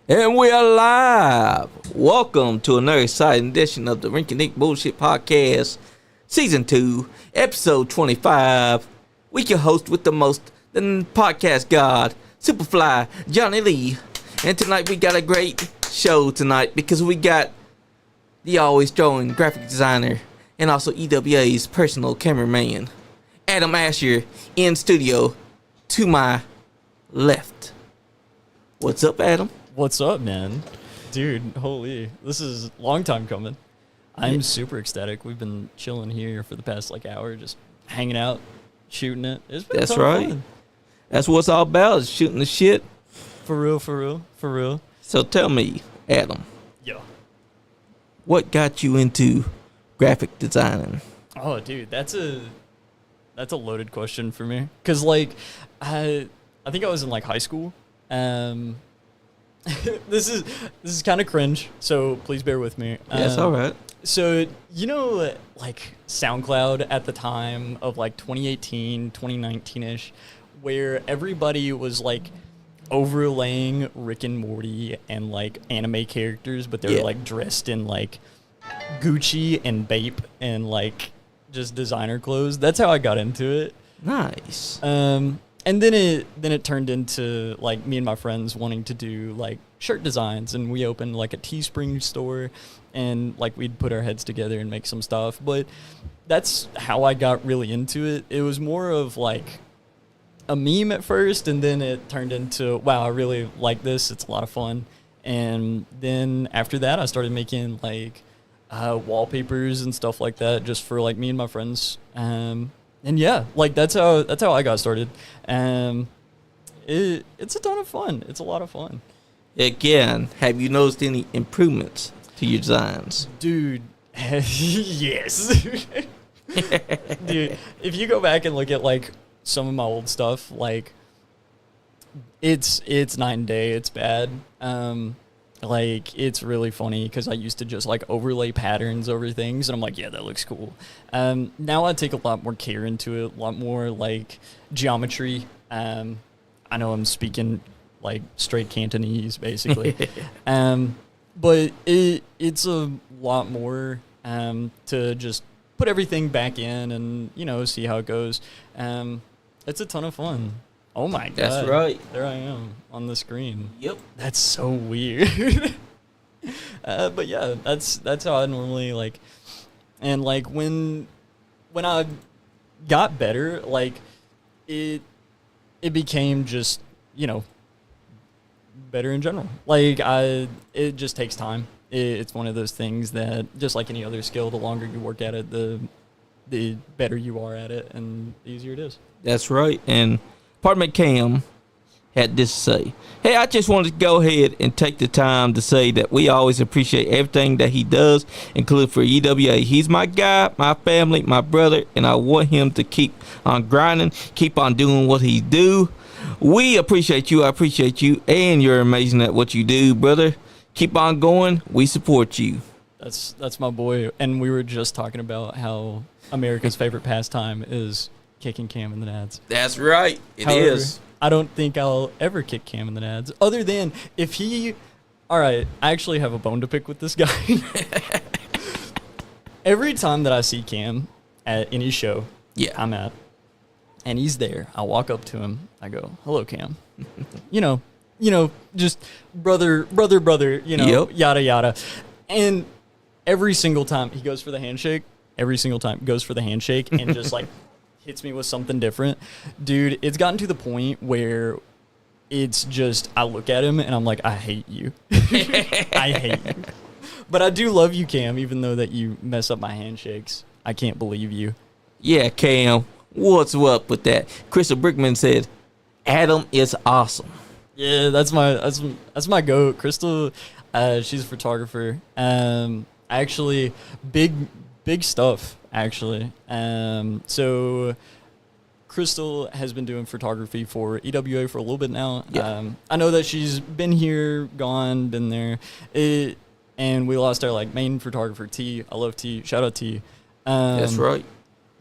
And we are live. Welcome to another exciting edition of the Rinky Dink Bullshit Podcast, Season 2, Episode 25. We can host with the most, the podcast god, Superfly Johnny Lee. And tonight we got a great show tonight because we got the always drawing graphic designer and also EWA's personal cameraman, Adam Asher, in studio to my left. What's up, Adam? What's up, man? Dude, holy, this is a long time coming. I'm super ecstatic. We've been chilling here for the past hour, just hanging out, shooting it. It's been That's right. Fun. That's what it's all about, is shooting the shit. For real. So tell me, Adam. Yo. What got you into graphic designing? Oh, dude, that's a loaded question for me. Cause I think I was in high school. This is kind of cringe, so please bear with me. That's all right. So, SoundCloud at the time of 2018, 2019-ish, where everybody was overlaying Rick and Morty and anime characters, but they were dressed in Gucci and Bape and just designer clothes. That's how I got into it. Nice. And then it turned into me and my friends wanting to do shirt designs, and we opened a Teespring store, and we'd put our heads together and make some stuff. But that's how I got really into it. It was more of a meme at first, and then it turned into, wow, I really like this. It's a lot of fun. And then after that, I started making wallpapers and stuff like that, just for me and my friends. And yeah, that's how I got started. It's a ton of fun. It's a lot of fun. Again, have you noticed any improvements to your designs? Dude, yes. Dude, if you go back and look at some of my old stuff, it's night and day. It's bad. It's really funny because I used to just overlay patterns over things, and I'm yeah, that looks cool. Now I take a lot more care into it, a lot more geometry. I know I'm speaking straight Cantonese basically, but it's a lot more to just put everything back in and see how it goes. It's a ton of fun. Oh my god. That's right. There I am on the screen. Yep. That's so weird. But yeah, that's how I normally and when I got better, it became just, better in general. It just takes time. It's one of those things that just like any other skill, the longer you work at it, the better you are at it and the easier it is. That's right. And Partner Cam had this to say. Hey, I just wanted to go ahead and take the time to say that we always appreciate everything that he does, including for EWA. He's my guy, my family, my brother, and I want him to keep on grinding, keep on doing what he do. We appreciate you. I appreciate you, and you're amazing at what you do, brother. Keep on going. We support you. That's my boy. And we were just talking about how America's favorite pastime is kicking Cam in the nads. That's right. However, is. I don't think I'll ever kick Cam in the nads, other than if he... All right, I actually have a bone to pick with this guy. Every time that I see Cam at any show I'm at, and he's there, I walk up to him, I go, hello, Cam. Just brother, yada, yada. And every single time he goes for the handshake, and just hits me with something different. Dude, it's gotten to the point where it's just, I look at him and I'm I hate you. I hate you. But I do love you, Cam, even though that you mess up my handshakes. I can't believe you. Yeah, Cam, what's up with that? Crystal Brickman said, Adam is awesome. Yeah, that's my goat. Crystal, she's a photographer. Actually, big stuff. Actually, so Crystal has been doing photography for EWA for a little bit now. Yeah. I know that she's been here, gone, been there, and we lost our main photographer T. I love T. Shout out T. That's right.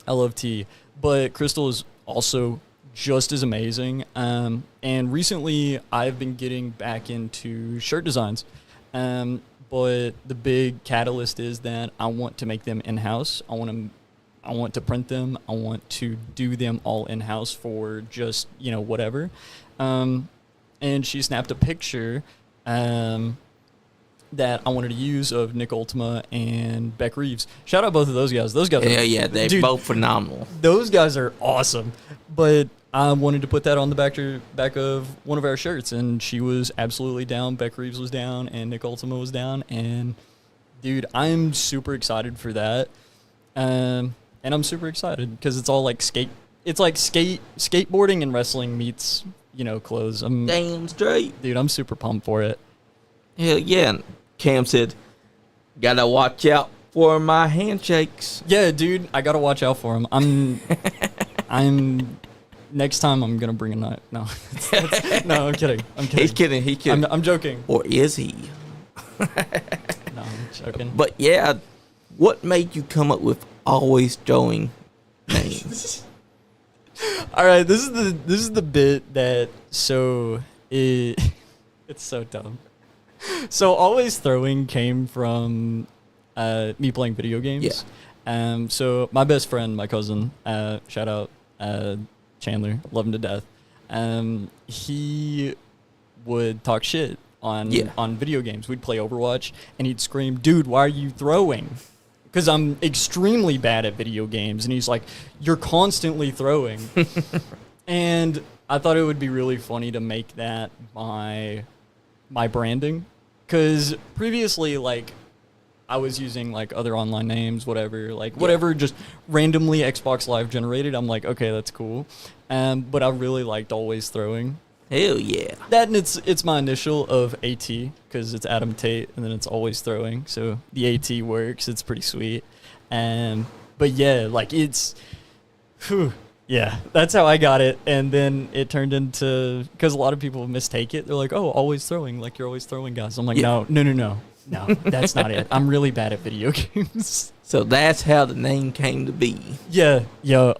I love T. But Crystal is also just as amazing. And recently, I've been getting back into shirt designs. But the big catalyst is that I want to make them in-house. I want to print them. I want to do them all in-house for just, whatever. And she snapped a picture that I wanted to use of Nick Ultima and Beck Reeves. Shout out both of those guys. Those guys Yeah, they're both phenomenal. Those guys are awesome. But I wanted to put that on the back of one of our shirts, and she was absolutely down. Beck Reeves was down, and Nick Ultima was down. And, dude, I'm super excited for that. And I'm super excited because it's all like skateboarding and wrestling meets, clothes. Damn straight. Dude, I'm super pumped for it. Hell yeah. And Cam said, gotta watch out for my handshakes. Yeah, dude, I gotta watch out for him. Next time I'm gonna bring a knife. No, no, I'm kidding. He's kidding. I'm joking. Or is he? No, I'm joking. But yeah, what made you come up with always throwing names? All right, this is the bit that it's so dumb. So always throwing came from me playing video games. Yeah. So my best friend, my cousin, shout out Chandler, love him to death. He would talk shit on video games. We'd play Overwatch, and he'd scream, "Dude, why are you throwing?" Because I'm extremely bad at video games, and he's like, "You're constantly throwing." And I thought it would be really funny to make that my branding, because previously, like, I was using like other online names, whatever, just randomly Xbox Live generated. I'm like, okay, that's cool. But I really liked always throwing. Hell yeah. That, and it's my initial of AT, because it's Adam Tate, and then it's always throwing. So the AT works. It's pretty sweet. But yeah, like yeah, that's how I got it. And then it turned into, because a lot of people mistake it. They're like, oh, always throwing, like you're always throwing guys. I'm like, no, that's not it. I'm really bad at video games. So that's how the name came to be. Yeah.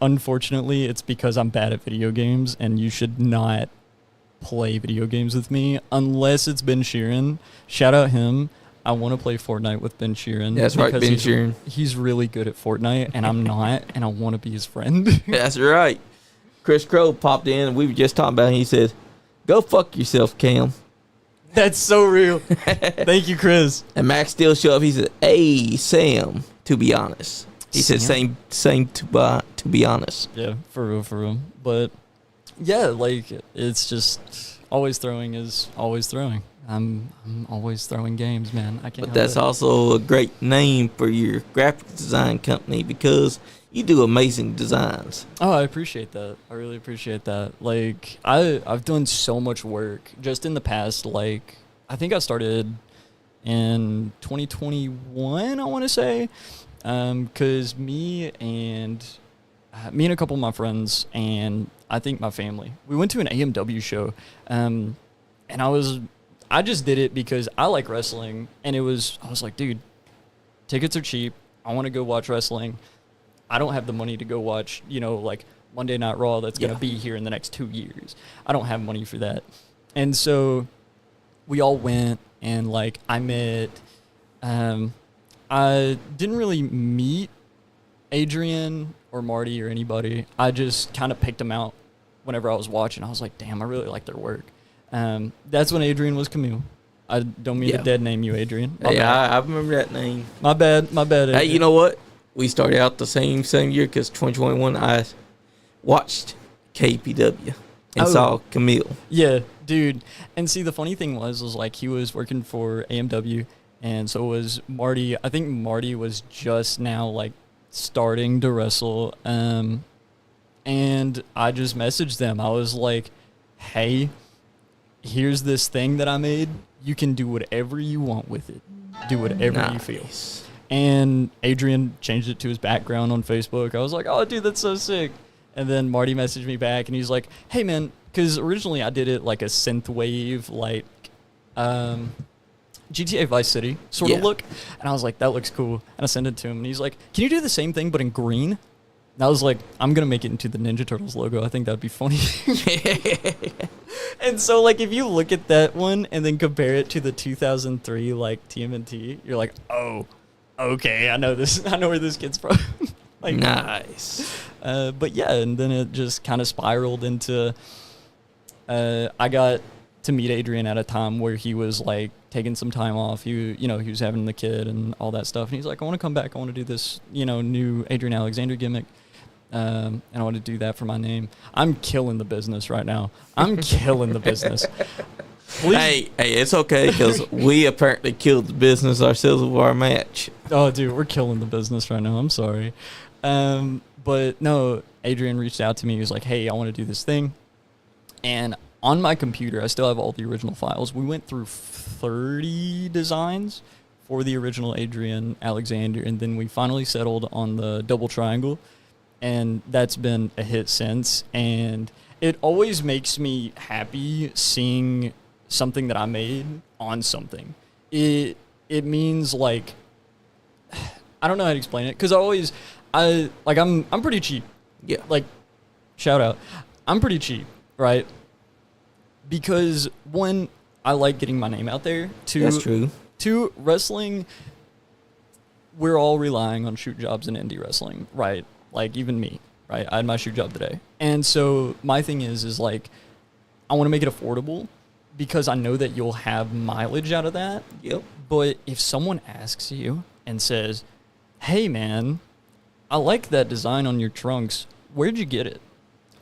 Unfortunately, it's because I'm bad at video games, and you should not play video games with me unless it's Ben Sheeran. Shout out him. I want to play Fortnite with Ben Sheeran. That's right, Ben Sheeran. He's really good at Fortnite, and I'm not, and I want to be his friend. That's right. Chris Crow popped in, and we were just talking about it, and he said, "Go fuck yourself, Cam." That's so real. Thank you, Chris. And Max still showed up. He said, "Hey, Sam, to be honest." He said, same to be honest. Yeah, for real. But yeah, like, it's just always throwing is always throwing. I'm always throwing games, man. I can't. But that's also a great name for your graphic design company, because you do amazing designs. Oh, I appreciate that. I really appreciate that. Like, I've done so much work just in the past. Like, I think I started in 2021, I want to say, because me and a couple of my friends, and I think my family, we went to an AMW show, and I just did it because I like wrestling, and I was like, dude, tickets are cheap. I want to go watch wrestling. I don't have the money to go watch, like Monday Night Raw that's going to be here in the next 2 years. I don't have money for that. And so we all went, and like I met, I didn't really meet Adrian or Marty or anybody. I just kind of picked them out whenever I was watching. I was like, damn, I really like their work. That's when Adrian was Camille. I don't mean to dead name you, Adrian. I remember that name. My bad. Adrian. Hey, you know what? We started out the same year, because 2021 I watched KPW and saw Camille. Yeah, dude. And see, the funny thing was like he was working for AMW, and so was Marty. I think Marty was just now like starting to wrestle. And I just messaged them. I was like, hey, here's this thing that I made. You can do whatever you want with it. Do whatever you feel. And Adrian changed it to his background on Facebook. I was like, oh, dude, that's so sick. And then Marty messaged me back, and he's like, hey, man, because originally I did it like a synthwave, like GTA Vice City sort of look. And I was like, that looks cool. And I sent it to him, and he's like, can you do the same thing but in green? I was like, I'm gonna make it into the Ninja Turtles logo. I think that'd be funny. And so, like, if you look at that one and then compare it to the 2003 like TMNT, you're like, oh, okay, I know this. I know where this kid's from. Like, nice. But yeah, and then it just kind of spiraled into. I got to meet Adrian at a time where he was like taking some time off. He was having the kid and all that stuff, and he's like, I want to come back. I want to do this, new Adrian Alexander gimmick. And I want to do that for my name. I'm killing the business right now. I'm killing the business. Hey, it's okay because we apparently killed the business ourselves with our match. Oh, dude, we're killing the business right now. I'm sorry. But no, Adrian reached out to me. He was like, hey, I want to do this thing. And on my computer, I still have all the original files. We went through 30 designs for the original Adrian Alexander, and then we finally settled on the double triangle. And that's been a hit since. And it always makes me happy seeing something that I made on something. It means, like, I don't know how to explain it, because I'm pretty cheap. Yeah. Like, shout out. I'm pretty cheap, right? Because one, I like getting my name out there. Two, that's true. Two, wrestling, we're all relying on shoot jobs in indie wrestling, right? Like, even me, right? I had my shoot job today. And so my thing is like, I want to make it affordable because I know that you'll have mileage out of that. Yep. But if someone asks you and says, hey, man, I like that design on your trunks. Where'd you get it?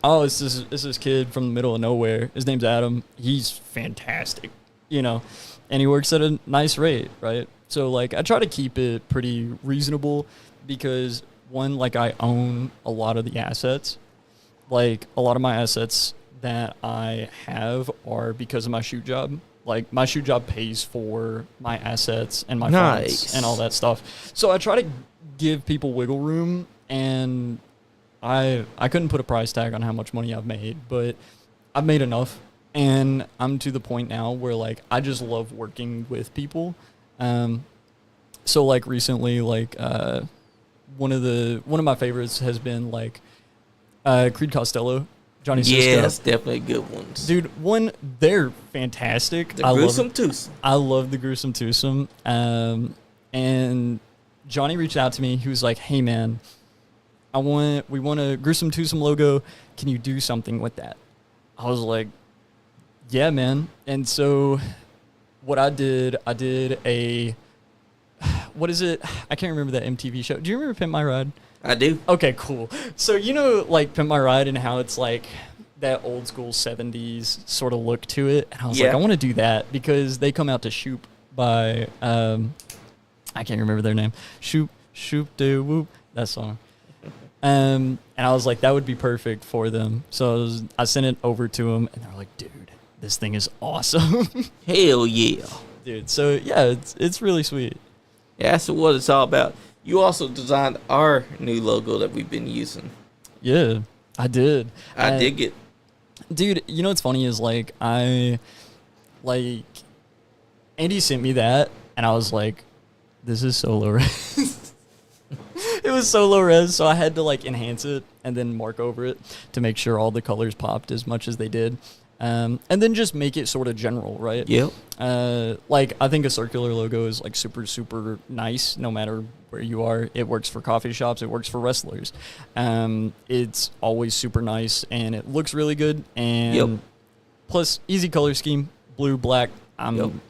Oh, it's this kid from the middle of nowhere. His name's Adam. He's fantastic, and he works at a nice rate, right? So, like, I try to keep it pretty reasonable because, one, like, I own a lot of the assets. Like, a lot of my assets that I have are because of my shoot job. Like, my shoot job pays for my assets and my funds and all that stuff. So I try to give people wiggle room, and I couldn't put a price tag on how much money I've made, but I've made enough, and I'm to the point now where, like, I just love working with people. So, like, recently, like, one of my favorites has been, like, Creed Costello, Johnny Cisco. Yes, definitely good ones. Dude, they're fantastic. The Gruesome Twosome. I love the Gruesome Twosome. And Johnny reached out to me. He was like, hey, man, we want a Gruesome Twosome logo. Can you do something with that? I was like, yeah, man. And so what I did what is it? I can't remember that MTV show. Do you remember Pimp My Ride? I do. Okay, cool. So, like, Pimp My Ride and how it's, like, that old school 70s sort of look to it. And I was like, I want to do that because they come out to Shoop by, I can't remember their name. Shoop de whoop, that song. And I was like, that would be perfect for them. So I sent it over to them, and they were like, dude, this thing is awesome. Hell yeah. Dude, so, yeah, it's really sweet. Yeah, that's what it's all about. You also designed our new logo that we've been using. Yeah, I did. I dig it. Dude, what's funny is, like, Andy sent me that, and I was like, this is so low res. It was so low res, so I had to, like, enhance it and then mark over it to make sure all the colors popped as much as they did. And then just make it sort of general, right? Yep. Like, I think a circular logo is, like, super, super nice no matter where you are. It works for coffee shops. It works for wrestlers. It's always super nice, and it looks really good. And plus, easy color scheme, blue, black. I'm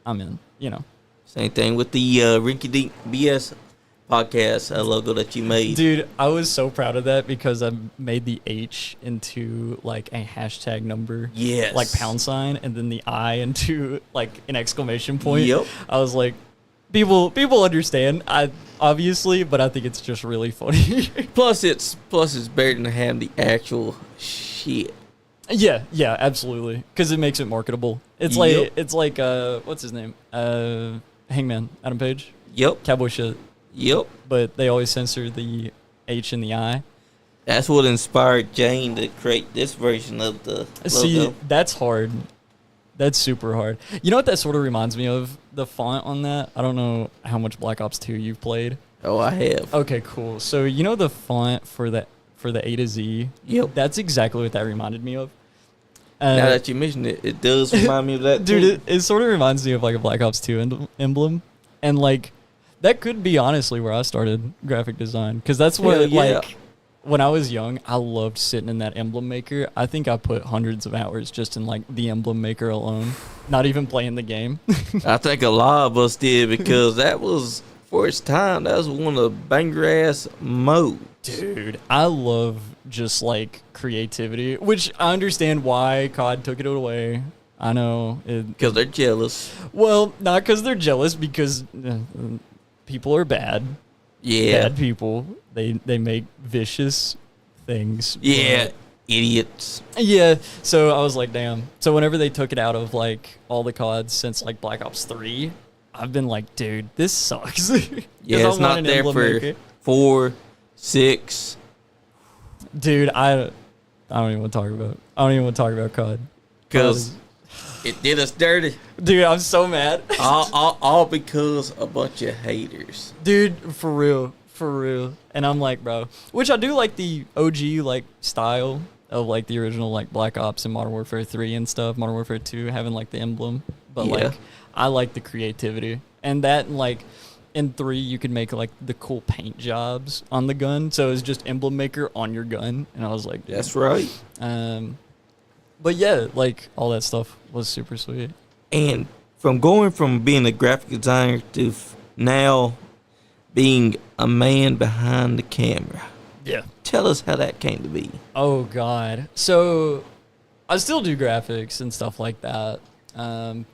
in, Same thing with the Rinky Dink BS podcast logo that you made. Dude, I was so proud of that because I made the H into, like, a hashtag number. Yes. Like £, and then the I into, like, an exclamation point. Yep. I was like, people understand, obviously, but I think it's just really funny. Plus it's better than having the actual shit. Yeah, absolutely. Because it makes it marketable. It's like what's his name? Hangman, Adam Page. Yep. Cowboy shit. Yep. But they always censor the H and the I. That's what inspired Jane to create this version of the logo. See, that's hard. That's super hard. You know what that sort of reminds me of? The font on that? I don't know how much Black Ops 2 you've played. Oh, I have. Okay, cool. So, the font for for the A to Z. Yep. That's exactly what that reminded me of. Now that you mentioned it, it does remind me of that dude. It sort of reminds me of like a Black Ops 2 emblem, and like that could be honestly where I started graphic design, because that's what like when I was young, I loved sitting in that emblem maker. I think I put hundreds of hours just in like the emblem maker alone, not even playing the game. I think a lot of us did, because that was, for its time, that was one of the banger ass modes. Dude, I love just like creativity, which I understand why COD took it away. I know. Because they're jealous. Well, not because they're jealous, because people are bad. Yeah. Bad people. They make vicious things. Yeah. Idiots. Yeah. So I was like, damn. So whenever they took it out of like all the CODs since like Black Ops 3, I've been like, dude, this sucks. Yeah, it's not there for 4, 6. Dude, I don't even want to talk about. I don't even want to talk about COD. Because it did us dirty. Dude, I'm so mad. all because a bunch of haters. Dude, for real. And I'm like, bro, which I do like the OG like style of like the original like Black Ops and Modern Warfare 3 and stuff, Modern Warfare 2 having like the emblem, but like I like the creativity, and that like in 3 you could make like the cool paint jobs on the gun, so it's just emblem maker on your gun, and I was like, dude. That's right. But yeah, like all that stuff was super sweet. And from going from being a graphic designer to now being a man behind the camera. Yeah. Tell us how that came to be. Oh, God. So I still do graphics and stuff like that.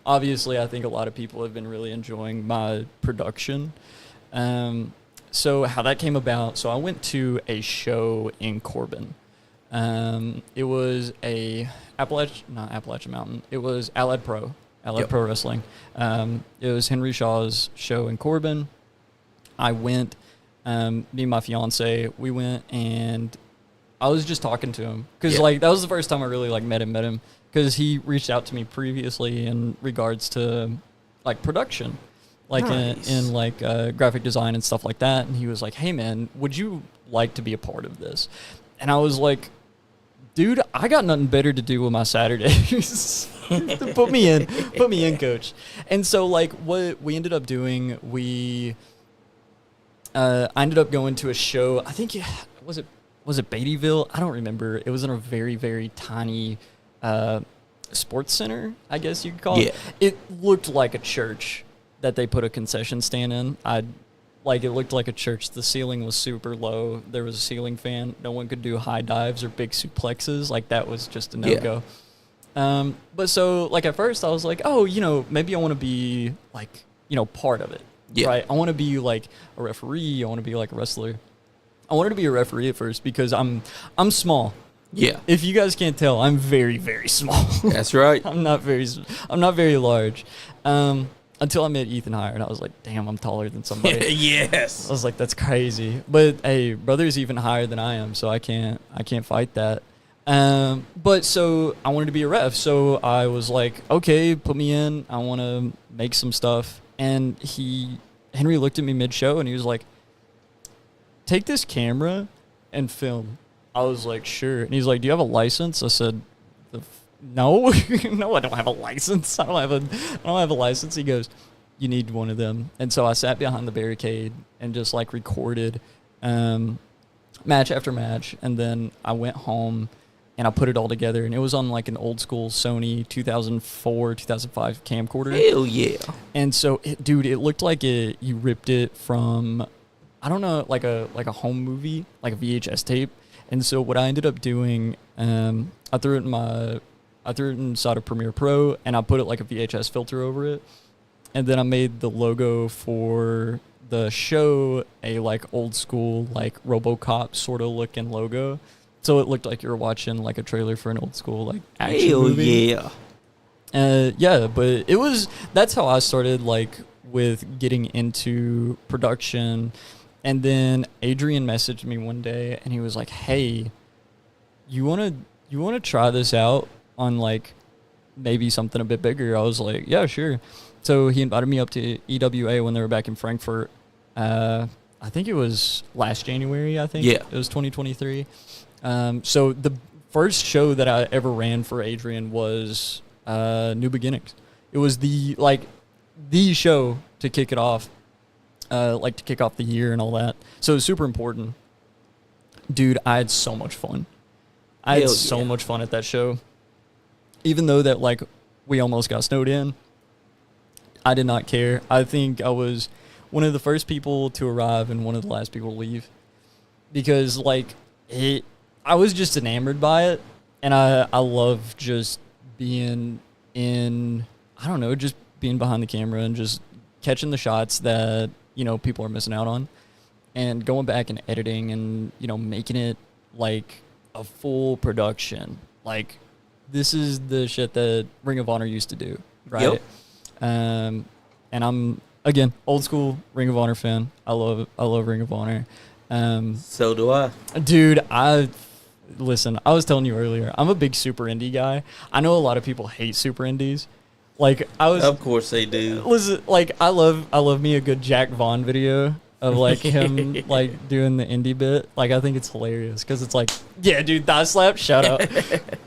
Obviously, I think a lot of people have been really enjoying my production. So how that came about, so I went to a show in Corbin. It was a not Appalachian Mountain. It was Allied Pro Pro Wrestling. It was Henry Shaw's show in Corbin. I went, me and my fiance, we went, and I was just talking to him because like that was the first time I really like met him because he reached out to me previously in regards to like production, like in like graphic design and stuff like that. And he was like, "Hey man, would you like to be a part of this?" And I was like, "Dude, I got nothing better to do with my Saturdays. Put me in, coach." And so like what we ended up doing, I ended up going to a show. I think was it Beattyville? I don't remember. It was in a very, very tiny sports center, I guess you could call it. It looked like a church that they put a concession stand in. It looked like a church. The ceiling was super low. There was a ceiling fan. No one could do high dives or big suplexes. Like that was just a no-go. But so like at first I was like, oh, maybe I want to be like, part of it. Yeah. Right. I want to be like a referee. I want to be like a wrestler. I wanted to be a referee at first because I'm small. Yeah. If you guys can't tell, I'm very, very small. That's right. I'm not very large. Until I met Ethan Hire, and I was like, damn, I'm taller than somebody. Yes. I was like, that's crazy. But hey, brother's even higher than I am, so I can't fight that. But so I wanted to be a ref, so I was like, okay, put me in. I want to make some stuff. And Henry looked at me mid-show, and he was like, take this camera and film. I was like, sure. And he's like, do you have a license? I said, no, no, I don't have a license. I don't have a license. He goes, you need one of them. And so I sat behind the barricade and just like recorded match after match. And then I went home and I put it all together. And it was on like an old school Sony 2004, 2005 camcorder. Hell yeah. And so, it looked like you ripped it from, I don't know, like a home movie, like a VHS tape. And so what I ended up doing, I threw it inside of Premiere Pro, and I put it like a VHS filter over it. And then I made the logo for the show a like old school, like RoboCop sort of looking logo. So it looked like you were watching like a trailer for an old school like action movie. Yeah. But that's how I started like with getting into production. And then Adrian messaged me one day and he was like, hey, you want to try this out on like maybe something a bit bigger? I was like, yeah, sure. So he invited me up to EWA when they were back in Frankfurt. I think it was last January, I think. Yeah. It was 2023. So the first show that I ever ran for Adrian was New Beginnings. It was the show to kick it off, to kick off the year and all that. So it was super important. Dude, I had so much fun. I had so much fun at that show. Even though that, like, we almost got snowed in, I did not care. I think I was one of the first people to arrive and one of the last people to leave. Because, like, I was just enamored by it. And I love just being in, I don't know, just being behind the camera and just catching the shots that, you know, people are missing out on. And going back and editing and, you know, making it, like, a full production. Like, this is the shit that Ring of Honor used to do, right? Yep. And I'm, again, old school Ring of Honor fan. I love Ring of Honor. So do I. Dude, listen, I was telling you earlier, I'm a big super indie guy. I know a lot of people hate super indies. Like, Of course they do. Listen, like, I love me a good Jack Vaughn video of, like, him, like, doing the indie bit. Like, I think it's hilarious because it's like, yeah, dude, thigh slap, shout out.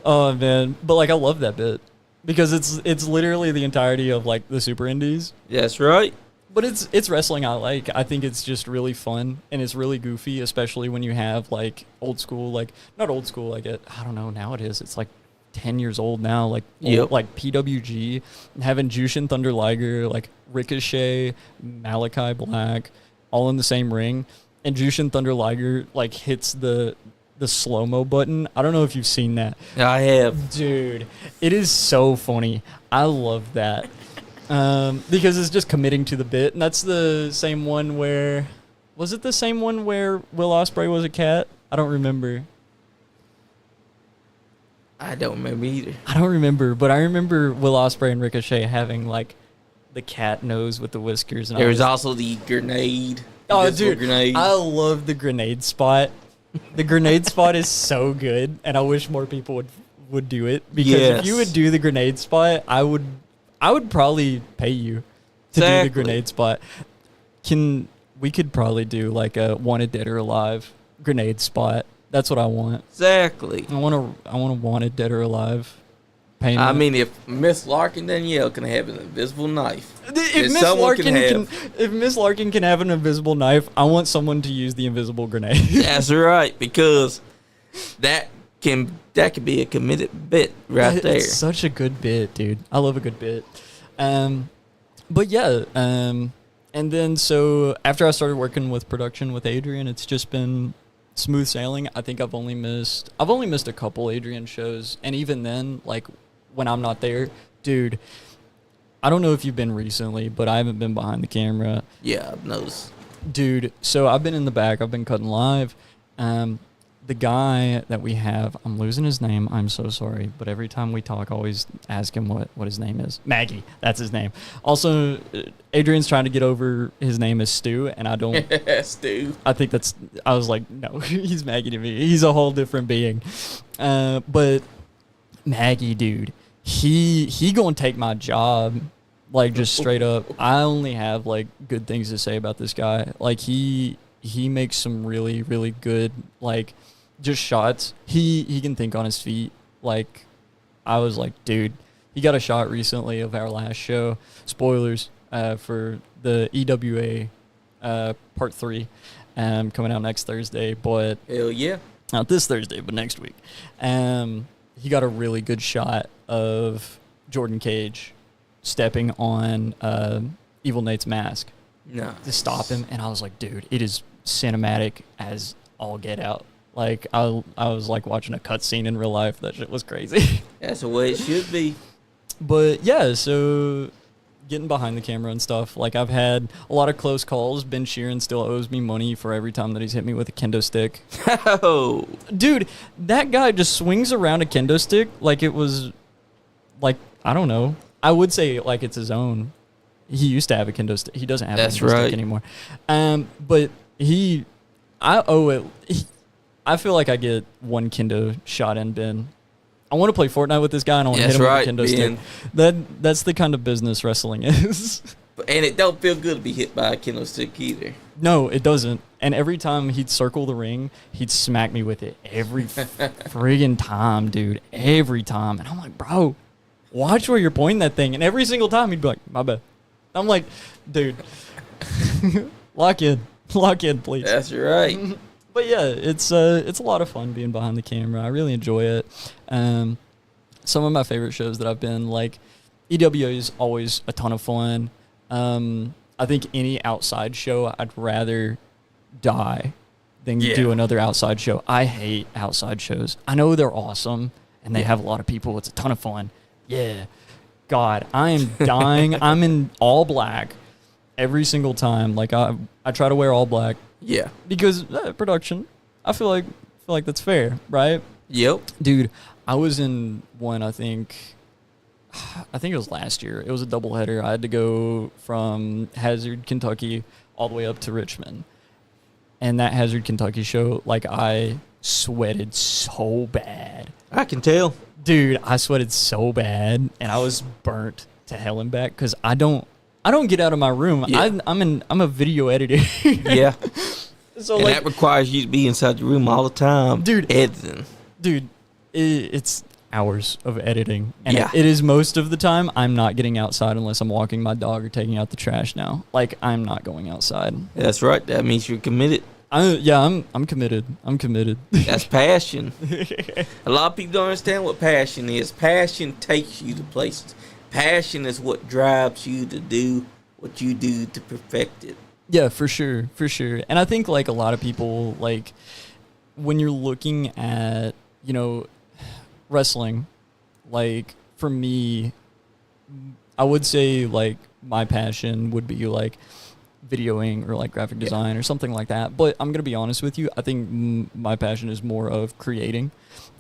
Oh, man. But, like, I love that bit because it's literally the entirety of, like, the super indies. That's right. But it's wrestling I like. I think it's just really fun and it's really goofy, especially when you have, like, old school, like, not old school, like, I don't know, now it is. It's like 10 years old now, like, yep. Like PWG, having Jushin Thunder Liger, like Ricochet, Malachi Black, all in the same ring, and Jushin Thunder Liger, like, hits the slow-mo button. I don't know if you've seen that. I have. Dude, it is so funny. I love that. Because it's just committing to the bit, and that's the same one where... Was it the same one where Will Ospreay was a cat? I don't remember. I don't remember either. I don't remember, but I remember Will Ospreay and Ricochet having, like, the cat nose with the whiskers. And there was also the grenade. Oh, dude, grenade. I love the grenade spot. The grenade spot is so good, and I wish more people would do it. Because if you would do the grenade spot, I would probably pay you to do the grenade spot. We could probably do, like, a Wanted Dead or Alive grenade spot. That's what I want. Exactly. I want a Wanted Dead or Alive payment. I mean, if Miss Larkin Danielle can have an invisible knife, if Miss Larkin can have an invisible knife, I want someone to use the invisible grenade. That's right, because that can be a committed bit right there. It's such a good bit, dude. I love a good bit. But yeah, and then so after I started working with production with Adrian, it's just been smooth sailing. I think I've only missed a couple Adrian shows, and even then, like, when I'm not there, dude, I don't know if you've been recently, but I haven't been behind the camera. Yeah, I've noticed. Dude, so I've been in the back. I've been cutting live. The guy that we have, I'm losing his name. I'm so sorry. But every time we talk, I always ask him what his name is. Maggie. That's his name. Also, Adrian's trying to get over his name is Stu, and I don't. Stu. I was like, no, he's Maggie to me. He's a whole different being. But Maggie, dude, he gonna take my job. Like, just straight up. I only have, like, good things to say about this guy. Like, he makes some really, really good, like, just shots. He can think on his feet. Like, I was like, dude, he got a shot recently of our last show. Spoilers for the EWA Part 3 coming out next Thursday. But hell yeah. Not this Thursday, but next week. He got a really good shot of Jordan Cage stepping on Evil Nate's mask. No. To stop him, and I was like, dude, it is cinematic as all get out. Like, I was like watching a cutscene in real life. That shit was crazy. That's the way it should be. But yeah, so getting behind the camera and stuff. Like, I've had a lot of close calls. Ben Sheeran still owes me money for every time that he's hit me with a kendo stick. Oh, dude, that guy just swings around a kendo stick like it was, like, I don't know. I would say like it's his own. He used to have a kendo stick. He doesn't have a kendo stick anymore. But I feel like I get one kendo shot in, Ben. I want to play Fortnite with this guy, and I want to hit him with a kendo stick. That's the kind of business wrestling is. And it don't feel good to be hit by a kendo stick either. No, it doesn't. And every time he'd circle the ring, he'd smack me with it. Every friggin' time, dude. Every time. And I'm like, bro, watch where you're pointing that thing. And every single time he'd be like, my bad. I'm like, dude, lock in, please. That's right. But yeah, it's a lot of fun being behind the camera. I really enjoy it. Some of my favorite shows that I've been, like, EWA is always a ton of fun. I think any outside show, I'd rather die than do another outside show. I hate outside shows. I know they're awesome, and they have a lot of people. It's a ton of fun. Yeah. God, I am dying. I'm in all black every single time. Like, I try to wear all black. Yeah. Because production, I feel like that's fair, right? Yep. Dude, I was in one, I think it was last year. It was a doubleheader. I had to go from Hazard, Kentucky, all the way up to Richmond. And that Hazard, Kentucky show, like, I sweated so bad. I can tell. Dude, I sweated so bad, and I was burnt to hell and back because I don't get out of my room. Yeah. I'm a video editor. Yeah. So, and like, that requires you to be inside the room all the time. Dude. Editing. Dude, it's hours of editing. And yeah. it is most of the time I'm not getting outside unless I'm walking my dog or taking out the trash now. Like, I'm not going outside. That's right. That means you're committed. I'm committed. I'm committed. That's passion. A lot of people don't understand what passion is. Passion takes you to places. Passion is what drives you to do what you do to perfect it. Yeah, for sure. And I think, like, a lot of people, like, when you're looking at, you know, wrestling, like, for me, I would say, like, my passion would be, like, videoing or, like, graphic design or something like that. But I'm going to be honest with you. I think my passion is more of creating.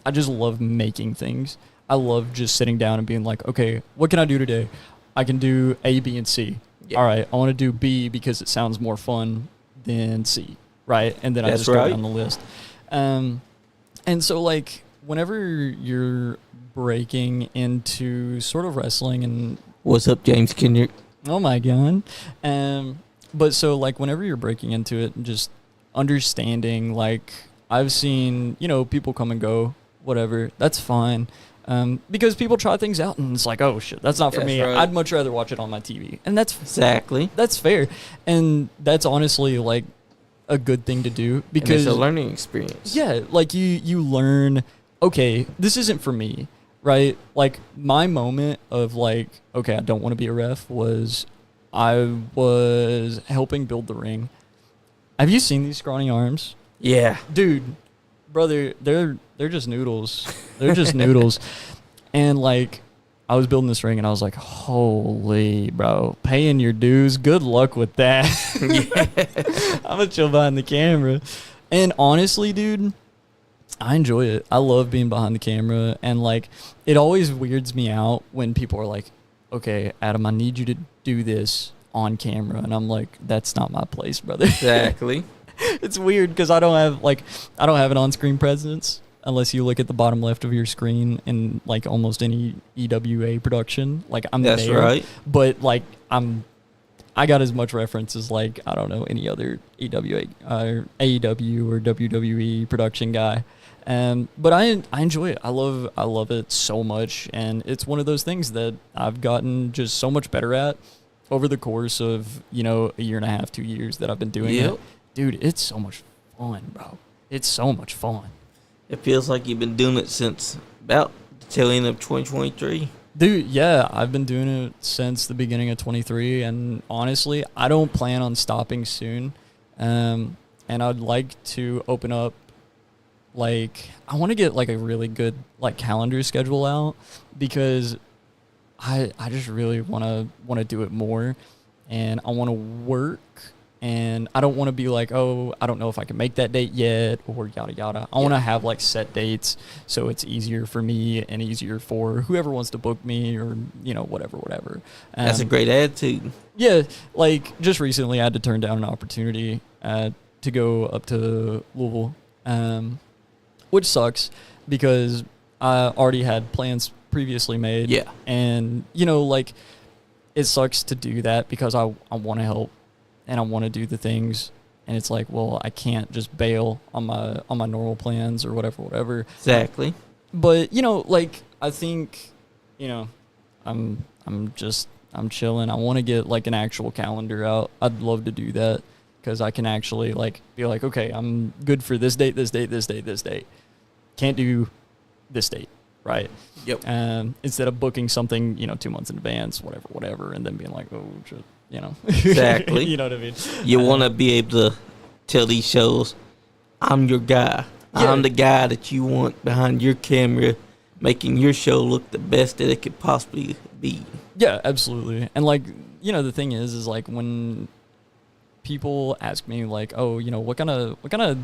I just love making things. I love just sitting down and being like, okay, what can I do today? I can do A, B, and C. Yeah. All right, I want to do B because it sounds more fun than C, right? And then I just go down the list. And so, like, whenever you're breaking into sort of wrestling and... What's up, James Kendrick? Oh, my God. But so, like, whenever you're breaking into it and just understanding, like, I've seen, you know, people come and go, whatever. That's fine. Because people try things out and it's like, oh, shit, that's not for me. Right. I'd much rather watch it on my TV. And that's... Exactly. That's fair. And that's honestly, like, a good thing to do because... And it's a learning experience. Yeah, like, you learn, okay, this isn't for me, right? Like, my moment of, like, okay, I don't want to be a ref was I was helping build the ring. Have you seen these scrawny arms? Yeah. Dude, brother, they're just noodles. They're just noodles. And, like, I was building this ring, and I was like, holy, bro, paying your dues. Good luck with that. I'm going to chill behind the camera. And honestly, dude, I enjoy it. I love being behind the camera. And, like, it always weirds me out when people are like, okay, Adam, I need you to do this on camera. And I'm like, that's not my place, brother. Exactly. It's weird because I don't have an on-screen presence unless you look at the bottom left of your screen in, like, almost any EWA production. Like, I'm there. That's right. But, like, I got as much reference as, like, I don't know, any other EWA or AEW or WWE production guy. But I enjoy it. I love it so much, and it's one of those things that I've gotten just so much better at over the course of, you know, a year and a half, 2 years that I've been doing it. Dude, it's so much fun, bro. It's so much fun. It feels like you've been doing it since about the tail end of 2023. Dude, yeah, I've been doing it since the beginning of 23, and honestly, I don't plan on stopping soon. And I'd like to open up, like, I want to get, like, a really good, like, calendar schedule out because I just really want to do it more, and I want to work. And I don't want to be like, oh, I don't know if I can make that date yet or yada, yada. I want to have, like, set dates so it's easier for me and easier for whoever wants to book me or, you know, whatever. That's a great attitude. Yeah. Like, just recently I had to turn down an opportunity to go up to Louisville, which sucks because I already had plans previously made. Yeah. And, you know, like, it sucks to do that because I want to help and I want to do the things. And it's like, well, I can't just bail on my normal plans or whatever. Exactly. But, you know, like, I think, you know, I'm chilling. I want to get, like, an actual calendar out. I'd love to do that because I can actually, like, be like, okay, I'm good for this date, this date, this date, this date. Can't do this date, right? Yep. Instead of booking something, you know, 2 months in advance, whatever, and then being like, oh, shit. You know, exactly. You know what I mean? You want to be able to tell these shows, I'm your guy. Yeah. I'm the guy that you want behind your camera, making your show look the best that it could possibly be. Yeah, absolutely. And like, you know, the thing is like when people ask me like, oh, you know, what kind of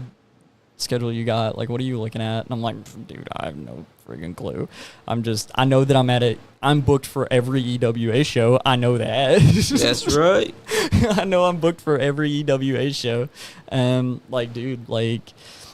schedule you got? Like, what are you looking at? And I'm like, dude, I have no friggin' clue. I know that I'm booked for every EWA show. I know that. That's right. I know I'm booked for every EWA show. Like, dude, like,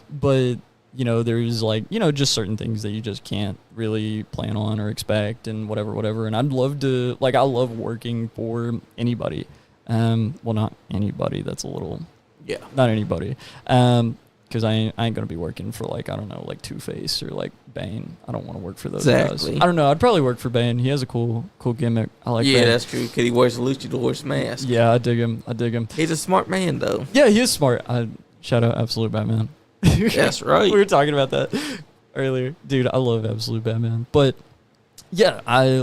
but, you know, there's like, you know, just certain things that you just can't really plan on or expect and whatever. And I'd love to, like, I love working for anybody. Well, not anybody. That's a little, yeah, not anybody. Because I ain't going to be working for, like, I don't know, like Two-Face or, like, Bane. I don't want to work for those guys. I don't know. I'd probably work for Bane. He has a cool gimmick. I like that. Yeah, that's true, because he wears a luchador's mask. Yeah, I dig him. He's a smart man, though. Yeah, he is smart. Shout out Absolute Batman. That's right. We were talking about that earlier. Dude, I love Absolute Batman. But, yeah, I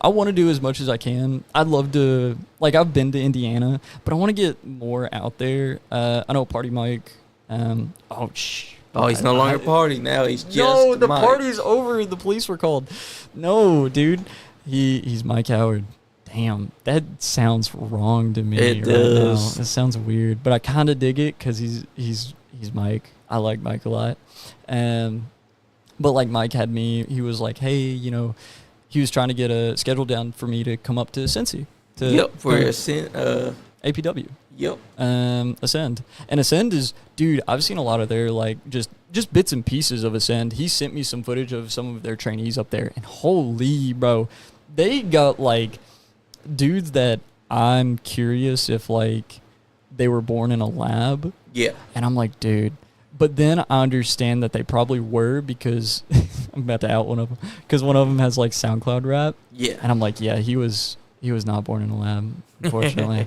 want to do as much as I can. I'd love to, like, I've been to Indiana, but I want to get more out there. I know Party Mike... he's no longer party now. He's just the Mike. party's over. The police were called. No, dude, he's Mike Howard. Damn, that sounds wrong to me. It right does. Now. It sounds weird, but I kind of dig it because he's Mike. I like Mike a lot. But like Mike had me. He was like, hey, you know, he was trying to get a schedule down for me to come up to Cincy. For APW. Yep. Ascend. And Ascend is, dude, I've seen a lot of their, like, just bits and pieces of Ascend. He sent me some footage of some of their trainees up there, and holy, bro, they got, like, dudes that I'm curious if, like, they were born in a lab. Yeah. And I'm like, dude. But then I understand that they probably were because, I'm about to out one of them, because one of them has, like, SoundCloud rap. Yeah. And I'm like, yeah, he was not born in a lab, unfortunately.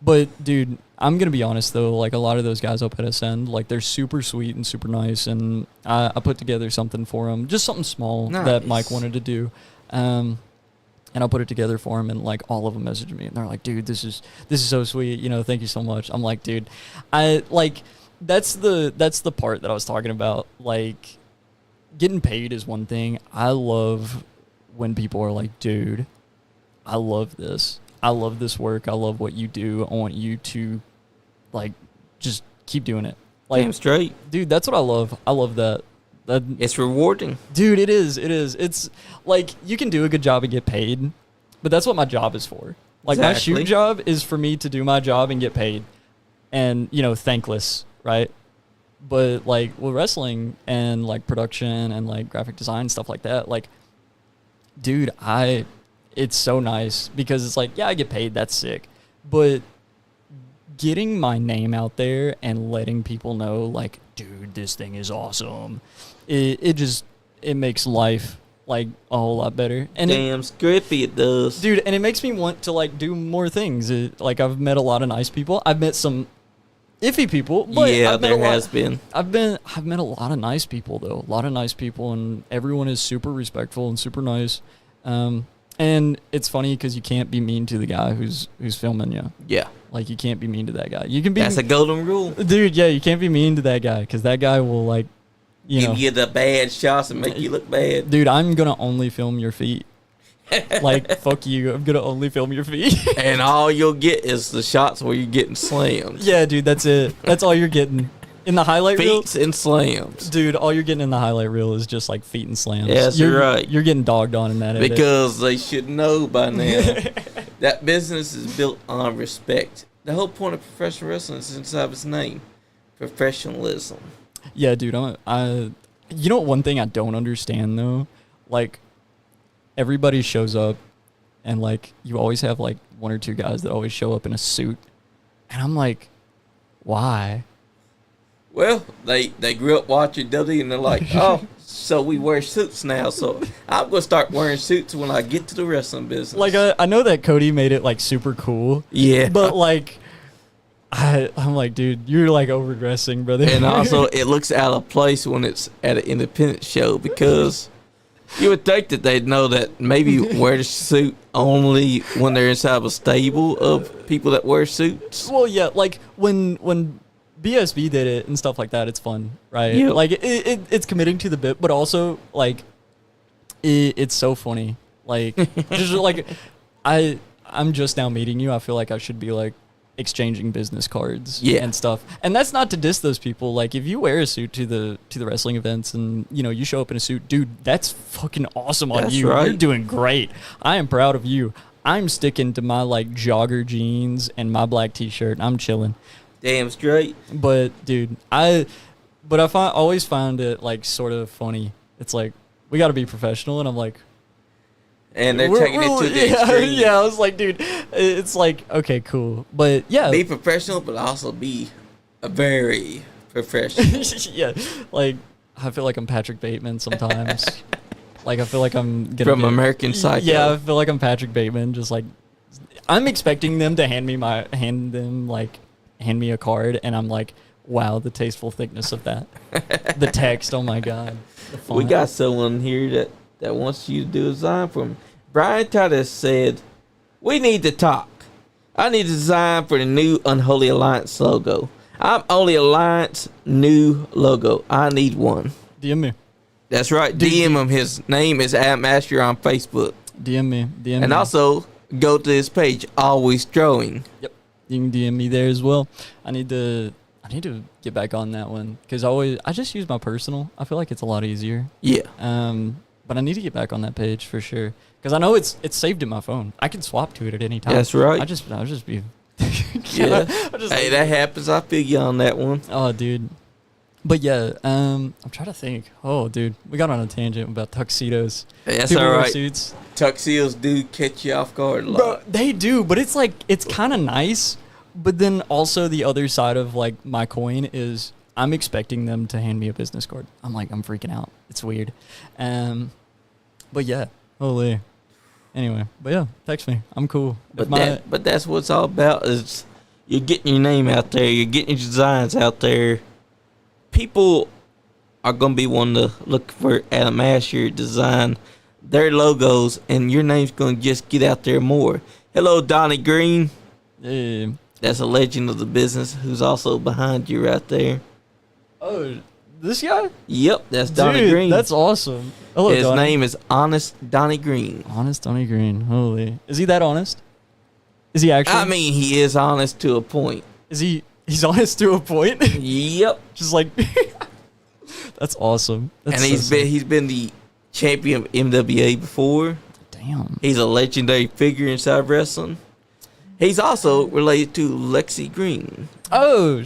But, dude, I'm going to be honest, though. Like, a lot of those guys up at Ascend, like, they're super sweet and super nice. And I put together something for them. Just something small that Mike wanted to do. And I put it together for him. And, like, all of them messaged me. And they're like, dude, this is so sweet. You know, thank you so much. I'm like, dude, that's the part that I was talking about. Like, getting paid is one thing. I love when people are like, dude, I love this. I love this work. I love what you do. I want you to, like, just keep doing it. Like, damn straight. Dude, that's what I love. I love that. It's rewarding. Dude, it is. It's, like, you can do a good job and get paid, but that's what my job is for. Like, my shoot job is for me to do my job and get paid and, you know, thankless, right? But, like, with wrestling and, like, production and, like, graphic design, stuff like that, like, dude, it's so nice because it's like, yeah, I get paid. That's sick. But getting my name out there and letting people know, like, dude, this thing is awesome. It makes life, like, a whole lot better. And damn scrippy it does. Dude, and it makes me want to, like, do more things. Like, I've met a lot of nice people. I've met some iffy people. But yeah, there has been. I've met a lot of nice people, though. A lot of nice people, and everyone is super respectful and super nice. And it's funny because you can't be mean to the guy who's filming you. Yeah. Like, you can't be mean to that guy. You can be. That's a golden rule. Dude, yeah, you can't be mean to that guy because that guy will, like, give you the bad shots and make you look bad. Dude, I'm going to only film your feet. Like, fuck you. I'm going to only film your feet. And all you'll get is the shots where you're getting slammed. Yeah, dude, that's it. That's all you're getting. In the highlight reel? Feet and slams. Dude, all you're getting in the highlight reel is just, like, feet and slams. Yes, you're right. You're getting dogged on in that edit. Because they should know by now that business is built on respect. The whole point of professional wrestling is inside its name. Professionalism. Yeah, dude, you know what, one thing I don't understand, though? Like, everybody shows up and like you always have like one or two guys that always show up in a suit, and I'm like, why? Well, they grew up watching WWE and they're like, oh, so we wear suits now. So I'm gonna start wearing suits when I get to the wrestling business. Like I know that Cody made it like super cool. Yeah. But like I'm like, dude, you're like overdressing, brother. And also, it looks out of place when it's at an independent show because you would think that they'd know that maybe wear the suit only when they're inside of a stable of people that wear suits. Well, yeah, like when BSB did it and stuff like that, it's fun, right? Yeah. Like it's committing to the bit, but also like it's so funny. Like just like I'm just now meeting you. I feel like I should be like exchanging business cards and stuff. And that's not to diss those people. Like if you wear a suit to the wrestling events and you know you show up in a suit, dude, that's fucking awesome on you. Right. You're doing great. I am proud of you. I'm sticking to my like jogger jeans and my black t-shirt. I'm chilling. Damn straight. But dude, always found it like sort of funny. It's like we got to be professional, and I'm like, and they're taking it to the extreme. Yeah, I was like, dude, it's like okay, cool, but yeah, be professional, but also be a very professional. yeah, like I feel like I'm Patrick Bateman sometimes. Like I feel like I'm from American Psycho. Yeah, I feel like I'm Patrick Bateman. Just like I'm expecting them to hand me a card, and I'm like, wow, the tasteful thickness of that. The text, oh my god. We got someone here that wants you to do a design for him. Brian Titus said, we need to talk. I need a design for the new Unholy Alliance logo. I'm Only Alliance new logo. I need one. DM me. That's right. DM him. His name is @Master on Facebook. DM me. And also, go to his page, Always Drawing. Yep. You can DM me there as well. I need to get back on that one because I just use my personal. I feel like it's a lot easier. Yeah. But I need to get back on that page for sure because I know it's saved in my phone. I can swap to it at any time. That's right. I'll just be. Yeah. Hey, that happens. I feel you on that one. Oh, dude. But yeah, I'm trying to think. Oh, dude, we got on a tangent about tuxedos. That's People all wear right. Suits. Tuxedos do catch you off guard a lot. Bro, they do, but it's like it's kind of nice. But then also the other side of like my coin is I'm expecting them to hand me a business card. I'm freaking out. It's weird. But yeah, holy. Anyway, but yeah, text me. I'm cool. But that's what it's all about is you're getting your name out there. You're getting your designs out there. People are going to be wanting to look for Adam Asher design their logos, and your name's going to just get out there more. Hello, Donnie Green. Yeah. That's a legend of the business who's also behind you right there. Oh, this guy? Yep, that's Donnie Dude, Green. that's awesome. Hello, His Donnie. name is Honest Donnie Green. Honest Donnie Green. Holy. Is he that honest? Is he actually? I mean, he is honest to a point. He's honest to a point? Yep. Just like that's awesome. That's and he's been the champion of MWA before. Damn. He's a legendary figure inside wrestling. He's also related to Lexi Green. Oh,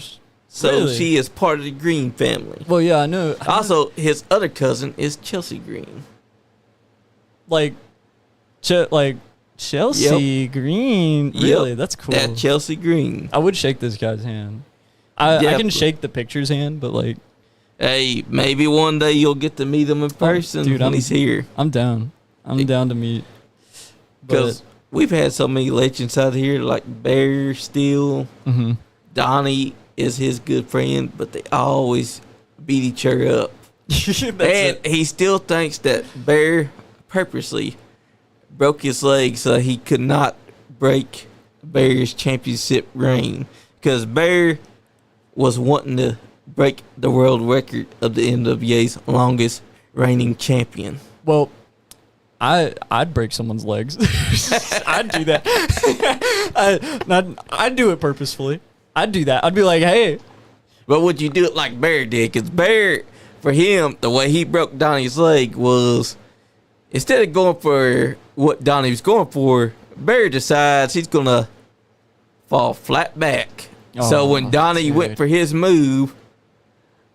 so really? She is part of the Green family. Well, yeah, I know. Also, his other cousin is Chelsea Green. Like Chelsea Green. Really? That's cool. That Chelsea Green. I would shake this guy's hand. I can shake the picture's hand, but like, hey, maybe one day you'll get to meet him in person when he's here. I'm down. I'm down to meet. Because we've had so many legends out here, like Bear Steel. Mm-hmm. Donnie is his good friend, but they always beat each other up. And he still thinks that Bear purposely broke his leg so he could not break Bear's championship reign. Because Bear was wanting to break the world record of the NWA's longest reigning champion. Well, I'd break someone's legs. I'd do that. I'd do it purposefully. I'd do that. I'd be like, hey. But would you do it like Bear did? Because Bear, for him, the way he broke Donnie's leg was, instead of going for what Donnie was going for, Bear decides he's going to fall flat back. So when Donnie went for his move,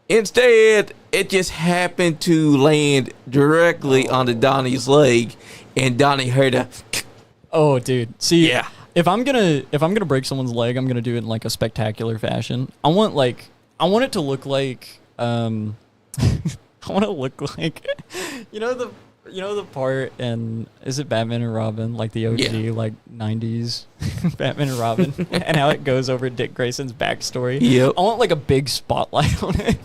instead, it just happened to land directly onto Donnie's leg, and Donnie heard a Oh, dude. See, Yeah. if I'm gonna break someone's leg, I'm gonna do it in like a spectacular fashion. I want it to look like I want to look like the part in, is it Batman and Robin, like the OG like 90s Batman and Robin, and how it goes over Dick Grayson's backstory. Yep. I want like a big spotlight on it,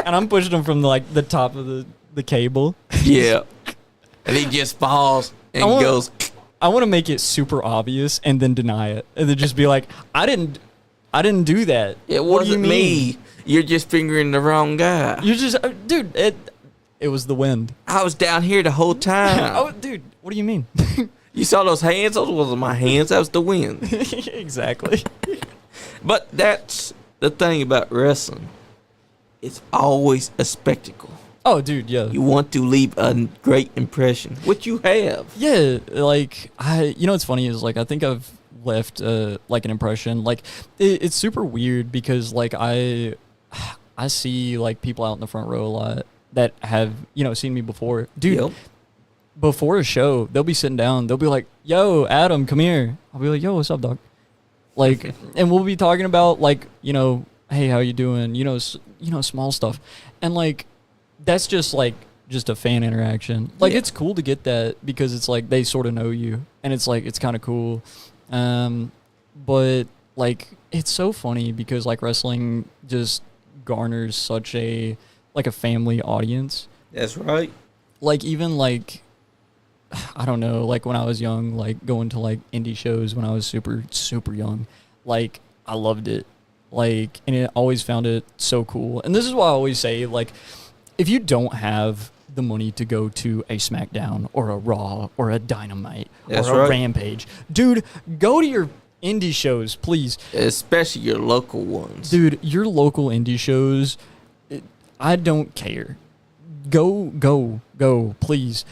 and I'm pushing him from like the top of the cable. Yeah. And he just falls and goes. I want to make it super obvious and then deny it, and then just be like, I didn't do that. It What do you wasn't mean? me. You're just fingering the wrong guy. You're just, dude. It was the wind. I was down here the whole time. Oh, dude, what do you mean? You saw those hands? Those wasn't my hands. That was the wind. Exactly. But that's the thing about wrestling. It's always a spectacle. Oh, dude, yeah. You want to leave a great impression, which you have. Yeah, like, what's funny is, like, I think I've left, like, an impression. Like, it's super weird because, like, I see, like, people out in the front row a lot that have, seen me before. Dude, Yep. before a show, they'll be sitting down. They'll be like, yo, Adam, come here. I'll be like, yo, what's up, dog? Like, and we'll be talking about, like, hey, how you doing? Small stuff. And, like, that's just a fan interaction. Like, Yeah. it's cool to get that because it's like they sort of know you, and it's like it's kind of cool. But like it's so funny because like wrestling just garners such a family audience. That's right. Like even like I don't know, like when I was young, like going to like indie shows when I was super super young, like I loved it. Like, and I always found it so cool. And this is why I always say, like, if you don't have the money to go to a SmackDown or a Raw or a Dynamite That's or a right. Rampage, dude, go to your indie shows, please. Especially your local ones. Dude, your local indie shows, I don't care. Go, please.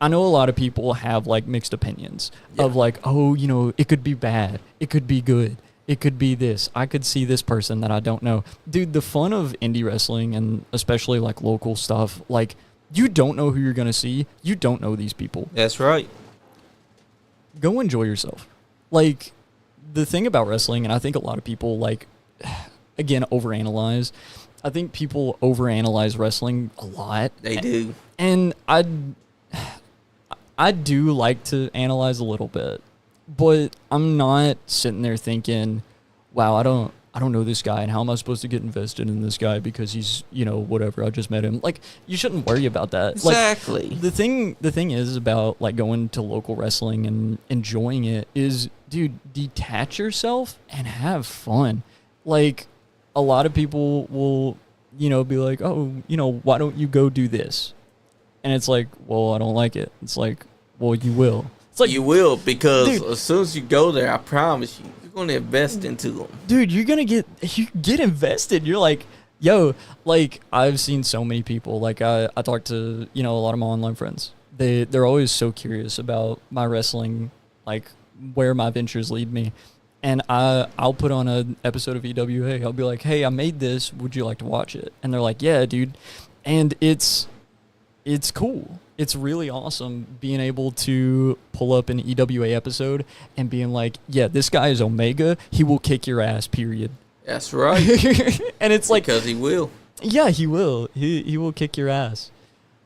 I know a lot of people have, like, mixed opinions of, like, oh, it could be bad. It could be good. It could be this. I could see this person that I don't know. Dude, the fun of indie wrestling and especially like local stuff, like you don't know who you're going to see. You don't know these people. That's right. Go enjoy yourself. Like the thing about wrestling, and I think a lot of people like, again, overanalyze. I think people overanalyze wrestling a lot. They do. And I do like to analyze a little bit. But I'm not sitting there thinking, wow, I don't know this guy, and how am I supposed to get invested in this guy because he's, whatever, I just met him. Like, you shouldn't worry about that. Exactly. Like, the thing is about, like, going to local wrestling and enjoying it is, dude, detach yourself and have fun. Like, a lot of people will, be like, oh, why don't you go do this? And it's like, well, I don't like it. It's like, well, you will. It's like, You will, because Dude. as soon as you go there, I promise you're going to invest into them. dude, you get invested. You're like, yo, like I've seen so many people. Like I talk to, a lot of my online friends. They're always so curious about my wrestling, like where my ventures lead me. And I'll put on an episode of EWA. I'll be like, hey, I made this. Would you like to watch it? And they're like, yeah, dude. And it's cool. It's really awesome being able to pull up an EWA episode and being like, yeah, this guy is Omega. He will kick your ass, period. That's right. And it's like, Because he will. yeah, he will. He will kick your ass.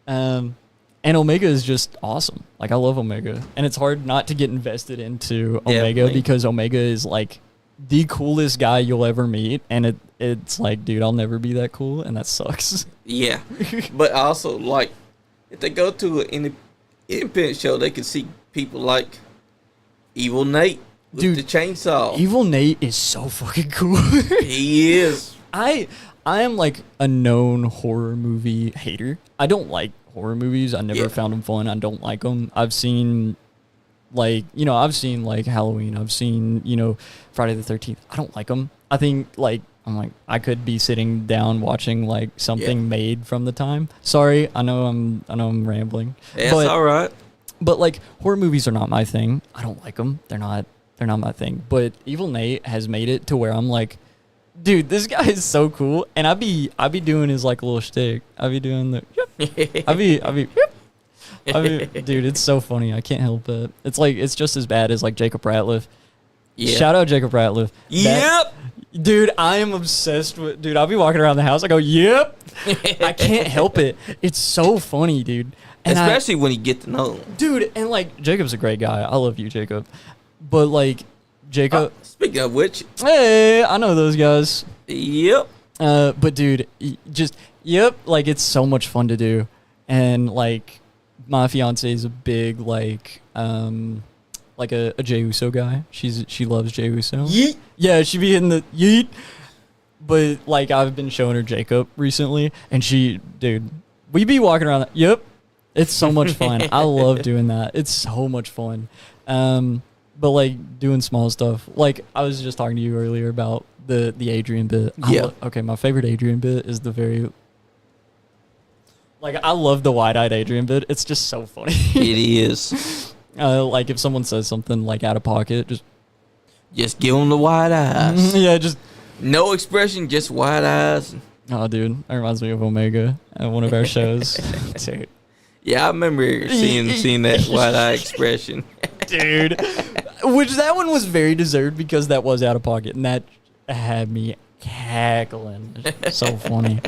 And Omega is just awesome. Like, I love Omega. And it's hard not to get invested into Omega Definitely. because Omega is like the coolest guy you'll ever meet. And it's like, dude, I'll never be that cool. And that sucks. Yeah. But also, like, if they go to an independent show, they can see people like Evil Nate with Dude, the chainsaw. Evil Nate is so fucking cool. He is. I am like a known horror movie hater. I don't like horror movies. I never Yeah. found them fun. I don't like them. I've seen like Halloween. I've seen, Friday the 13th. I don't like them. I think like I'm like I could be sitting down watching like something made from the time. Sorry, I know I'm rambling. That's but, all right. But like horror movies are not my thing. I don't like them. They're not my thing. But Evil Nate has made it to where I'm like, dude, this guy is so cool. And I be doing his like little shtick. I be doing the yep. I be yep. I mean, dude, it's so funny. I can't help it. It's just as bad as like Jacob Ratliff. Yeah. Shout out Jacob Ratliff. Yep. Dude, I am obsessed with. Dude, I'll be walking around the house. I go, yep. I can't help it. It's so funny, dude. And especially when you get to know him. Dude, and like Jacob's a great guy. I love you, Jacob. But like Jacob. Speaking of which, hey, I know those guys. Yep. But dude, yep. Like it's so much fun to do, and like my fiance is a big like a Jey Uso guy. She loves Jey Uso. Yeet. Yeah, she be in the yeet. But like I've been showing her Jacob recently, and dude, we be walking around. Yep, it's so much fun. I love doing that. It's so much fun. But like doing small stuff. Like I was just talking to you earlier about the Adrian bit. Yeah. Okay, my favorite Adrian bit is the very. Like I love the wide-eyed Adrian bit. It's just so funny. It is. Like if someone says something like out of pocket, just give them the wide eyes. Yeah, just no expression, just wide eyes. oh, dude, that reminds me of Omega at one of our shows. Dude. Yeah, I remember seeing that wide eye expression. Dude, which that one was very deserved because that was out of pocket, and that had me cackling. So funny.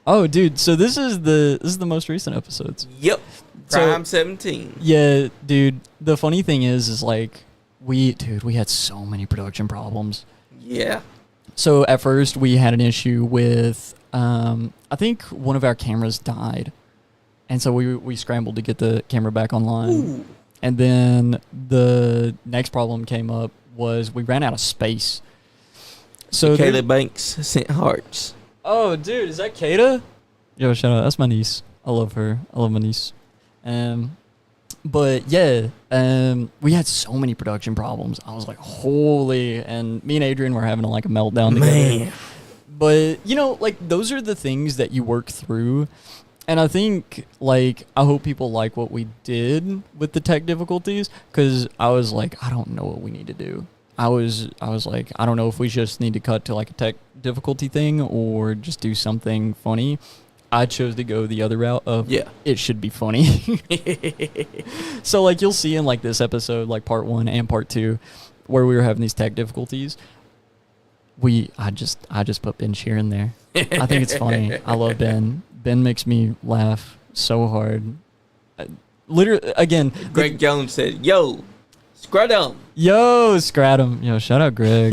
Oh, dude, so this is the most recent episodes. Yep. Prime 17. Yeah, dude. The funny thing is like we had so many production problems. Yeah. So at first we had an issue with I think one of our cameras died, and so we scrambled to get the camera back online. Ooh. And then the next problem came up was we ran out of space. So Kayla Banks sent hearts. oh, dude, is that Kata? Yo, shout out. That's my niece. I love her. I love my niece. But yeah, we had so many production problems. I was like, holy, and me and Adrian were having like a meltdown together. Man. But you know, like those are the things that you work through. And I think, like, I hope people like what we did with the tech difficulties, because I was like, I don't know what we need to do. I was like, I don't know if we just need to cut to like a tech difficulty thing or just do something funny. I chose to go the other route of it should be funny. So like you'll see in like this episode, like part 1 and part 2, where we were having these tech difficulties. I just put Ben Shear in there. I think it's funny. I love Ben. Ben makes me laugh so hard. Literally, again. Greg Jones said, yo, Scradum. Yo, Scradum. Yo, shout out Greg.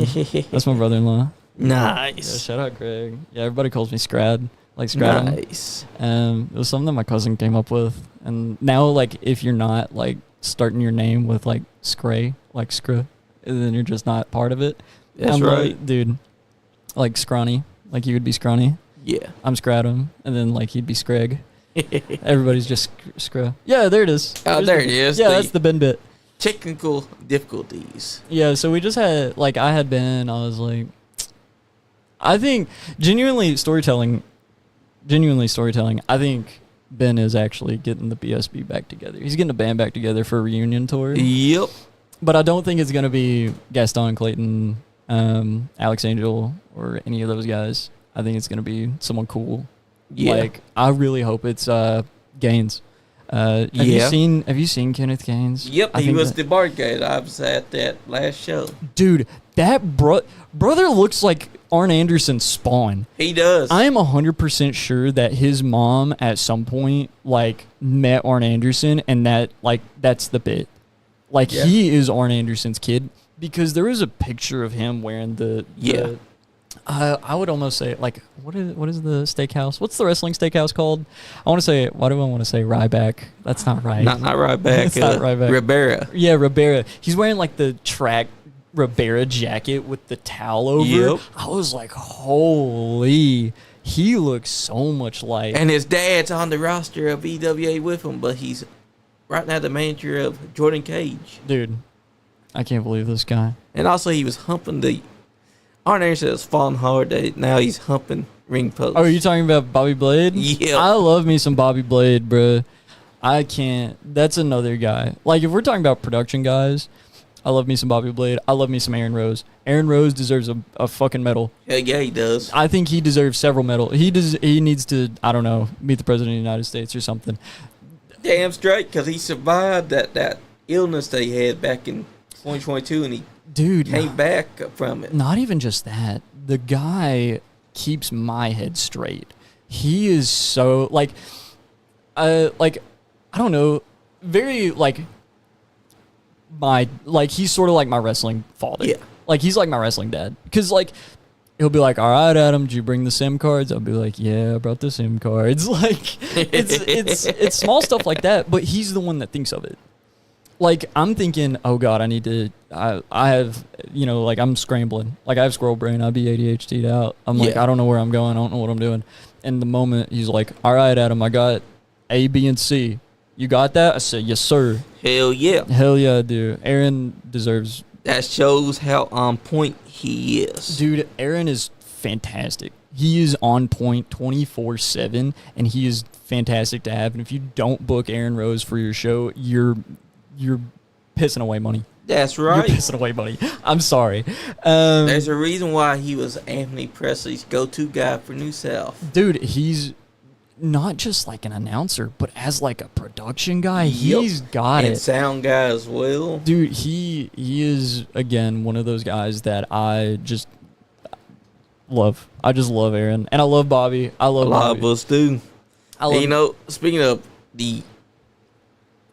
That's my brother-in-law. Nice. Yeah, shout out Greg. Yeah, everybody calls me Scrad. Like Scradum. Nice. It was something that my cousin came up with. And now, like, if you're not, like, starting your name with, like, Scray, like Scra, then you're just not part of it. That's right. Like, dude, like Scrawny. Like, you would be Scrawny. Yeah. I'm Scradum, and then like he'd be Screg. Everybody's just Scra. Yeah, there it is. Oh, there it is. Yeah, that's the Ben bit. Technical difficulties. Yeah, so we just had, like, I had Ben, I was like, I think, genuinely storytelling, I think Ben is actually getting the BSB back together. He's getting the band back together for a reunion tour. Yep. But I don't think it's going to be Gaston, Clayton, Alex Angel, or any of those guys. I think it's going to be someone cool. Yeah. Like, I really hope it's Gaines. Have you seen Kenneth Gaines? Yep, he was the bar guy. I was at that last show. Dude, that brother looks like Arn Anderson's Spawn. He does. I am 100% sure that his mom at some point, like, met Arn Anderson, and that's the bit. Like, he is Arn Anderson's kid, because there is a picture of him wearing the I would almost say, like, what is the steakhouse? What's the wrestling steakhouse called? Why do I want to say Ryback? That's not right. Not Ryback. It's not Ryback. Ribera. Yeah, Ribera. He's wearing, like, the track Ribera jacket with the towel over. Yep. I was like, holy, he looks so much like. And his dad's on the roster of EWA with him, but he's right now the manager of Jordan Cage. Dude, I can't believe this guy. And also, he was humping the. Arn Anderson has fallen hard. Now he's humping ring posts. Oh, are you talking about Bobby Blade? Yeah. I love me some Bobby Blade, bruh. I can't. That's another guy. Like, if we're talking about production guys, I love me some Bobby Blade. I love me some Aaron Rose. Aaron Rose deserves a fucking medal. Yeah, he does. I think he deserves several medals. He needs to, I don't know, meet the President of the United States or something. Damn straight, because he survived that illness that he had back in 2022, and he came back from it. Not even just that. The guy keeps my head straight. He is so, I don't know, very, he's sort of like my wrestling father. Yeah. Like, he's like my wrestling dad. Because, he'll be like, all right, Adam, did you bring the SIM cards? I'll be like, yeah, I brought the SIM cards. It's small stuff like that, but he's the one that thinks of it. I'm thinking, oh, God, I need to, I have, I'm scrambling. I have squirrel brain. I'd be ADHD'd out. I'm I don't know where I'm going. I don't know what I'm doing. And the moment he's like, all right, Adam, I got A, B, and C. You got that? I said, yes, sir. Hell yeah. Hell yeah, dude. Aaron deserves. That shows how on point he is. Dude, Aaron is fantastic. He is on point 24/7, and he is fantastic to have. And if you don't book Aaron Rose for your show, you're pissing away money. That's right. You're pissing away money. I'm sorry. There's a reason why he was Anthony Presley's go-to guy for New South. Dude, he's not just an announcer, but as a production guy, he's got and it. Sound guy as well. Dude, he is, again, one of those guys that I just love. I just love Aaron. And I love Bobby. I love Bobby. A lot of us do. Speaking of the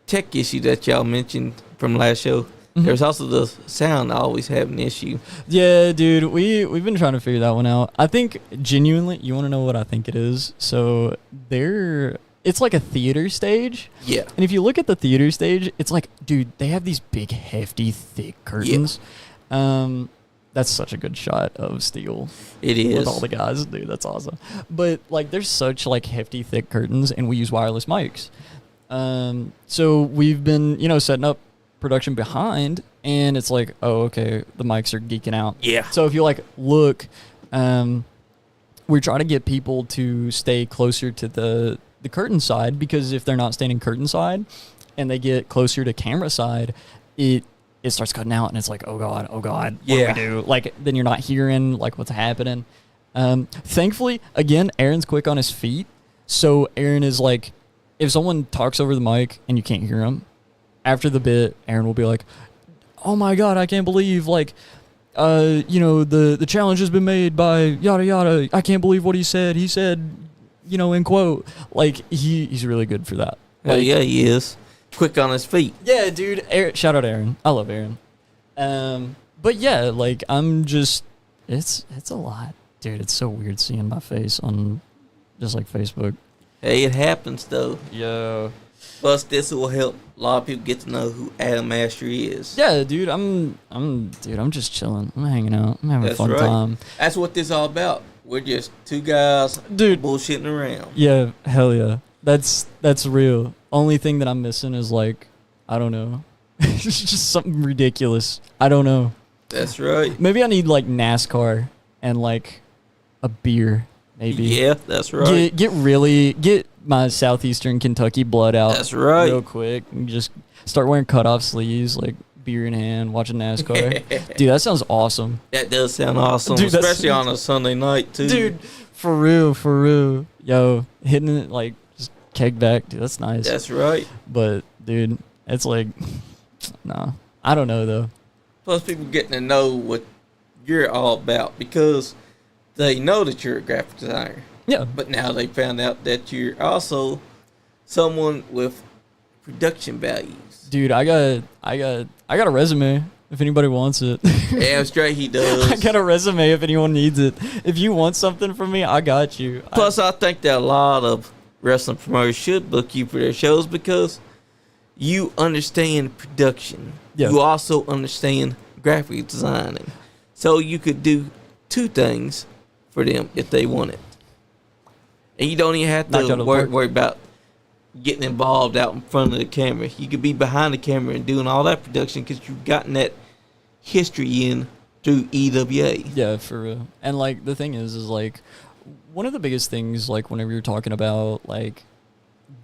tech issue that y'all mentioned from last show, there's also the sound always have an issue. Yeah, dude, we've been trying to figure that one out. I think, genuinely, you want to know what I think it is? So, it's like a theater stage. Yeah. And if you look at the theater stage, it's dude, they have these big, hefty, thick curtains. Yeah. That's such a good shot of Steel. It is. With all the guys. Dude, that's awesome. But, there's such, hefty, thick curtains, and we use wireless mics. So, we've been, setting up production behind, and it's oh, okay, the mics are geeking out. Yeah. So if you look, we're trying to get people to stay closer to the curtain side, because if they're not standing curtain side and they get closer to camera side, it starts cutting out, and it's oh God, what do we do? Then you're not hearing what's happening. Thankfully, again, Aaron's quick on his feet, so Aaron is if someone talks over the mic and you can't hear him, after the bit, Aaron will be like, oh my God, I can't believe, the challenge has been made by yada yada. I can't believe what he said. He said, in quote. He's really good for that. Yeah, he is. Quick on his feet. Yeah, dude. Shout out Aaron. I love Aaron. But yeah, I'm just, it's a lot. Dude, it's so weird seeing my face on just Facebook. Hey, it happens though. Yeah. Plus, this will help a lot of people get to know who Adam Master is. Yeah, dude, I'm just chilling. I'm hanging out. I'm having a fun time. That's what this is all about. We're just two guys, dude, bullshitting around. Yeah, hell yeah. That's real. Only thing that I'm missing is I don't know. It's just something ridiculous. I don't know. That's right. Maybe I need NASCAR and a beer. Maybe. Yeah, that's right. Get my southeastern Kentucky blood out. That's right. Real quick. And just start wearing cutoff sleeves, beer in hand, watching NASCAR. Dude, that sounds awesome. That does sound awesome, dude, especially on a Sunday night too. Dude, for real. Yo, hitting it just keg back, dude, that's nice. That's right. But dude, it's nah. I don't know though. Plus people getting to know what you're all about, because they know that you're a graphic designer. Yeah. But now they found out that you're also someone with production values. Dude, I got a resume if anybody wants it. Damn straight he does. I got a resume if anyone needs it. If you want something from me, I got you. Plus, I think that a lot of wrestling promoters should book you for their shows, because you understand production. Yeah. You also understand graphic designing. So you could do two things for them if they want it. And you don't even have to worry about getting involved out in front of the camera. You could be behind the camera and doing all that production, because you've gotten that history in through EWA. Yeah, for real. And the thing is one of the biggest things whenever you're talking about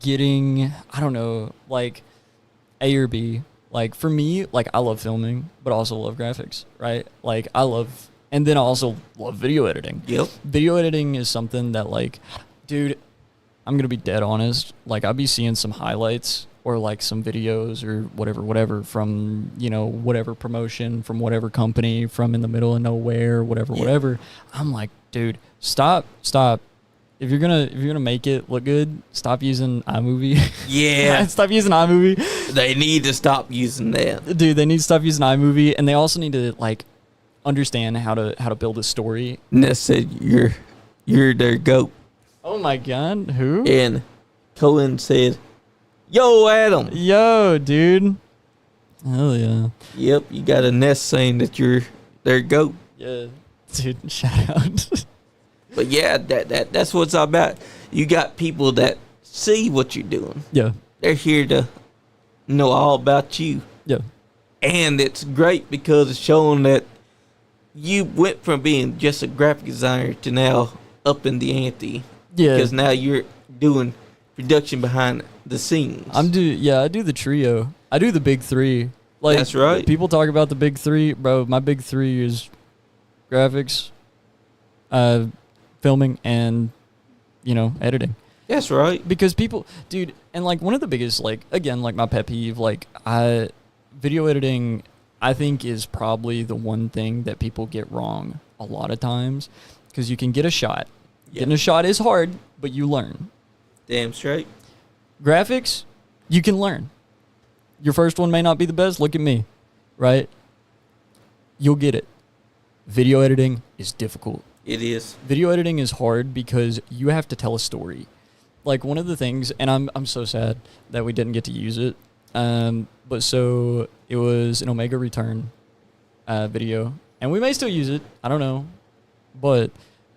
getting, I don't know, A or B, for me, I love filming, but I also love graphics, right? I love, and then I also love video editing. Yep. Video editing is something that dude, I'm gonna be dead honest. Like, I'll be seeing some highlights or like some videos or whatever from, you know, whatever promotion, from whatever company, from in the middle of nowhere, whatever. I'm like, dude, stop. If you're gonna make it look good, stop using iMovie. Yeah. Stop using iMovie. They need to stop using that. Dude, they need to stop using iMovie, and they also need to like understand how to build a story. Ness said you're their goat. Oh my god, who? And Cohen said, "Yo, Adam." Yo, dude. Hell yeah. Yep, you got a Ness saying that you're their goat. Yeah, dude. Shout out. But yeah, that's what it's all about. You got people that see what you're doing. Yeah. They're here to know all about you. Yeah. And it's great because it's showing that you went from being just a graphic designer to now up in the ante. Yeah. Because now you're doing production behind the scenes. I do the trio. I do the big three. Like, that's right. People talk about the big three, bro. My big three is graphics, filming, and, you know, editing. That's right. Because people, dude, and like one of the biggest, like, again, like my pet peeve, like video editing, I think is probably the one thing that people get wrong a lot of times, because you can get a shot. Yeah. Getting a shot is hard, but you learn. Damn straight. Graphics, you can learn. Your first one may not be the best. Look at me, right? You'll get it. Video editing is difficult. It is. Video editing is hard because you have to tell a story. Like, one of the things, and I'm so sad that we didn't get to use it. But so it was an Omega Return video, and we may still use it. I don't know, but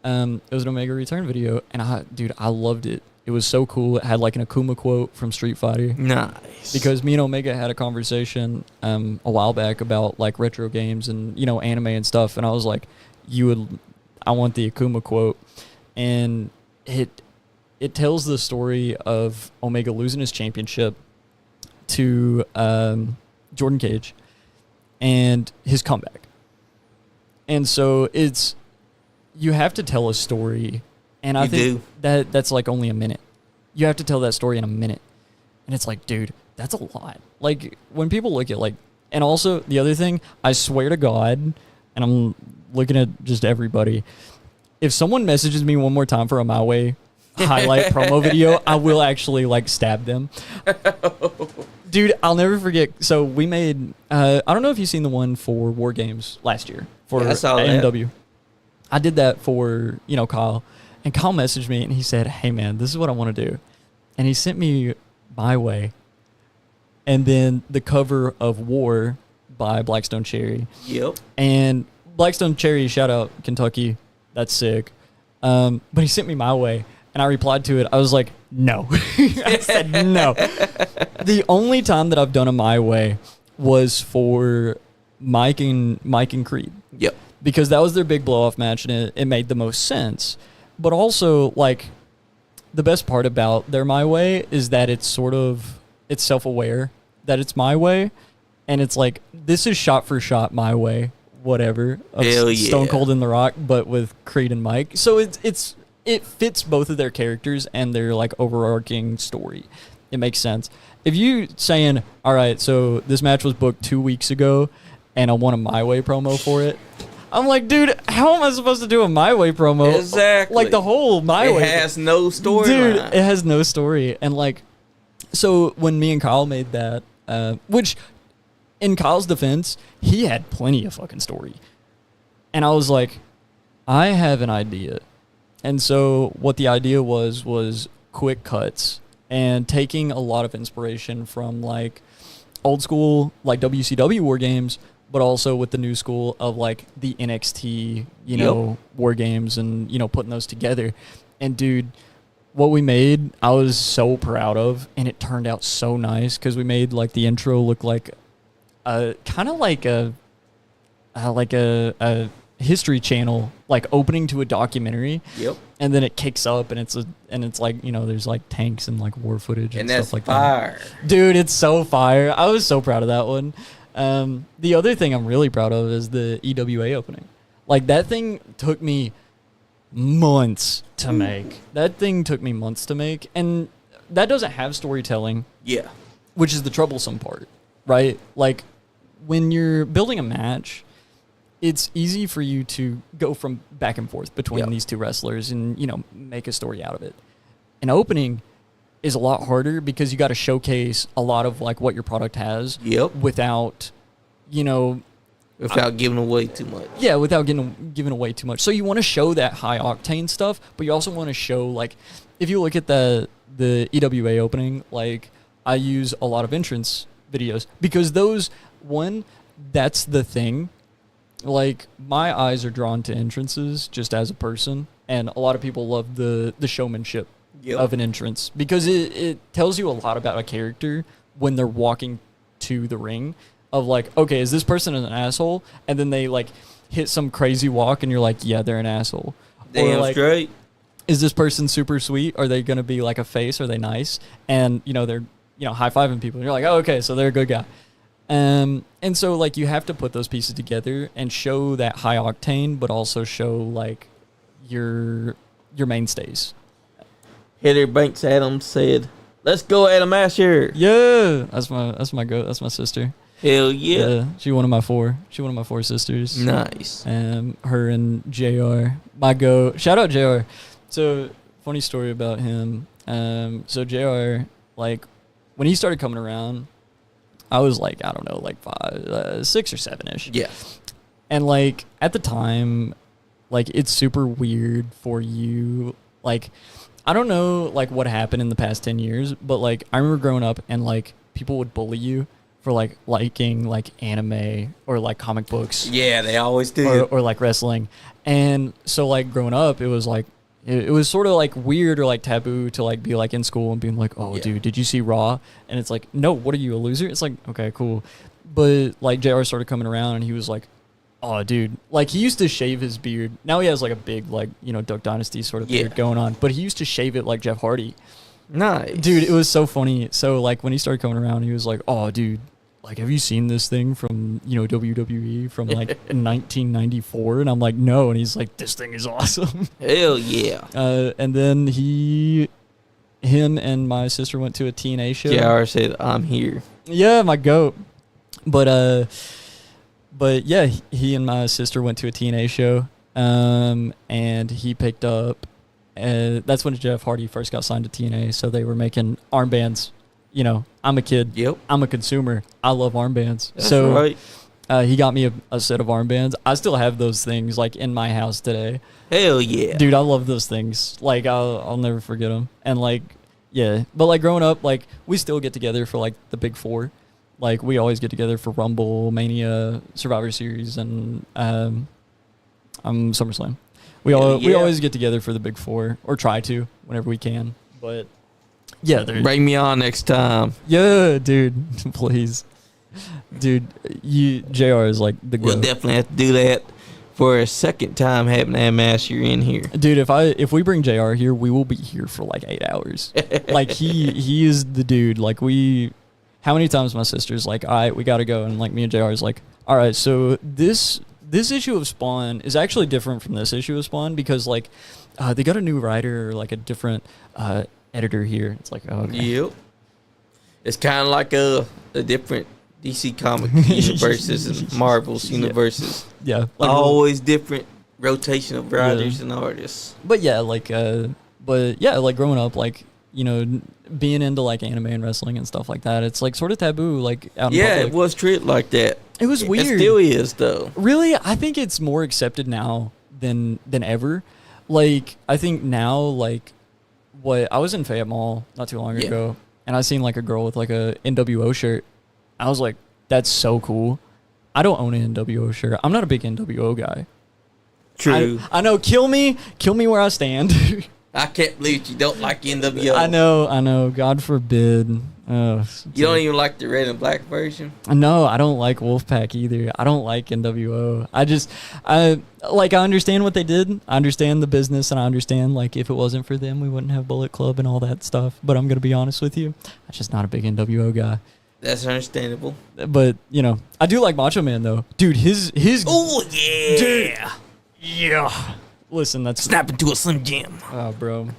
it was an Omega Return video, and I loved it. It was so cool. It had like an Akuma quote from Street Fighter. Nice. Because me and Omega had a conversation a while back about like retro games and, you know, anime and stuff, and I was like, I want the Akuma quote, and it tells the story of Omega losing his championship to Jordan Cage and his comeback. And so you have to tell a story, and I think that's like only a minute. You have to tell that story in a minute. And it's like, dude, that's a lot. Like, when people look at like, and also the other thing, I swear to God, and I'm looking at just everybody, if someone messages me one more time for a My Way highlight promo video, I will actually like stab them. Dude, I'll never forget. So we made, I don't know if you've seen the one for War Games last year for AMW. I did that for, you know, Kyle, and Kyle messaged me and he said, "Hey man, this is what I want to do." And he sent me My Way, and then the cover of War by Blackstone Cherry. Yep. And Blackstone Cherry, shout out Kentucky, that's sick. But he sent me My Way, and I replied to it. I was like, no. I said no. The only time that I've done a My Way was for Mike and Creed. Yep. Because that was their big blow-off match, and it made the most sense. But also, like, the best part about their My Way is that it's self-aware that it's My Way, and it's like, this is shot for shot My Way, whatever, of Stone Cold and The Rock, but with Creed and Mike. So it fits both of their characters and their like overarching story. It makes sense. If you saying, all right, so this match was booked 2 weeks ago, and I want a My Way promo for it, I'm like, dude, how am I supposed to do a My Way promo? Exactly. Like, the whole My Way. It has no story. Dude, it has no story. And, like, so when me and Kyle made that, which, in Kyle's defense, he had plenty of fucking story. And I was like, I have an idea. And so what the idea was quick cuts and taking a lot of inspiration from, like, old school, like, WCW War Games, but also with the new school of like the NXT, you know, War Games, and, you know, putting those together. And dude, what we made, I was so proud of, and it turned out so nice because we made like the intro look like kind of like a History Channel, like opening to a documentary. Yep. And then it kicks up, and it's like, you know, there's like tanks and like war footage and that's stuff like fire. that. Dude, it's so fire. I was so proud of that one. The other thing I'm really proud of is the EWA opening. Like, that thing took me months to make. That thing took me months to make, and that doesn't have storytelling. Yeah. Which is the troublesome part, right? Like, when you're building a match, it's easy for you to go from back and forth between these two wrestlers and, you know, make a story out of it. An opening is a lot harder because you got to showcase a lot of, like, what your product has without, you know... Without giving away too much. Yeah, without giving away too much. So you want to show that high-octane stuff, but you also want to show, like... If you look at the EWA opening, like, I use a lot of entrance videos because those... One, that's the thing. Like, my eyes are drawn to entrances just as a person, and a lot of people love the showmanship of an entrance because it tells you a lot about a character when they're walking to the ring of, like, okay, is this person an asshole? And then they, like, hit some crazy walk and you're like, yeah, they're an asshole. Damn or, like, straight. Is this person super sweet? Are they going to be like a face? Are they nice? And, you know, they're, you know, high-fiving people. And you're like, oh, okay, so they're a good guy. And so, like, you have to put those pieces together and show that high octane, but also show, like, your mainstays. Heather Banks Adams said, "Let's go, Adam Asher." Yeah, that's my sister. Hell yeah. She's one of my four sisters. Nice. Her and JR. My go. Shout out JR. So, funny story about him. So JR, like, when he started coming around, I was like, I don't know, like 6 or 7-ish. Yeah. And, like, at the time, like, it's super weird for you. Like, I don't know, like, what happened in the past 10 years, but, like, I remember growing up and, like, people would bully you for, like, liking, like, anime or, like, comic books. Yeah, they always do. Or like, wrestling. And so, like, growing up, it was, like, it was sort of, like, weird or, like, taboo to, like, be, like, in school and being like, oh, dude, did you see Raw? And it's like, no, what are you, a loser? It's like, okay, cool. But, like, JR started coming around and he was like, oh, dude. Like, he used to shave his beard. Now he has, like, a big, like, you know, Duck Dynasty sort of beard going on. But he used to shave it like Jeff Hardy. Nice. Dude, it was so funny. So, like, when he started coming around, he was like, oh, dude, like, have you seen this thing from, you know, WWE from, like, 1994? And I'm like, no. And he's like, this thing is awesome. Hell yeah. And then him and my sister went to a TNA show. JR said, I'm here. Yeah, my goat. But yeah, he and my sister went to a TNA show. And he picked up, that's when Jeff Hardy first got signed to TNA. So they were making armbands. You know, I'm a kid. Yep. I'm a consumer. I love armbands. That's so right. He got me a set of armbands. I still have those things, like, in my house today. Hell yeah. Dude, I love those things. Like, I'll never forget them. And, like, yeah. But, like, growing up, like, we still get together for, like, the big four. Like, we always get together for Rumble, Mania, Survivor Series, and SummerSlam. We always get together for the big four, or try to, whenever we can. But... yeah, bring me on next time. Yeah, dude, please, dude. JR is like the. We'll definitely have to do that for a second time having Adam Asher in here, dude. If we bring JR here, we will be here for like 8 hours. Like he is the dude. Like how many times my sister's like, all right, we gotta go, and like me and JR is like, all right, so this issue of Spawn is actually different from this issue of Spawn because like they got a new writer or like a different editor here. It's like, oh, okay. Yep. It's kind of like a different DC comic universes and Marvel's universes. Yeah. Like, always different rotation of writers and artists. But yeah, like growing up, like, you know, being into like anime and wrestling and stuff like that, it's like sort of taboo, like out in public. It was treated like that. It was weird. It still is though. Really? I think it's more accepted now than ever. Like, I think now, like, I was in Fayette Mall not too long ago, and I seen like a girl with like a NWO shirt. I was like, that's so cool. I don't own an NWO shirt. I'm not a big NWO guy. True. I know. Kill me where I stand. I can't believe you don't like NWO. I know. God forbid. You don't even like the red and black version? No, I don't like Wolfpack either. I don't like NWO. I understand what they did. I understand the business, and I understand, like, if it wasn't for them, we wouldn't have Bullet Club and all that stuff. But I'm going to be honest with you. I'm just not a big NWO guy. That's understandable. But, you know, I do like Macho Man, though. Dude, his... Oh, yeah. Dude. Yeah. listen, that's Snap into a Slim Jim. oh, bro.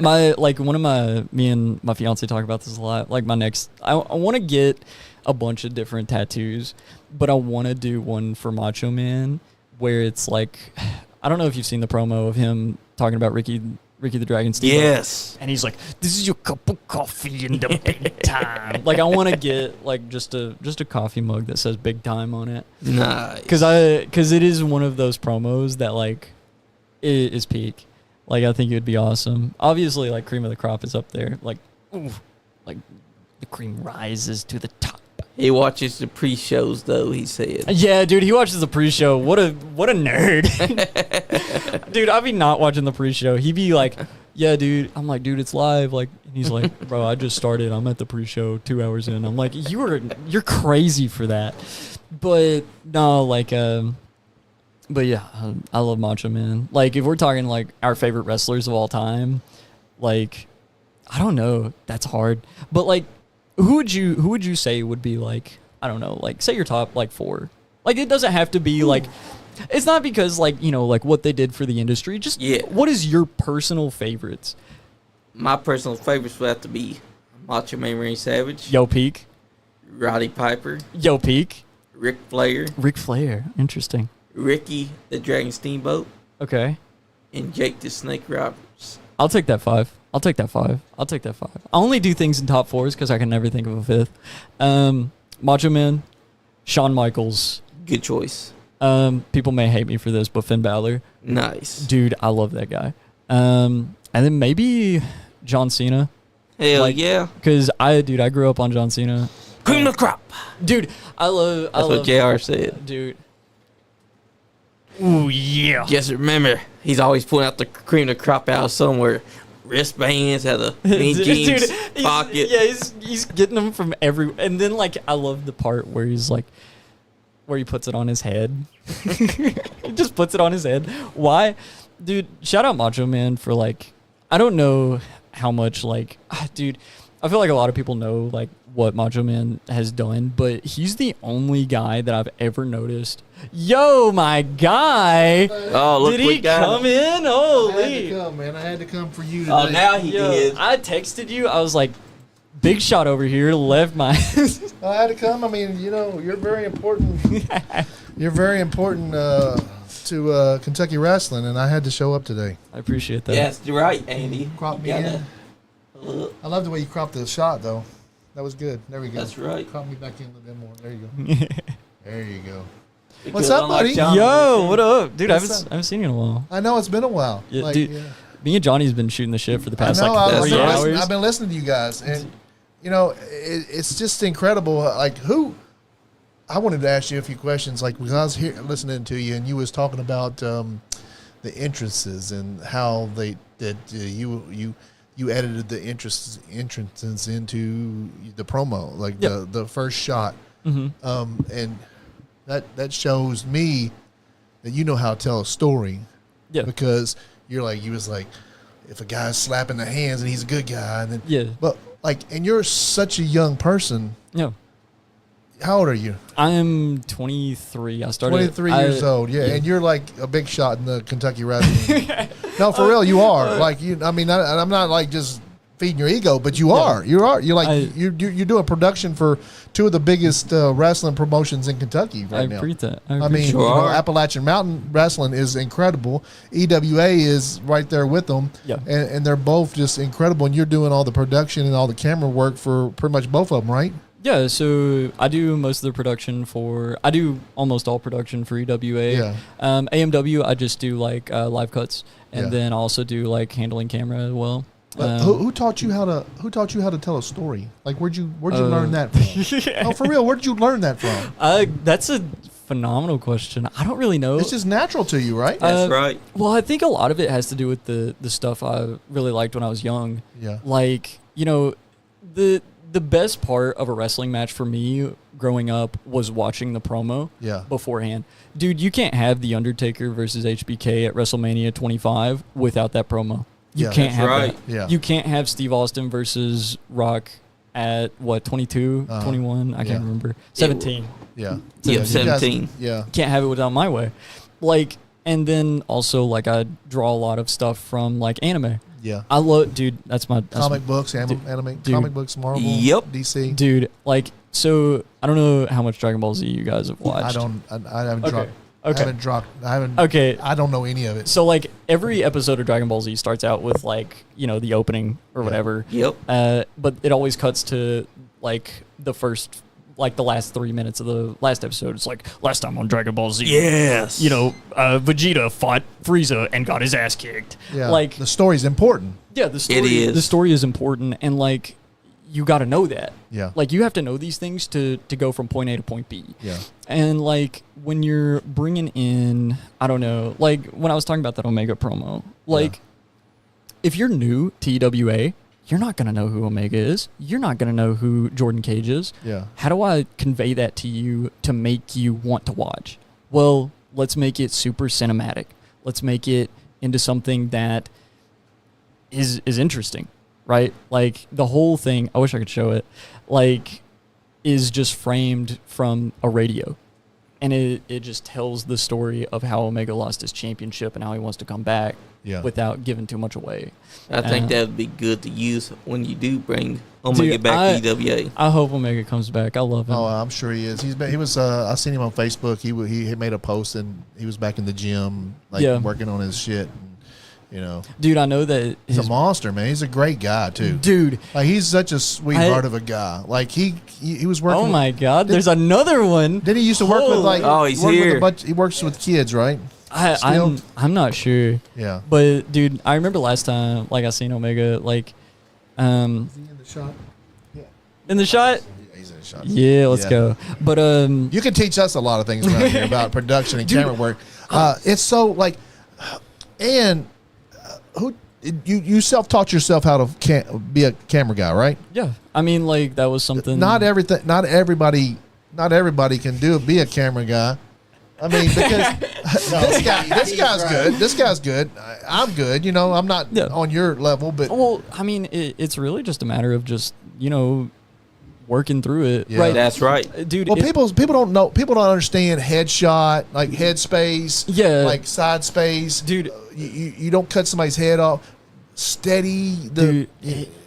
Me and my fiance talk about this a lot. Like I want to get a bunch of different tattoos, but I want to do one for Macho Man where it's like, I don't know if you've seen the promo of him talking about Ricky the Dragon Steamboat. Yes. And he's like, this is your cup of coffee in the big time. Like, I want to get like just a coffee mug that says big time on it. Nice. Because it is one of those promos that like is peak. Like, I think it would be awesome. Obviously, like, cream of the crop is up there. Like, ooh, like the cream rises to the top. He watches the pre-shows, though, he said. Yeah, dude, he watches the pre-show. What a nerd. Dude, I'd be not watching the pre-show. He'd be like, yeah, dude. I'm like, dude, it's live. Like, and he's like, bro, I just started. I'm at the pre-show 2 hours in. I'm like, you're crazy for that. But no, like, but yeah, I love Macho Man. Like, if we're talking like our favorite wrestlers of all time, like, I don't know, that's hard. But like, who would you say would be like, I don't know, like, say your top like 4. Like, it doesn't have to be like, it's not because like, you know, like what they did for the industry. Just what is your personal favorites? My personal favorites would have to be Macho Man Randy Savage. Yo Peak. Roddy Piper. Yo Peak. Ric Flair. Ric Flair. Interesting. Ricky the Dragon Steamboat. Okay. And Jake the Snake Roberts. I'll take that 5. I'll take that 5. I only do things in top 4s because I can never think of a 5th. Macho Man, Shawn Michaels. Good choice. People may hate me for this, but Finn Balor. Nice. Dude, I love that guy. And then maybe John Cena. Hell yeah. Because I grew up on John Cena. Cream of the crop. Dude, I love... That's what JR said. Dude. Ooh, yeah. Just remember, he's always pulling out the cream of the crop out somewhere. Wristbands, had a mini jeans pocket. He's getting them from every... And then, like, I love the part where he's, like... Where he puts it on his head. He just puts it on his head. Why? Dude, shout out Macho Man for, like... I don't know how much, like... Dude, I feel like a lot of people know, like, what Macho Man has done, but he's the only guy that I've ever noticed. Yo, my guy! Oh, look, did he come in? Holy! I had to come, man. I had to come for you today. Oh, now he did. I texted you. I was like, big shot over here. Left my... I had to come. I mean, you know, you're very important. You're very important to Kentucky wrestling, and I had to show up today. I appreciate that. Yes, you're right, Andy. Crop me in. I love the way you cropped the shot, though. That was good. There we go. That's right. Crop me back in a little bit more. There you go. There you go. Because What's up, buddy? Yo, what up? Dude, I What's haven't seen you in a while. I know it's been a while. Yeah, dude, me and Johnny's been shooting the shit for the past I know, like 3 that's hours. I've been listening to you guys, and you know, it's just incredible. Like, I wanted to ask you a few questions, like, because I was here listening to you, and you was talking about the entrances and how you edited the entrances into the promo, like the first shot, and that shows me that you know how to tell a story, because you was like, if a guy's slapping the hands and he's a good guy, and then but like, and you're such a young person. Yeah. How old are you? I'm 23. I started 23 years old. Yeah, and you're like a big shot in the Kentucky wrestling. No, for real, you are. Like, you. I mean, I'm not like just feeding your ego, but you are. You are. You're like you're doing production for 2 of the biggest wrestling promotions in Kentucky right now. I appreciate that. I mean, you know, Appalachian Mountain Wrestling is incredible. EWA is right there with them. Yeah. And they're both just incredible. And you're doing all the production and all the camera work for pretty much both of them, right? Yeah, so I do most of the production I do almost all production for EWA. Yeah. AMW, I just do like live cuts, and then I also do like handling camera as well. Who taught you how to tell a story? Like, where'd you learn that from? Oh, for real, where did you learn that from? That's a phenomenal question. I don't really know. It's just natural to you, right? That's right. Well, I think a lot of it has to do with the stuff I really liked when I was young. Yeah. Like, you know, the best part of a wrestling match for me growing up was watching the promo beforehand. Dude, you can't have The Undertaker versus HBK at WrestleMania 25 without that promo. You can't have that. Yeah. You can't have Steve Austin versus Rock at, 22, 21? I can't remember. 17. Yeah. Yeah, 17. Yeah. Can't have it without My Way. Like, And then also like I draw a lot of stuff from like anime. Yeah. I love, dude. That's Comic books, anime, dude. comic books, Marvel, Yep. DC. dude. Like, so I don't know how much Dragon Ball Z you guys have watched. I haven't Okay. dropped. Okay. I haven't dropped. I haven't. Okay. I don't know any of it. So like every episode of Dragon Ball Z starts out with like, you know, the opening or whatever. Yep. But it always cuts to like the first, like the last 3 minutes of the last episode. It's like last time on Dragon Ball Z. Yes. You know, Vegeta fought Frieza and got his ass kicked. Yeah. Like, the story's important. yeah, the story. It is. The story is important, and like you got to know that. Yeah. Like you have to know these things to go from point A to point B. Yeah. And like when you're bringing in, I don't know, like when I was talking about that Omega promo, like if you're new to EWA, you're not going to know who Omega is. You're not going to know who Jordan Cage is. Yeah. How do I convey that to you to make you want to watch? Well, let's make it super cinematic. Let's make it into something that is interesting, right? Like the whole thing, I wish I could show it, like is just framed from a radio. And it just tells the story of how Omega lost his championship and how he wants to come back without giving too much away. I think that would be good to use when you do bring Omega back to EWA. I hope Omega comes back. I love him. Oh, I'm sure he is. He was. I seen him on Facebook. He had made a post and he was back in the gym, like working on his shit. And, you know, dude, I know that he's a monster, man. He's a great guy too, dude. Like he's such a sweetheart of a guy. Like he was working. Oh my God, there's another one. Then he used to work with like. Oh, he's here. He works with kids, right? I'm not sure. Yeah. But dude, I remember last time like I seen Omega like Is he in the shot? Yeah. in the shot. He's in the shot. Yeah, let's go. But you can teach us a lot of things around here about production and camera work. It's so like, and who you self-taught yourself how to be a camera guy, right? yeah, I mean like that was something. Not everybody can be a camera guy. I mean, because this guy's good. This guy's good. I'm good. You know, I'm not on your level, but Well, I mean, it's really just a matter of just, you know, working through it. Yeah. Right. That's right. Dude. well, people don't know. People don't understand headshot, like head space, Yeah. side space. Dude. You don't cut somebody's head off. Steady. Dude,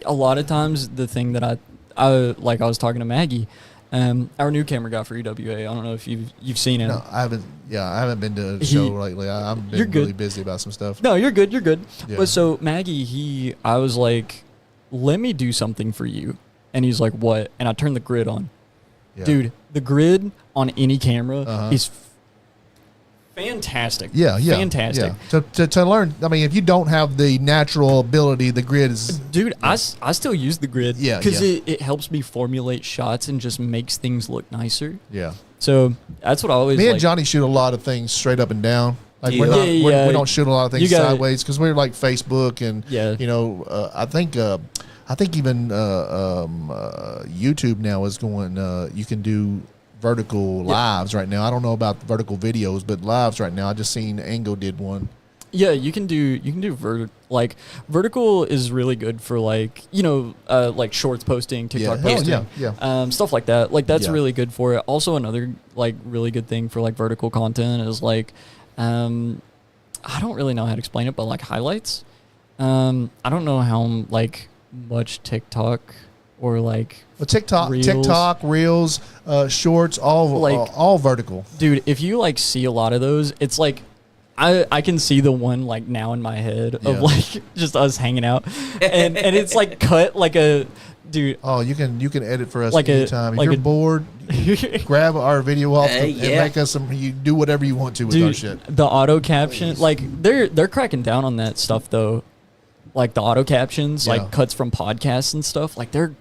a lot of times the thing that I like, I was talking to Maggie, our new camera guy for EWA. I don't know if you've seen him. No, I haven't. Yeah, I haven't been to a show lately. I've been really busy about some stuff. No, you're good. You're good. Yeah. But so Maggie, I was like, let me do something for you. And he's like, what? And I turned the grid on. Yeah. Dude, the grid on any camera is fantastic. Yeah. Fantastic. Yeah. To learn, I mean, if you don't have the natural ability, the grid is. Dude, I still use the grid. Yeah, Because it helps me formulate shots and just makes things look nicer. Yeah. So that's what I always Me and like. Johnny shoot a lot of things straight up and down. Like Yeah. we're not, Yeah. we don't shoot a lot of things gotta- sideways because we're like Facebook and Yeah. you know I think even YouTube now is going. You can do vertical lives right now. I don't know about vertical videos, but lives right now. I just seen Ango did one. Yeah, you can do vertical is really good for like, you know, like shorts posting, TikTok Yeah. posting, Yeah. stuff like that. Like that's Yeah. really good for it. Also, another like really good thing for like vertical content is like, I don't really know how to explain it, but like highlights. I don't know how like much TikTok or like But TikTok, Reels, Shorts, Like- all vertical. dude, if you like see a lot of those, it's like I can see the one like now in my head of Yeah. like just us hanging out, and it's like cut like a dude. Oh, you can edit for us Like a- anytime. If like you're a- bored, grab our video off and yeah. make us some. You do whatever you want to with our Dude, shit. the auto caption, like they're cracking down on that stuff though. Like the auto captions, Yeah. like cuts from podcasts and stuff. Like they're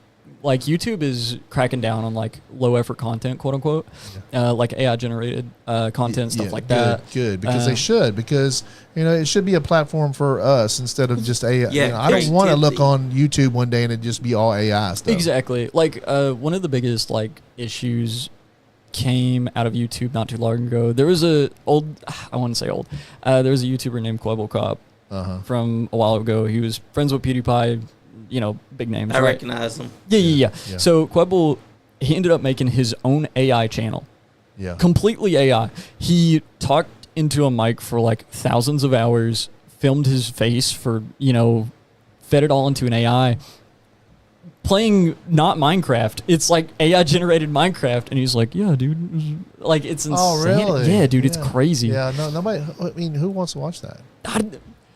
like YouTube is cracking down on like low effort content, quote unquote, like AI generated content, stuff like that. Good, because they should, because you know it should be a platform for us instead of just AI. Yeah, you know, I don't want to look creativity. on YouTube one day and it just be all AI stuff. Exactly. Like one of the biggest like issues came out of YouTube not too long ago. There was I wouldn't say old. There was a YouTuber named Quibble Cop from a while ago. He was friends with PewDiePie, you know, big names. I right? recognize them. Yeah. So Quibble, he ended up making his own AI channel. Yeah. Completely AI. He talked into a mic for like thousands of hours, filmed his face for, fed it all into an AI, playing not Minecraft. It's like AI generated Minecraft, and he's like, yeah, dude, like it's insane. Oh, really? Yeah, dude, it's crazy. Yeah, no, nobody. I mean, who wants to watch that?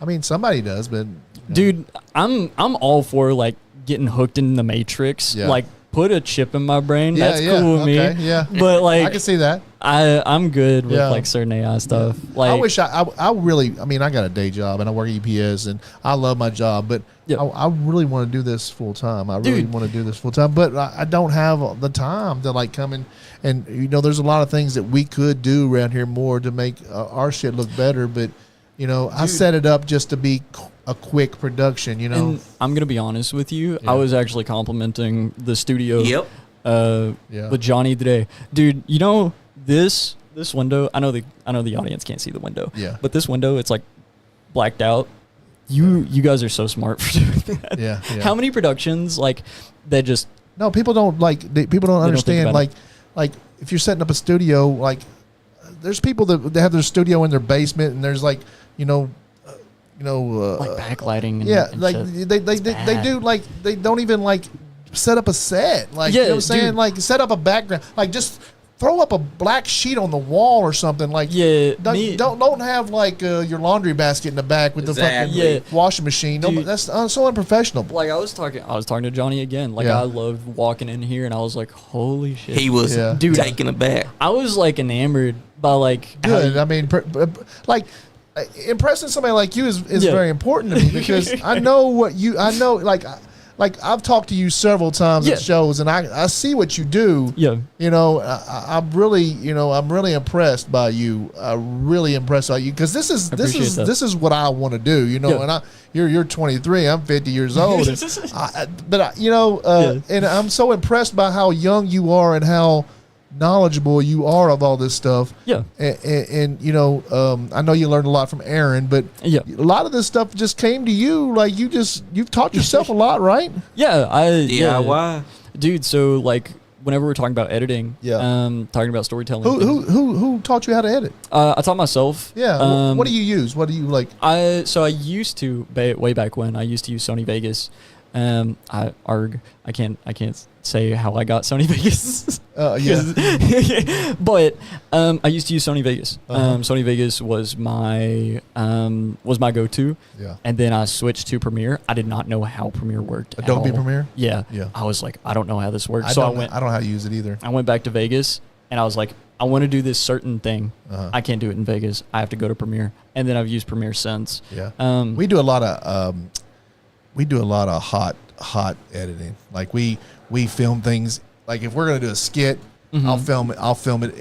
I mean, somebody does, but dude, I'm all for like getting hooked in the Matrix. Yeah. Like, put a chip in my brain. Yeah, That's cool with me. Yeah, But like, I can see that. I'm good with Yeah. like certain AI stuff. Like, I wish I really. I mean, I got a day job and I work at UPS and I love my job, but Yeah. I really want to do this full time. I really Dude. want to do this full time, but I don't have the time to like come in and there's a lot of things that we could do around here more to make our shit look better, but I set it up just to be a quick production. And I'm gonna be honest with you. Yeah. I was actually complimenting the studio. Yep. With Johnny today, dude. This window. I know the audience can't see the window. Yeah. But this window, it's like blacked out. You guys are so smart for doing that. Yeah. How many productions like that just No, people don't people don't understand about like if you're setting up a studio, like there's people that have their studio in their basement and there's like like backlighting? And like shit. they do like they don't even like set up a set, like Yeah, you know what I'm saying, dude. like set up a background, like just throw up a black sheet on the wall or something, like Yeah, don't have like your laundry basket in the back with Exactly. the fucking washing machine. Dude. That's so unprofessional. Like I was talking to Johnny again. Like Yeah. I loved walking in here, and I was like, "Holy shit!" He was Yeah. Dude. taken aback. I was like enamored by like how Good. I mean, like impressing somebody like you is Yeah. very important to me because I know like I've talked to you several times Yeah. at shows and I see what you do. Yeah. I'm really impressed by you. Really impressed by you because this is what I want to do. Yeah. And you're 23. I'm 50 years old. And I'm so impressed by how young you are and how knowledgeable you are of all this stuff. Yeah. And I know you learned a lot from Aaron, but Yeah. a lot of this stuff just came to you. Like you've taught yourself a lot, right? Yeah. Yeah, why? Dude, so like whenever we're talking about editing, talking about storytelling, Who taught you how to edit? I taught myself. Yeah. What do you use? What do you like? I used to way back when I used to use Sony Vegas. I can't say how I got Sony Vegas. Yeah. But I used to use Sony Vegas. Uh-huh. Sony Vegas was my go-to. Yeah. And then I switched to Premiere. I did not know how Premiere worked. at Adobe all. Premiere? Yeah. Yeah. I was like, I don't know how this works. I So don't know how to use it either. I went back to Vegas and I was like, I want to do this certain thing. Uh-huh. I can't do it in Vegas. I have to go to Premiere. And then I've used Premiere since. Yeah. We do a lot of hot editing. Like we film things. Like if we're gonna do a skit, Mm-hmm. I'll film it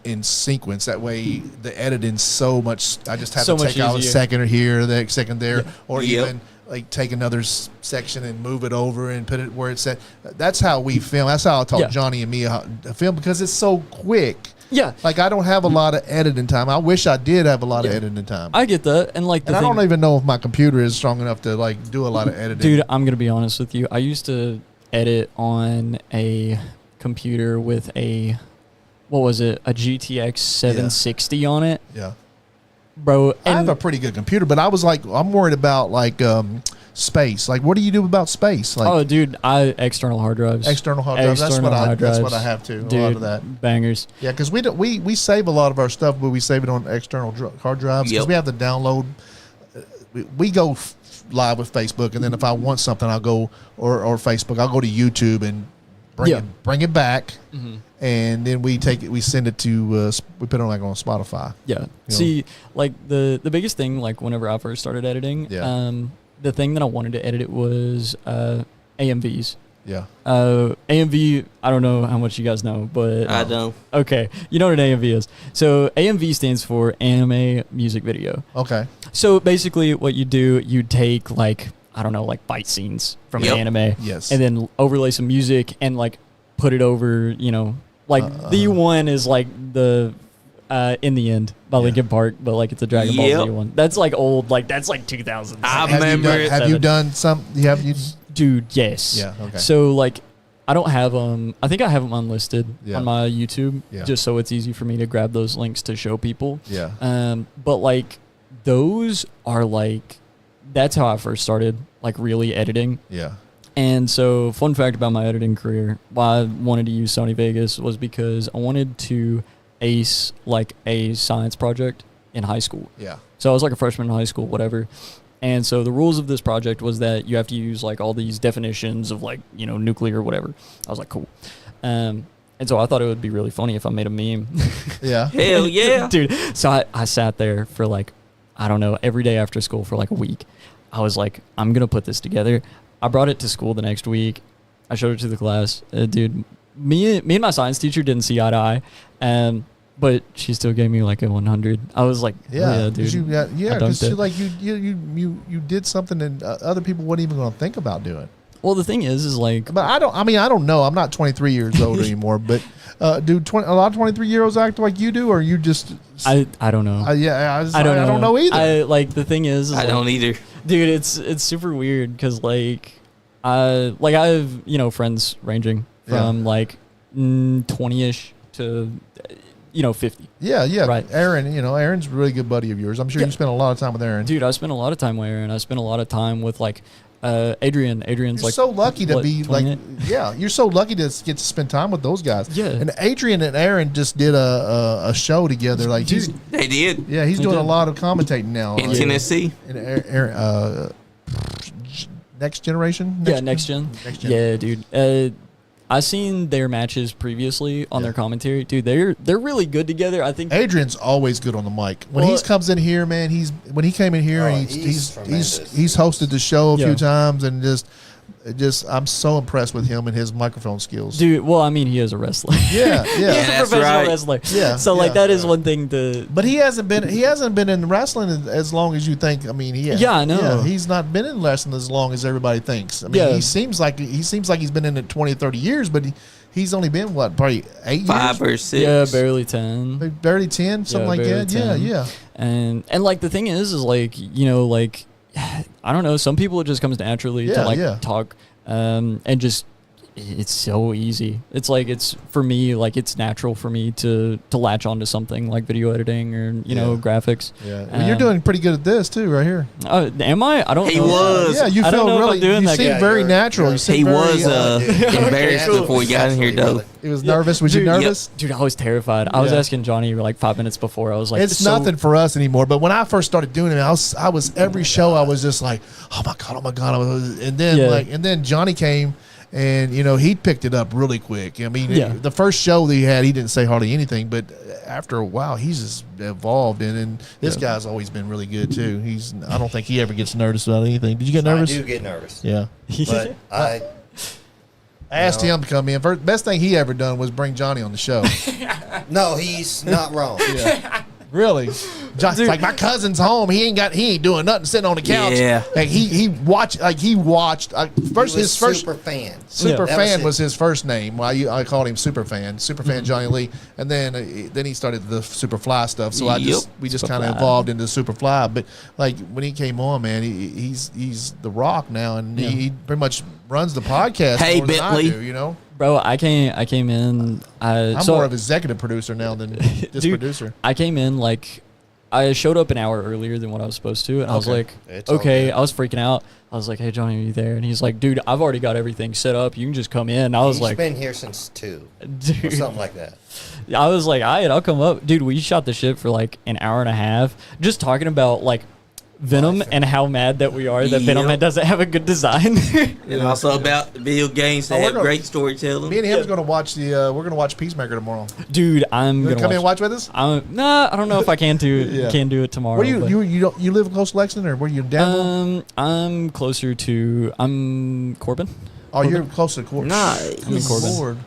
in sequence. That way the editing's so much. I just have So to much take out a easier. second here, the second there, or Yep. even like take another section and move it over and put it where it's at. That's how we film. That's how I taught Yeah. Johnny and me how to film because it's so quick. Yeah. Like I don't have a lot of editing time. I wish I did have a lot of Yeah. editing time. I get that. And like the And I thing, don't even know if my computer is strong enough to like do a lot of editing. dude, I'm going to be honest with you. I used to edit on a computer with a GTX 760 on it, Yeah. bro. I have And a pretty good computer, but I was like, I'm worried about like space. Like, what do you do about space? Like oh, dude, external hard drives. external hard drives. That's what hard I have too. Dude, A lot of that. Bangers. Yeah, because we save a lot of our stuff, but we save it on external hard drives because Yep. we have to download. We go live with Facebook, and then if I want something, I'll go or Facebook. I'll go to YouTube and bring it back, and then we take it. We send it to we put it on like on Spotify. Yeah. See, like the biggest thing, like whenever I first started editing, Yeah. The thing that I wanted to edit was AMVs. Yeah. AMV, I don't know how much you guys know, but I don't. okay, you know what an AMV is. So AMV stands for anime music video. Okay. So basically what you do, you take like, I don't know, like fight scenes from Yep. an anime, Yes. and then overlay some music and like put it over, like the one is like the In the End by Linkin Park, but like it's a Dragon Ball Yep. Z one. That's like old, like that's like 2000s. I Have remember it. Have you done some? Have you? Dude, yes. Yeah, okay. So like I don't have them. I think I have them unlisted on my YouTube, just so it's easy for me to grab those links to show people. Yeah. But like those are like, that's how I first started like really editing. Yeah. And so, fun fact about my editing career, why I wanted to use Sony Vegas was because I wanted to ace like a science project in high school. Yeah. So I was like a freshman in high school, whatever. And so the rules of this project was that you have to use like all these definitions of like, you know, nuclear or whatever. I was like, cool. And so I thought it would be really funny if I made a meme. Yeah. Hell yeah. Dude, so I sat there for like, I don't know, every day after school for like a week. I was like, I'm going to put this together. I brought it to school the next week. I showed it to the class. Dude, me and my science teacher didn't see eye to eye. But she still gave me like a 100. I was like, yeah, dude. Because you did something that other people weren't even going to think about doing. Well, the thing is like, but I don't know. I'm not 23 years old anymore. But do a lot of 23-year-olds act like you do, or you just? I don't know. I don't know either. Like the thing is I don't either, dude. It's super weird because like I have, you know, friends ranging from like 20-ish to 50. Yeah. Right. Aaron's a really good buddy of yours. I'm sure you spent a lot of time with Aaron. Dude, I spent a lot of time with Aaron. I spent a lot of time with like Adrian's you're like so lucky to be 28? like, you're so lucky to get to spend time with those guys. Yeah. And Adrian and Aaron just did a show together. Like they did. Yeah, he's doing a lot of commentating now in Tennessee. And Aaron, Next Generation. Next Gen. Yeah, dude. I seen their matches previously on their commentary. Dude, they're really good together. I think Adrian's always good on the mic. When he comes in here, man, when he came in here, he's hosted the show a few times, and just I'm so impressed with him and his microphone skills. Dude, well, I mean, he is a wrestler. Yeah. He's a professional wrestler. Yeah. So like that is one thing to. But he hasn't been in wrestling as long as you think. I mean, I know. Yeah, he's not been in wrestling as long as everybody thinks. I mean, he seems like he's been in it 20 or 30 years, but he's only been probably 8 years? 5 or 6. Yeah, barely 10. Barely 10, something like that. 10. Yeah. And like the thing is like, like I don't know, some people it just comes naturally to talk and just it's so easy. It's like it's for me like it's natural for me to latch onto something like video editing or graphics. Yeah, well, you're doing pretty good at this too, right here. Am I? I don't know. He was. Yeah, you feel really. You seem very natural. He was embarrassed before he got in here, though. He was nervous. Was you nervous? Dude, I was terrified. I was asking Johnny like 5 minutes before. I was like, it's nothing for us anymore. But when I first started doing it, I was every show I was just like, oh my god, and then Johnny came. And he picked it up really quick. I mean, the first show that he had, he didn't say hardly anything. But after a while, he's just evolved. And this guy's always been really good too. I don't think he ever gets nervous about anything. Did you get nervous? I do get nervous. Yeah, but I asked him to come in. Best thing he ever done was bring Johnny on the show. No, he's not wrong. Yeah. Really? John's like, my cousin's home. He ain't doing nothing, sitting on the couch. Yeah. Like he watched. His first super fan. Super fan was his first name. Well, I called him Superfan Johnny Lee, and then he started the Superfly stuff. So we just kind of evolved into Superfly. But like when he came on, man, he's the Rock now, and he pretty much runs the podcast. Hey, more than Bentley. I do, Bro, I came in. I'm more of executive producer now than just producer. I came in like I showed up an hour earlier than what I was supposed to, and I was like, okay. I was freaking out. I was like, hey, Johnny, are you there? And he's like, dude, I've already got everything set up. You can just come in. I was like, he's been here since 2, dude, or something like that. I was like, all right, I'll come up, dude. We shot the shit for like an hour and a half, just talking about like Venom and how mad that we are that Venom doesn't have a good design. And also about video games that have great storytelling. Me and him's going to watch we're going to watch Peacemaker tomorrow. Dude, I'm going to come in and watch with us? Nah, I don't know if I can do it tomorrow. Where you live close to Lexington, or where you down? I'm closer to Corbin. Oh, you're close to Corbin. Nice. I'm in Corbin. Lord.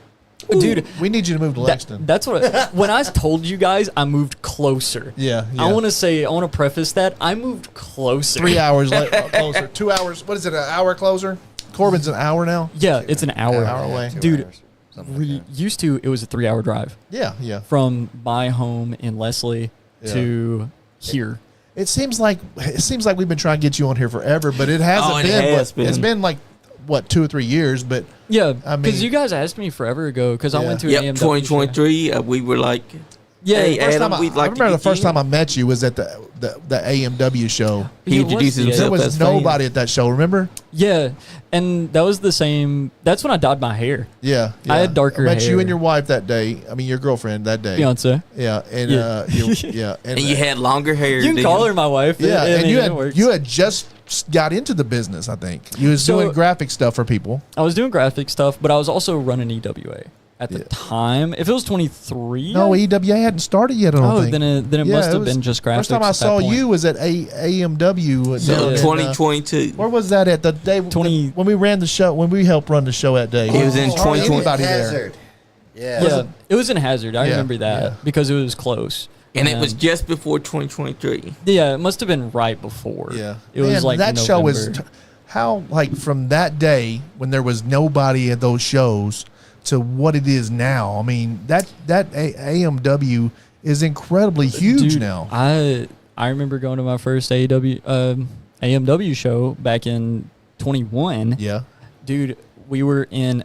Dude, we need you to move to Lexington. That's what when I told you guys I moved closer. Yeah. I want to preface that I moved closer. 3 hours closer. 2 hours. What is it? An hour closer? Corbin's an hour now. Yeah, it's an hour. An hour away, dude. We used to. It was a 3-hour drive. Yeah. From my home in Leslie to here. It seems like we've been trying to get you on here forever, but it hasn't been. It's been like what 2 or 3 years, but Yeah, I because mean- you guys asked me forever ago because I Yeah. went to an Yep, AMW 2023. We were like, Yeah, hey, first Adam, time we'd I like to remember the get you first in. time I met you was at the AMW show. He It was introduced the- There himself was as fan. nobody at that show. Remember? Yeah, and that was the same. That's when I dyed my hair. Yeah, I had darker I met you hair. and your wife that day. I mean, your girlfriend that day. Fiance. Yeah, and Yeah. yeah, And you had longer hair. You can than call him. her my wife. yeah, I and mean, you it works. had just got into the business. I think you was So- doing graphic stuff for people. I was doing graphic stuff, but I was also running EWA at the Yeah. time. If it was 23, No, EWA hadn't started yet. I don't oh, think. then it Yeah, must have was- been just graphics. First time I at that saw point. you was at AMW. So down in, 2022. where was that at the day 20 when we ran the show? When we helped run the show that day? It was in Hardly 2020. anybody there. Hazard. Yeah. Yeah, it was in Hazard. I Yeah, remember that yeah. because it was close. And it was just before 2023. Yeah, it must have been right before. Yeah, it was Man, like that show was November. how like from that day when there was nobody at those shows to what it is now. I mean that AMW is incredibly huge Dude, now. I remember going to my first AMW show back in 21. Yeah, Dude, we were in.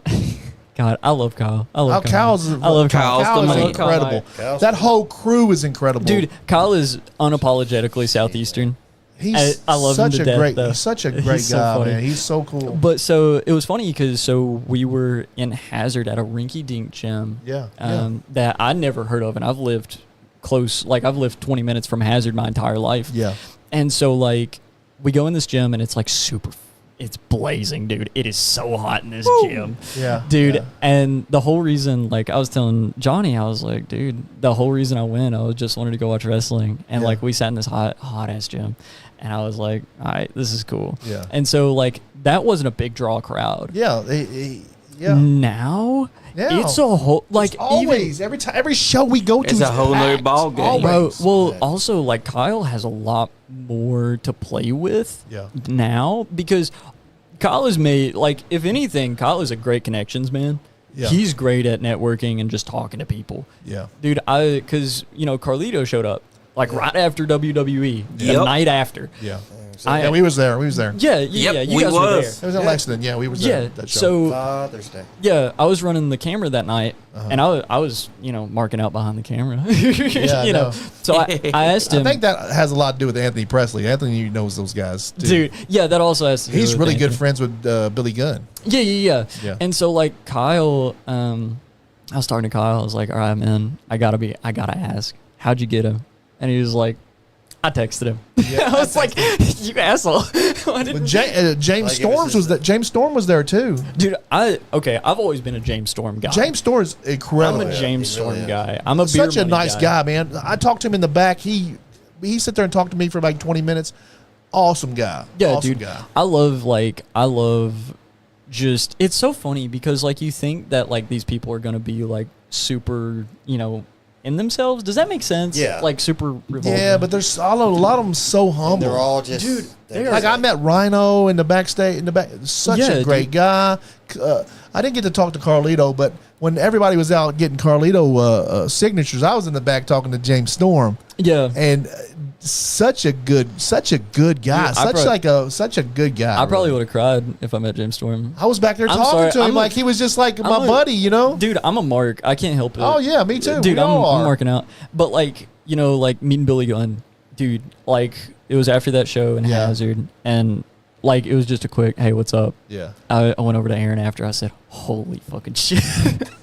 God, I love Kyle. I love Kyle. Kyle's I love Kyle. Kyle's Kyle the is man. incredible. Kyle's That whole crew is incredible, Dude, Kyle is unapologetically Southeastern. He's I love him such to a death, great, though. he's such a great He's so guy, funny. man. He's so cool. But so it was funny because we were in Hazard at a rinky-dink gym. Yeah, That I never heard of, and I've lived close. Like I've lived 20 minutes from Hazard my entire life. yeah. And so like we go in this gym and it's like it's blazing, dude. It is so hot in this gym. Yeah, Dude, yeah. and the whole reason, like I was telling Johnny, I was like, dude, the whole reason I went, I was just wanted to go watch wrestling. And Yeah. like we sat in this hot ass gym and I was like, all right, this is cool. Yeah. And so like that wasn't a big draw crowd. Yeah, yeah. Now Yeah. it's a whole like It's always every show we go to, It's is a whole nother packed. ball game. Always. Bro, well, Yeah. also like Kyle has a lot more to play with Yeah. now because Kyle is made like if anything, Kyle is a great connections man. Yeah. He's great at networking and just talking to people. Yeah. Dude, because Carlito showed up like right after WWE, the Yep. night after. Yeah. I- Yeah, we was there. Yeah, Yep, you we guys were there. was. It was in Lexington. Yeah, we was there. Yeah, That show. so Father's Day. yeah, I was running the camera that night, Uh-huh. and I was marking out behind the camera. Yeah, I know. So I asked I him, think that has a lot to do with Anthony Presley. Anthony knows those guys, too. dude. Yeah, that also has to do He's with really good Anthony. friends with Billy Gunn. Yeah. Yeah. And so like Kyle, I was talking to Kyle. I was like, all right, man, I gotta ask, how'd you get him? And he was like, I texted him. Yeah, I was like, you asshole. Why But didn't James Like, it Storms was was that. James Storm was there too. Dude, I've always been a James Storm guy. James Storm is I'm incredible. a James he really Storm is. guy. I'm a beer Such a money nice guy, man. I talked to him in the back. He sat there and talked to me for like 20 minutes. Awesome guy. Yeah, awesome dude. guy. I love just it's so funny because like you think that like these people are gonna be like super, in themselves. Does that make sense? Yeah. Like super revolting. Yeah, but there's a lot of them so humble. They're all just. Dude, they're they are- Like I met Rhino in the backstage. Such Yeah, a great dude. guy. I didn't get to talk to Carlito, but when everybody was out getting Carlito signatures, I was in the back talking to James Storm, Yeah. and such a good guy. Dude, Such a good guy. I probably really. would have cried if I met James Storm. I was back there I'm talking sorry, to him I'm like he was just like my buddy, Dude, I'm a mark. I can't help it. Oh yeah, me too. Dude, We all I'm are. marking out. But like, like meeting Billy Gunn, dude, like it was after that show in Yeah. Hazard and like it was just a quick, hey, what's up? Yeah. I went over to Aaron after. I said, holy fucking shit.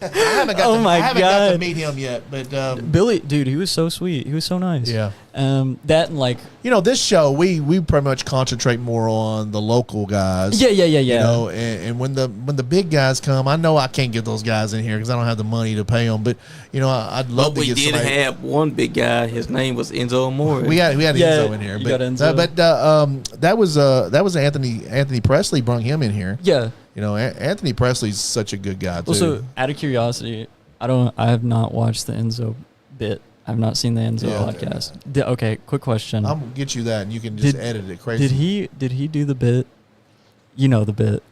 I haven't got Oh my I haven't got to God. meet him yet, but Billy, dude, he was so sweet. He was so nice. yeah. That and like, This show we pretty much concentrate more on the local guys. yeah. And when the big guys come, I know I can't get those guys in here because I don't have the money to pay them. But I'd love But we to get did somebody. have one big guy. His name was Enzo Amore. We had Yeah, Enzo in here, you but got Enzo. that was Anthony Presley brung him in here. Yeah. Anthony Presley's such a good guy too. Also, out of curiosity, I have not watched the Enzo bit. I've not seen the Enzo Yeah. podcast. Okay, quick question. I'm gonna get you that, and you can just edit it crazy. Did he do the bit? You know the bit.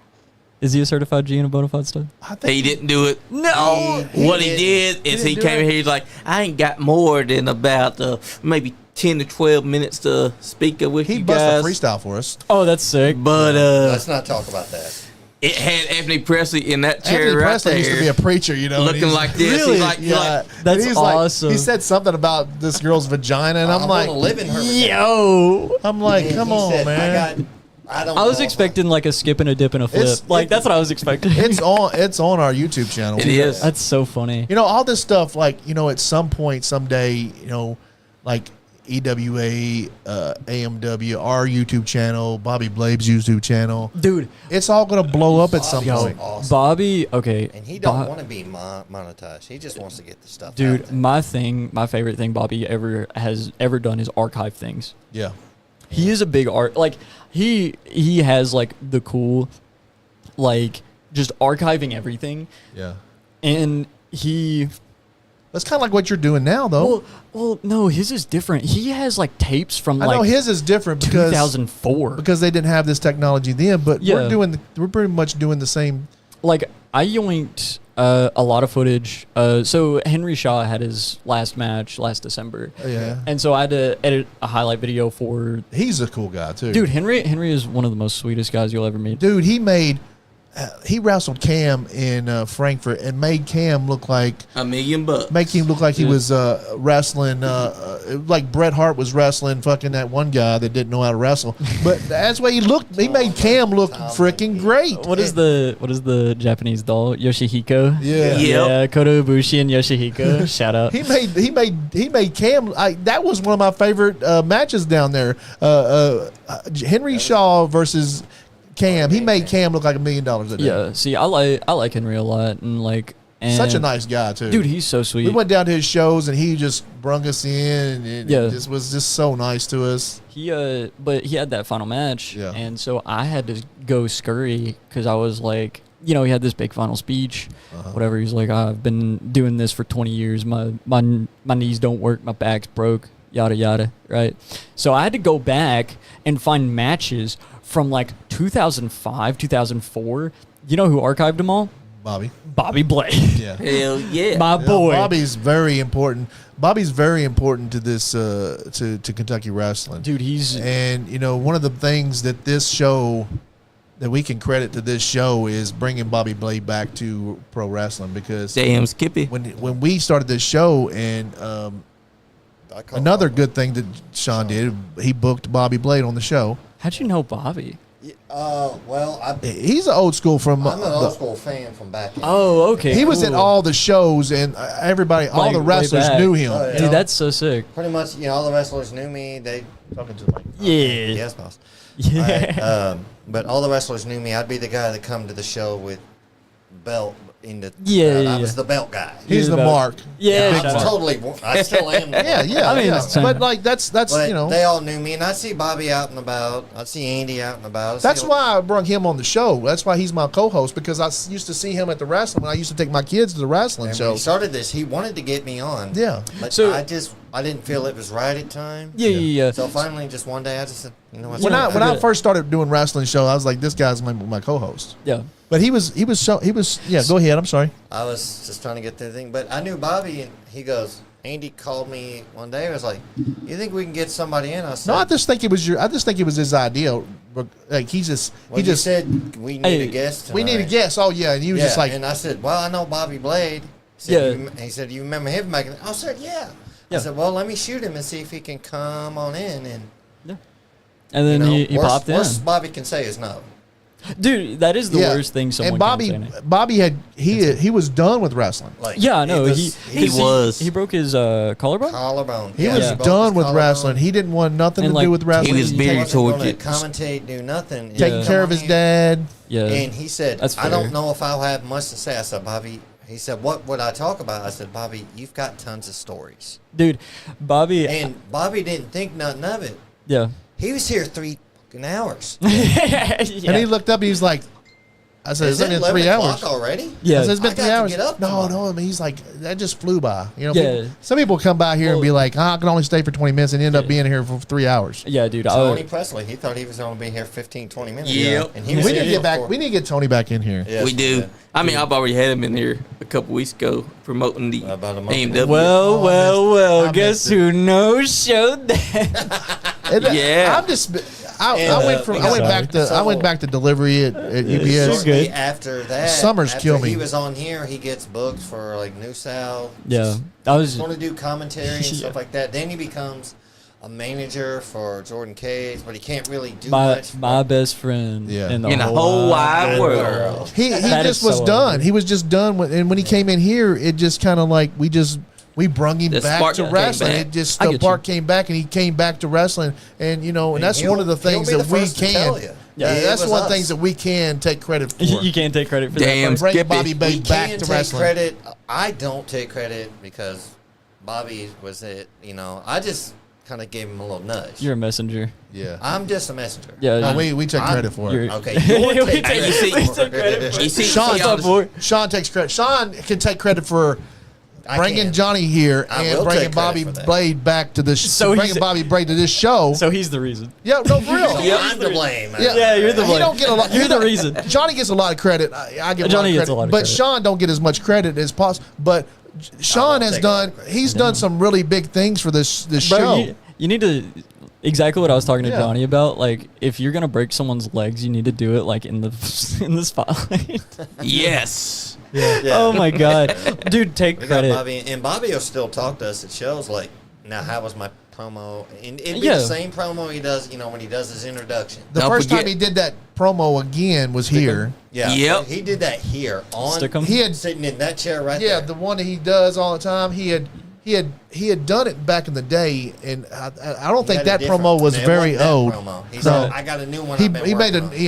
Is he a certified G and a bona fide stud? I think He didn't do it. No. What he did is he didn't do came it. here. He's like, I ain't got more than about maybe 10 to 12 minutes to speak with he you busted guys. a freestyle for us. Oh, that's sick. But Let's not talk about that. It had Anthony Presley in that chair Anthony right Presley there. used to be a preacher, you know, and looking he's- like this. Really? He's like, Yeah, That's he's awesome. He said something about this girl's vagina, and I'm I like, want to live in her. Yo. I'm like, And come he on, said, man. I don't. I was know if expecting like a skip and a dip and a flip. It's- Like that's what I was expecting. It's on our YouTube channel. It is. That's so funny. You know, all this stuff, like, you know, at some point, someday, you know, like EWA, AMW, our YouTube channel, Bobby Blabe's YouTube channel, Dude, it's all going to blow up at some Bobby's point. awesome. Bobby, okay. And he don't Bo- want to be monetized. He just wants to get the stuff. out Dude, there. my favorite thing Bobby has ever done is archive things. Yeah. He is a big art, like he has like the cool, like just archiving everything, Yeah. and he That's kind of like what you're doing now, though. well no, his is different. He has like tapes from I know like his is different because 2004. because they didn't have this technology then, but Yeah. we're pretty much doing the same. Like I yoinked a lot of footage. So Henry Shaw had his last match last December, Yeah. and so I had to edit a highlight video for. He's a cool guy too. Dude, Henry is one of the most sweetest guys you'll ever meet. Dude, he wrestled Cam in Frankfurt and made Cam look like $1,000,000. make him look like he Yeah. was wrestling like Bret Hart was wrestling fucking that one guy that didn't know how to wrestle. But that's the way he looked. He made Cam look freaking great. What is the Japanese doll? Yoshihiko. Yeah. Yep. Yeah, Kota Ibushi and Yoshihiko. Shout out. He made Cam. That was one of my favorite matches down there. Henry Shaw versus Cam. He made Cam look like $1 million a day. Yeah. See, I like Henry a lot, and like Such a nice guy too. dude. He's so sweet. We went down to his shows and he just brung us in and Yeah. it just was just so nice to us. But he had that final match, Yeah. and so I had to go scurry because I was like, you know, he had this big final speech, whatever. He's like, I've been doing this for 20 years. My knees don't work. My back's broke. Yada yada. Right. So I had to go back and find matches from like 2005, 2004. You know who archived them all? Bobby Blade. Yeah. Hell yeah. My boy. Bobby's very important. Bobby's very important to this to Kentucky wrestling. Dude, he's And you know, one of the things that this show that we can credit to this show is bringing Bobby Blade back to pro wrestling because Damn, Skippy. when we started this show and I call another Bobby. good thing that Sean did, he booked Bobby Blade on the show. how'd you know Bobby? Well, He's an old school from I'm an old school fan from back then. Oh, okay. he was at cool. all the shows and everybody, all Like, the way wrestlers back. knew him. Oh, yeah. you know? Dude, that's so sick. Pretty much, all the wrestlers knew me. They talking to like Yeah. yes, boss. Yeah. All right, but all the wrestlers knew me. I'd be the guy that come to the show with belt in the. Yeah, I was yeah. the belt guy. He's the about- mark. Yeah, Big shout mark. out. Totally. I still am. Yeah, yeah. I mean, yeah. it's time. But like that's But you know they all knew me, and I'd see Bobby out and about. I'd see Andy out and about. I'd that's see- why I brought him on the show. That's why he's my co-host because I used to see him at the wrestling when I used to take my kids to the wrestling And when show. he started this, he wanted to get me on. Yeah. But So- I didn't feel it was right at time. Yeah. So finally, just one day, I just said, you know what? When know, I get it. first started doing wrestling show, I was like, this guy's my co-host. Yeah. But he was yeah. Go ahead. I'm sorry. I was just trying to get through the thing, but I knew Bobby, and he goes. Andy called me one day. I was like, "You think we can get somebody in?" I said, No, I just think it was his idea. Like he just said we need Hey, a guest. we need a tonight." guest. Oh yeah, and he was Yeah, just like and I said, "Well, I know Bobby Blade." He said, "You remember him making?" I said, "Yeah." Yeah. I said, "Well, let me shoot him and see if he can come on in." And And then he worst, popped in. worst Bobby can say is no. Dude, that is the yeah. worst thing someone And Bobby can say. Bobby had he was done with wrestling. Like, Yeah, I know. it He was. He broke his collarbone? collarbone. He Yeah, was he broke done his with collarbone. wrestling. He didn't want nothing And, to like, do with wrestling. He was very wasn't gonna tortured. commentate, do nothing. Taking Yeah. care of his dad. Yeah. And he said, That's I don't fair. know if I'll have much to say. I said, Bobby, he said, what would I talk about? I said, Bobby, you've got tons of stories. Dude, Bobby. And Bobby didn't think nothing of it. yeah. He was here 3 fucking hours. And he looked up and he's like, I said, Is it's it been 3 11 hours. o'clock already? Yeah. I said, it's been I 3 got to hours. get up No, tomorrow. no. I mean, he's like, that just flew by. You know, Yeah. people, some people come by here and be Well- like, I can only stay for 20 minutes and end up being here for 3 hours. Yeah, dude. Tony Presley, he thought he was going to be here 15, 20 minutes. Yep. And he We was need to here get back. for- We need to get Tony back in here. Yes, we do. did. I mean, I've already had him in here a couple weeks ago promoting the About a month AMW. ago. Well, Oh, I well, missed guess it. who no showed that? And Yeah. I went Sorry. back to delivery at UPS. Shortly after that, Summers after kill me. He was on here. He gets booked for like New South. Yeah, I was. Just want to do commentary and Yeah. stuff like that. Then he becomes a manager for Jordan Cage, but he can't really do My much. best friend in In the whole wide world. He That just is was so done. ugly. He was just done. And when he came in here, it just kind of like we brung him The back spark to came wrestling. back. It just I the get spark came back, and he came back to wrestling. And and that's one of the things he'll be that the we first to tell can. you. Yeah, It that's was one of us. the things that we can take credit for. You can't take credit for Damn. that. Bring Skip it. Bobby We Bay back can to take wrestling. credit. I don't take credit because Bobby was it. I just kind of gave him a little nudge. You're a messenger. Yeah. I'm just a messenger. Yeah, No, we take I'm- credit for it. You're- Okay, you'll take Hey, you credit see- for it. You see, Sean, see, honest- Sean takes credit. Sean can take credit for I bringing can. Johnny here I and will bringing take Bobby credit for that. Blade back to this. So bringing he's- Bobby Blade to this show. So he's the reason. Yeah, no, for real. I'm to blame. Yeah, you're the He blame. don't get a lot. You're the reason. Johnny gets a lot of credit. I give Johnny a lot gets a of lot credit, of but credit. Sean don't get as much credit as possible. But Sean won't has take a lot done. of credit. He's done some really big things for this Bro, show. you need to exactly what I was talking to Yeah. Johnny about. Like, if you're gonna break someone's legs, you need to do it like in the spotlight. yes. Yeah. Oh my god, dude, take We got credit. Bobby, and Bobby will still talk to us at shows like, now how was my promo? And it'd be Yeah. the same promo he does, when he does his introduction. The Don't first time forget- he did that promo again was here. Yeah. Yep. He did that here on Stick 'em. He had sitting in that chair right yeah, there. the one that he does all the time. He had done it back in the day, and I don't He think had a that different- promo was it very wasn't that old. Promo. He No. said, I got a new one. He I've been he made working on." he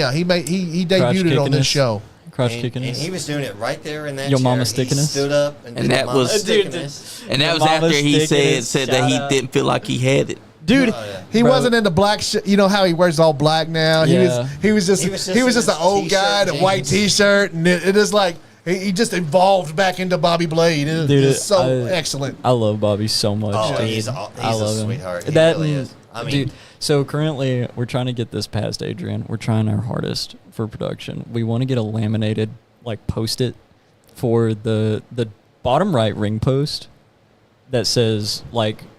debuted Crotch it on kicking this us. show. Crotch And, kicking and us. he was doing it right there in that Your chair. mama He sticking us? stood up and, And did that mama was- sticking Dude, us. And that Your was mama's after he sticking said it. that he Shout out. didn't feel like he had it. Dude, Oh, yeah. He Bro. wasn't into black. You know how he wears all black now. Yeah. He was just He was just he was in just an his old guy in a t-shirt, white jeans. T-shirt, and it is like he just evolved back into Bobby Blade. It Dude, is so I- excellent. I love Bobby so much. Oh, dude. he's I a love him. sweetheart. He That really and- is. I mean, dude. So currently, we're trying to get this past Adrian. We're trying our hardest for production. We want to get a laminated post-it for the bottom right ring post that says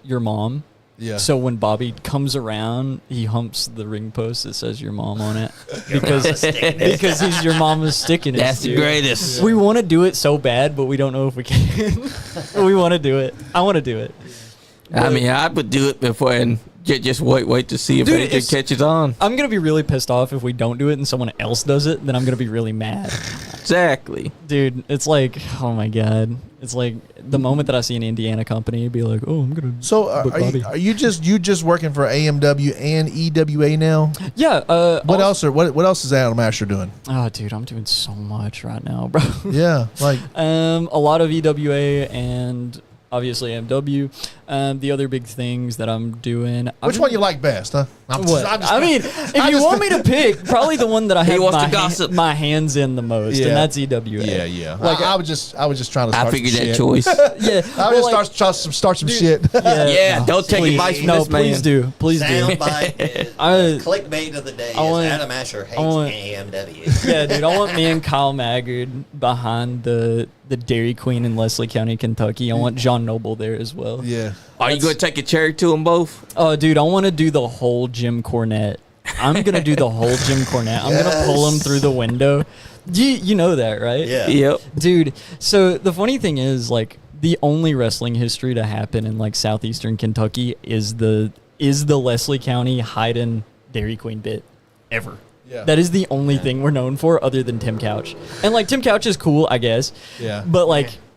your mom. Yeah. So when Bobby comes around, he humps the ring post that says your mom on it Your mama's sticking it. because he's your mama's sticking it. That's the dude. greatest. We want to do it so bad, but we don't know if we can. We want to do it. I want to do it. I mean, I would do it before and just wait to see if Dude, anything it's- catches on. I'm gonna be really pissed off if we don't do it and someone else does it. Then I'm gonna be really mad, Exactly. dude. It's like, oh my god. It's like the moment that I see an Indiana company be like, oh, I'm gonna. So book are Bobby. you just working for AMW and EWA now? Yeah. What else is Adam Asher doing? Oh, dude, I'm doing so much right now, bro. Yeah, like A lot of EWA and obviously AMW. The other big things that I'm doing. which one you like best, huh? What? I mean, if you want me to pick, probably the one that I He have wants my, to gossip. my hands in the most, Yeah. and that's EWA. yeah. Like, I was just trying to. I Start figured some that shit. choice. Yeah. I well, was like, just start some shit. Yeah, no, don't take please. advice from No, this man. please do. Please do. Soundbite is I- clickbait of the day. I want- is Adam Asher hates want- AMW. Yeah, dude, I want me and Kyle Maggard behind the Dairy Queen in Leslie County, Kentucky. I want John Noble there as well. Yeah. Are you going to take a cherry to them both? Oh, dude, I want to do the whole Jim Cornette. I'm gonna do the whole Jim Cornette. I'm gonna pull him through the window. You know that, right? Yeah. Yep. Dude, so the funny thing is, the only wrestling history to happen in southeastern Kentucky is the Leslie County Hayden Dairy Queen bit ever. Yeah. That is the only thing we're known for, other than Tim Couch. And Tim Couch is cool, I guess. Yeah. But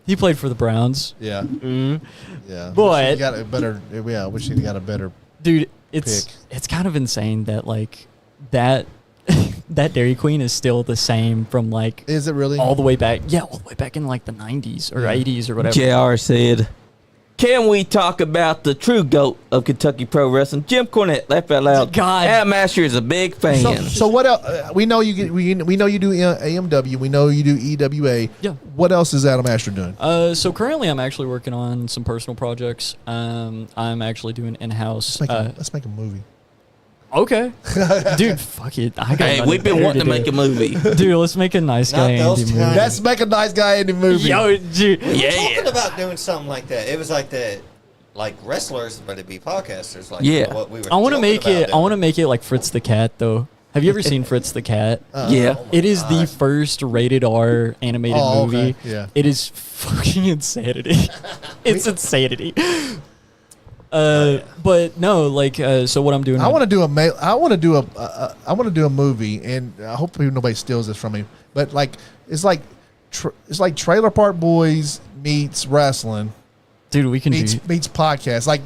he played for the Browns. Yeah. Mm. Yeah. But- you got a better. Yeah. I wish you got a better. Dude, Pick. it's kind of insane that that that Dairy Queen is still the same from Is it really? all the way back. Yeah, all the way back in the 90s or 80s or whatever. JR said, can we talk about the true GOAT of Kentucky Pro Wrestling, Jim Cornette? Laugh out loud. God. Adam Asher is a big fan. So what else? We know we know you do AMW. We know you do EWA. Yeah. What else is Adam Asher doing? So currently I'm actually working on some personal projects. I'm actually doing in-house. Let's make a movie. Okay. Dude, fuck it. I got Hey, nothing we've been better wanting to make do. a movie. Dude, let's make a nice guy those Andy two. movie. Let's make a nice guy in the movie. Yo, dude. We were Yeah. talking about doing something like that. It was like that. like wrestlers, but it'd be podcasters. Like Yeah. what we were I want to joking make about it. I doing. want to make it like Fritz the Cat, though. Have you ever seen Fritz the Cat? Yeah. Oh my It is the God. first rated R animated Oh, movie. okay. Yeah. It is fucking insanity. It's insanity. But no, like, so what I'm doing. I want to do I want to do a movie, and I hope nobody steals this from me. But like, it's like Trailer Park Boys meets wrestling dude. We can meets do. podcast. Like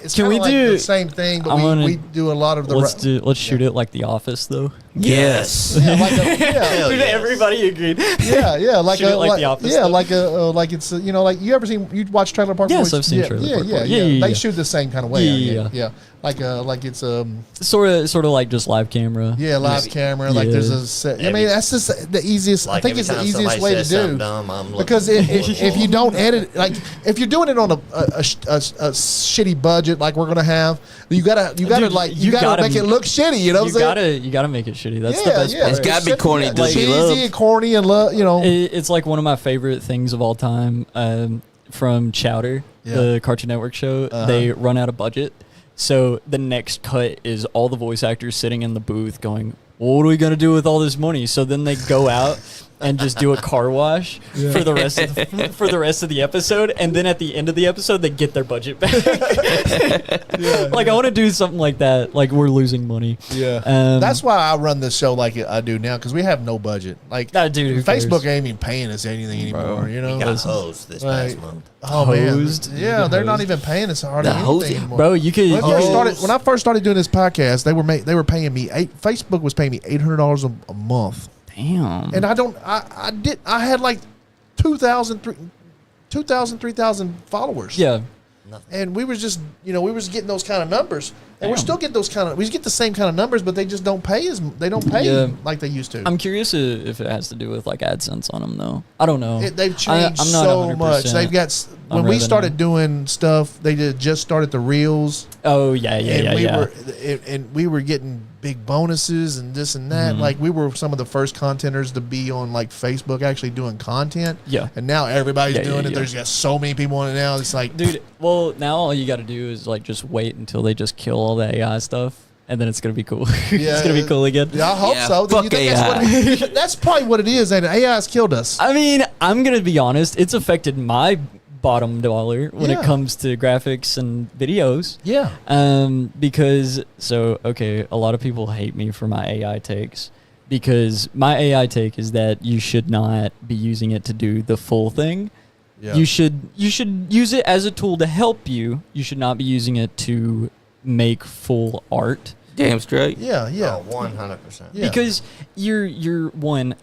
it's Can kinda we like do- the same thing, I but wanna- we do a lot of the. Let's shoot it like The Office, though. Yes. Yeah, like Hell Dude, yes. everybody agreed. yeah, like Shoot it like The Office, yeah, though. like it's like you ever seen you watch Trailer Park Yes, Boys? I've seen yeah, Trailer yeah, Park yeah, Boys. yeah, Yeah. They shoot the same kind of way. Yeah. Like it's Sort of like just live camera. yeah, live camera. Like Yeah. there's a set. I mean, Every- that's just the easiest. Like I think every it's the time easiest somebody way to says something do. dumb, I'm looking Because if you don't edit, like if you're doing it on a shitty budget, like we're gonna have, you gotta Dude, like you you gotta gotta make it look shitty. You know what I'm saying? You gotta make it shitty. That's the best part. It's gotta be corny to be cheesy loved. and corny and love. You know, It's like one of my favorite things of all time. From Chowder, Yeah. the Cartoon Network show, they run out of budget, so the next cut is all the voice actors sitting in the booth going, "What are we gonna do with all this money?" So then they go out and just do a car wash for the rest of the episode, and then at the end of the episode they get their budget back. Like I want to do something like that. Like we're losing money. yeah. That's why I run this show like I do now, because we have no budget. Like Nah, dude, who cares? Facebook ain't even paying us anything anymore. You know, We got hosed this Like, past month. oh Hosed? man, You yeah, get they're not hosed? even paying us hardly The anything hosing. anymore. Bro, you could. When I first started doing this podcast, they were paying me Facebook was paying me $800 a month, Damn. and I had like 2,000, 3,000 followers. Yeah. And we was just, we was getting those kind of numbers, and we're still getting we get the same kind of numbers, but they just don't pay Yeah. like they used to. I'm curious if it has to do with like AdSense on them though. I don't know. They've changed I'm not so much. 100% They've got on when we revenue. started doing stuff, they just started the reels. Oh yeah, And we were getting big bonuses and this and that. Mm-hmm. Like we were some of the first contenters to be on like Facebook actually doing content. Yeah. And now everybody's Yeah, doing yeah, it. yeah. There's got so many people on it now. It's like, Dude, well now all you got to do is like just wait until they just kill all the AI stuff, and then it's gonna be cool. It's gonna be cool again. Yeah, I hope Yeah, so. Do you fuck think AI. that's probably what it is? And AI has killed us. I mean, I'm gonna be honest. It's affected my bottom dollar when Yeah. it comes to graphics and videos. Yeah. Because a lot of people hate me for my AI takes, because my AI take is that you should not be using it to do the full thing. Yeah. You should use it as a tool to help you. You should not be using it to make full art. Damn straight. Yeah. Yeah. Oh, 100%. Yeah. Because you're one.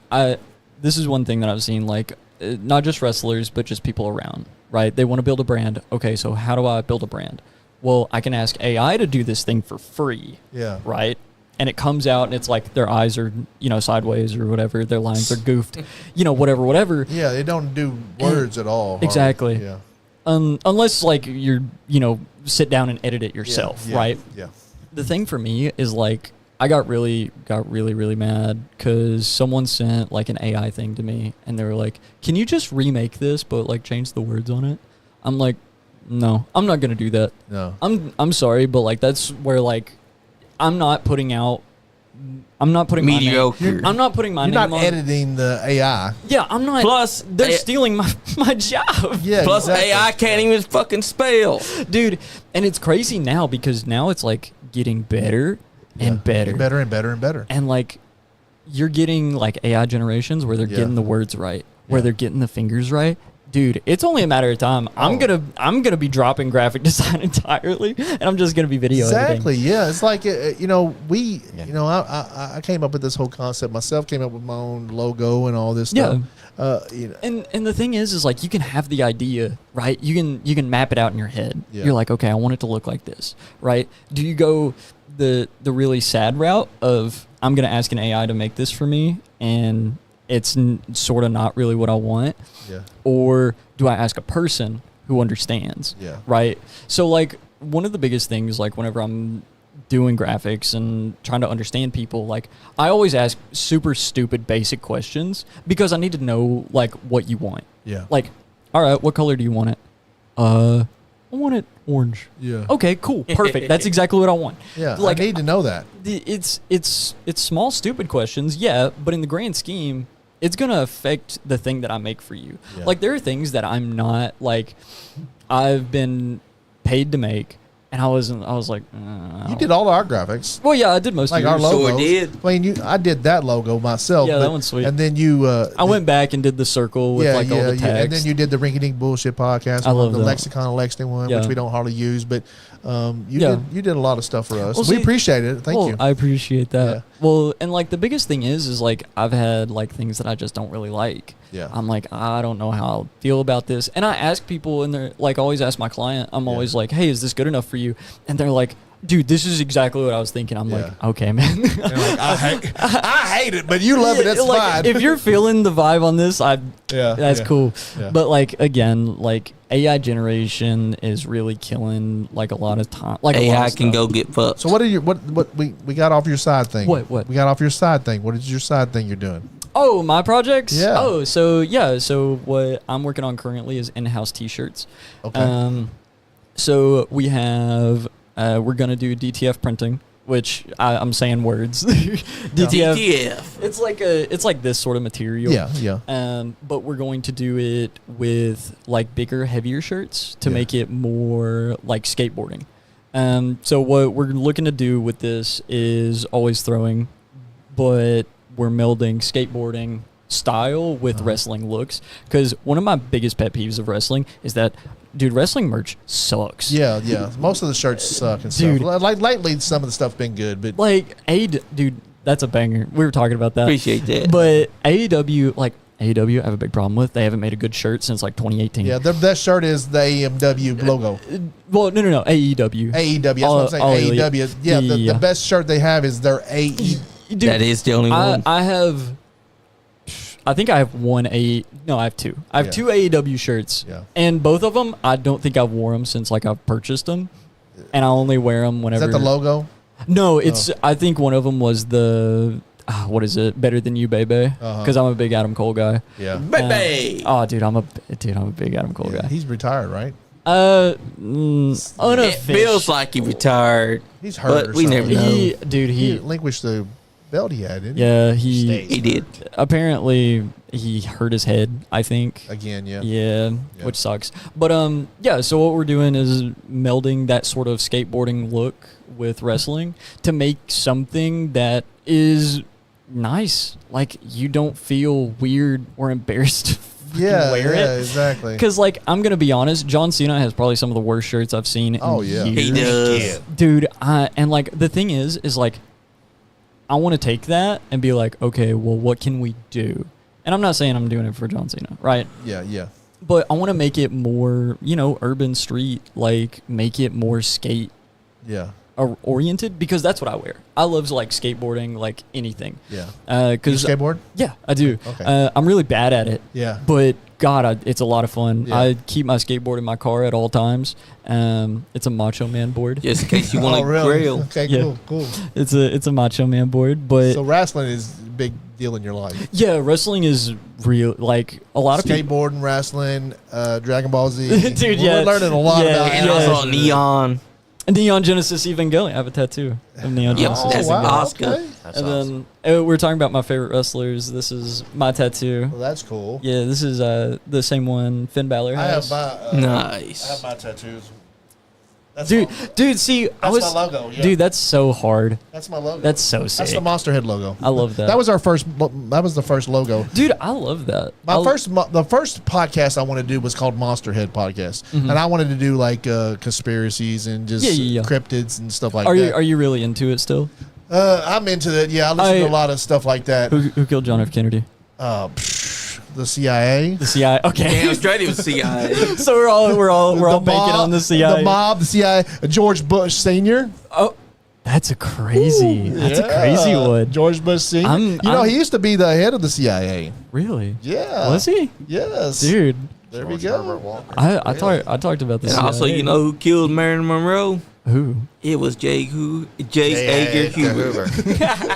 This is one thing that I've seen, like not just wrestlers, but just people around. Right? They want to build a brand. Okay, so how do I build a brand? Well, I can ask AI to do this thing for free. Yeah. Right? And it comes out and it's like their eyes are, sideways or whatever. Their lines are goofed, whatever. Yeah. They don't do words at all. hardly. Exactly. Yeah. Unless like you're, sit down and edit it yourself, Yeah. right? Yeah. The thing for me is like I got really mad because someone sent like an AI thing to me and they were like, "Can you just remake this but like change the words on it?" I'm like, "No, I'm not gonna do that. No. I'm sorry, but like that's where like I'm not putting Mediocre. My name, I'm not putting my You're name not on. editing the AI. Yeah, I'm not. Plus, they're stealing my job. Yeah. Plus, exactly. AI can't even fucking spell. Dude, and it's crazy now because now it's like getting better and Yeah. better. Better and better and better. And like you're getting like AI generations where they're Yeah. getting the words right, where Yeah. they're getting the fingers right. Dude, it's only a matter of time. I'm gonna be dropping graphic design entirely, and I'm just gonna be video Exactly. editing. Yeah. It's like I came up with this whole concept myself. Came up with my own logo and all this stuff. And the thing is like you can have the idea, right? You can map it out in your head. Yeah. You're like, okay, I want it to look like this, right? Do you go the really sad route of I'm gonna ask an AI to make this for me, and it's sort of not really what I want? Yeah. Or do I ask a person who understands? Yeah. Right. So like one of the biggest things, like whenever I'm doing graphics and trying to understand people, like I always ask super stupid basic questions because I need to know like what you want. Yeah. Like, all right, what color do you want it? I want it orange. Yeah. Okay, cool, perfect. That's exactly what I want. Yeah. Like, I need to know that. It's small, stupid questions, yeah, but in the grand scheme, it's gonna affect the thing that I make for you. Yeah. Like, there are things that I'm not like. I've been paid to make, and I was like, You did all our graphics. well, yeah, I did most Like of our yours. logos. Sure did. I mean, I did that logo myself. Yeah, that one's sweet. And then you, I went back and did the circle with all the text. and then you did the Rinky Dink Bullshit podcast. I love the that. Lexicon of Lexington one, Yeah. which we don't hardly use, but you Yeah. did a lot of stuff for us. Well, We see- appreciate it. Thank you. I appreciate that. Yeah. Well, and like the biggest thing is like I've had like things that I just don't really like. Yeah. I'm like, I don't know how I'll feel about this. And I ask people, and they're like, always ask my client, I'm always like, hey, is this good enough for you? And they're like, dude, this is exactly what I was thinking. I'm like, okay, man. You're like, I hate it, but you love it. That's Like, fine. if you're feeling the vibe on this, that's cool. Yeah. But like again, like AI generation is really killing like a lot of time. Like a lot AI of can stuff. go get fucked. So what are your what we got off your side thing? What? We got off your side thing. What is your side thing you're doing? Oh, my projects? Yeah. Oh, so what I'm working on currently is in-house t-shirts. Okay. So we have we're gonna do DTF printing, which I'm saying words. DTF. DTF. It's like this sort of material. Yeah. But we're going to do it with like bigger, heavier shirts to Yeah. make it more like skateboarding. So what we're looking to do with this is always throwing, but we're melding skateboarding style with wrestling looks. Because one of my biggest pet peeves of wrestling is that, dude, wrestling merch sucks. Yeah. Most of the shirts suck and Dude. stuff. Like lately, some of the stuff been good, but Like, dude, that's a banger. We were talking about that. Appreciate that. But AEW, I have a big problem with. They haven't made a good shirt since like 2018. yeah, that shirt is the AMW logo. Well, no, AEW. AEW. That's what I'm saying. All AEW. Yeah, Yeah. the best shirt they have is their AE. Dude, That is the only one. I think I have I have two. I have Yeah. two AEW shirts. Yeah. And both of them, I don't think I've worn them since like I've purchased them. And I only wear them Is whenever. that the logo? No, it's. I think one of them was the. What is it? Better Than You, Baby. Because I'm a big Adam Cole guy. Yeah. Baby. Dude, I'm a big Adam Cole Yeah, guy. he's retired, right? It Unofficial. feels like he retired. He's hurt. But or we never something. know. He relinquished the belt he had, didn't he? Yeah, He did. apparently he hurt his head, I think. Again, yeah. Yeah, Yeah. which sucks. But yeah, so what we're doing is melding that sort of skateboarding look with wrestling to make something that is nice. Like, you don't feel weird or embarrassed to fucking wear it. exactly. Because, like, I'm going to be honest, John Cena has probably some of the worst shirts I've seen in Oh, yeah. years. He does. Dude, and like the thing is like I want to take that and be like, okay, well, what can we do? And I'm not saying I'm doing it for John Cena, right? Yeah. But I want to make it more, urban street, like make it more skate Yeah. oriented, because that's what I wear. I love like skateboarding, like anything. Yeah. You Cause skateboard? yeah, I do. Okay. I'm really bad at it. Yeah. But God, it's a lot of fun. Yeah. I keep my skateboard in my car at all times. It's a Macho Man board. Just in case you want to grill. Okay, Yeah. cool. It's a Macho Man board, but So wrestling is a big deal in your life. yeah, wrestling is real. Like a lot of people. Skateboarding, wrestling, Dragon Ball Z. Dude, We're yeah. learning a lot Yeah, about And yeah. also Neon. Neon Genesis Evangelion. I have a tattoo of Neon Yep, Genesis. that's Evangelion. Oscar. Okay. That's And awesome. then we're talking about my favorite wrestlers. This is my tattoo. Well, that's cool. Yeah, this is the same one Finn Balor I have has. my Nice. tattoos. That's Dude, see, I was my logo. Yeah. dude. That's so hard. That's my logo. That's so That's sick. the Monster Head logo. I love that. That was our first. That was the first logo. Dude, I love that. The first podcast I wanted to do was called Monster Head Podcast, and I wanted to do like conspiracies and just Yeah. cryptids and stuff like Are that. you really into it still? I'm into that. Yeah, I listen to a lot of stuff like that. Who killed John F. Kennedy? The CIA. The CIA. Okay. Damn straight, it was CIA. So we're all The banking on the CIA. The mob, the CIA, George Bush Sr. Oh, that's a crazy. That's a Yeah. crazy one. George Bush Sr. I'm- he used to be the head of the CIA. Really? Yeah. Was he? Yes. Dude, There we George Herbert go. Walker. I talked about this. And also, you know who killed Marilyn Monroe? Who? It was J. Edgar Hoover.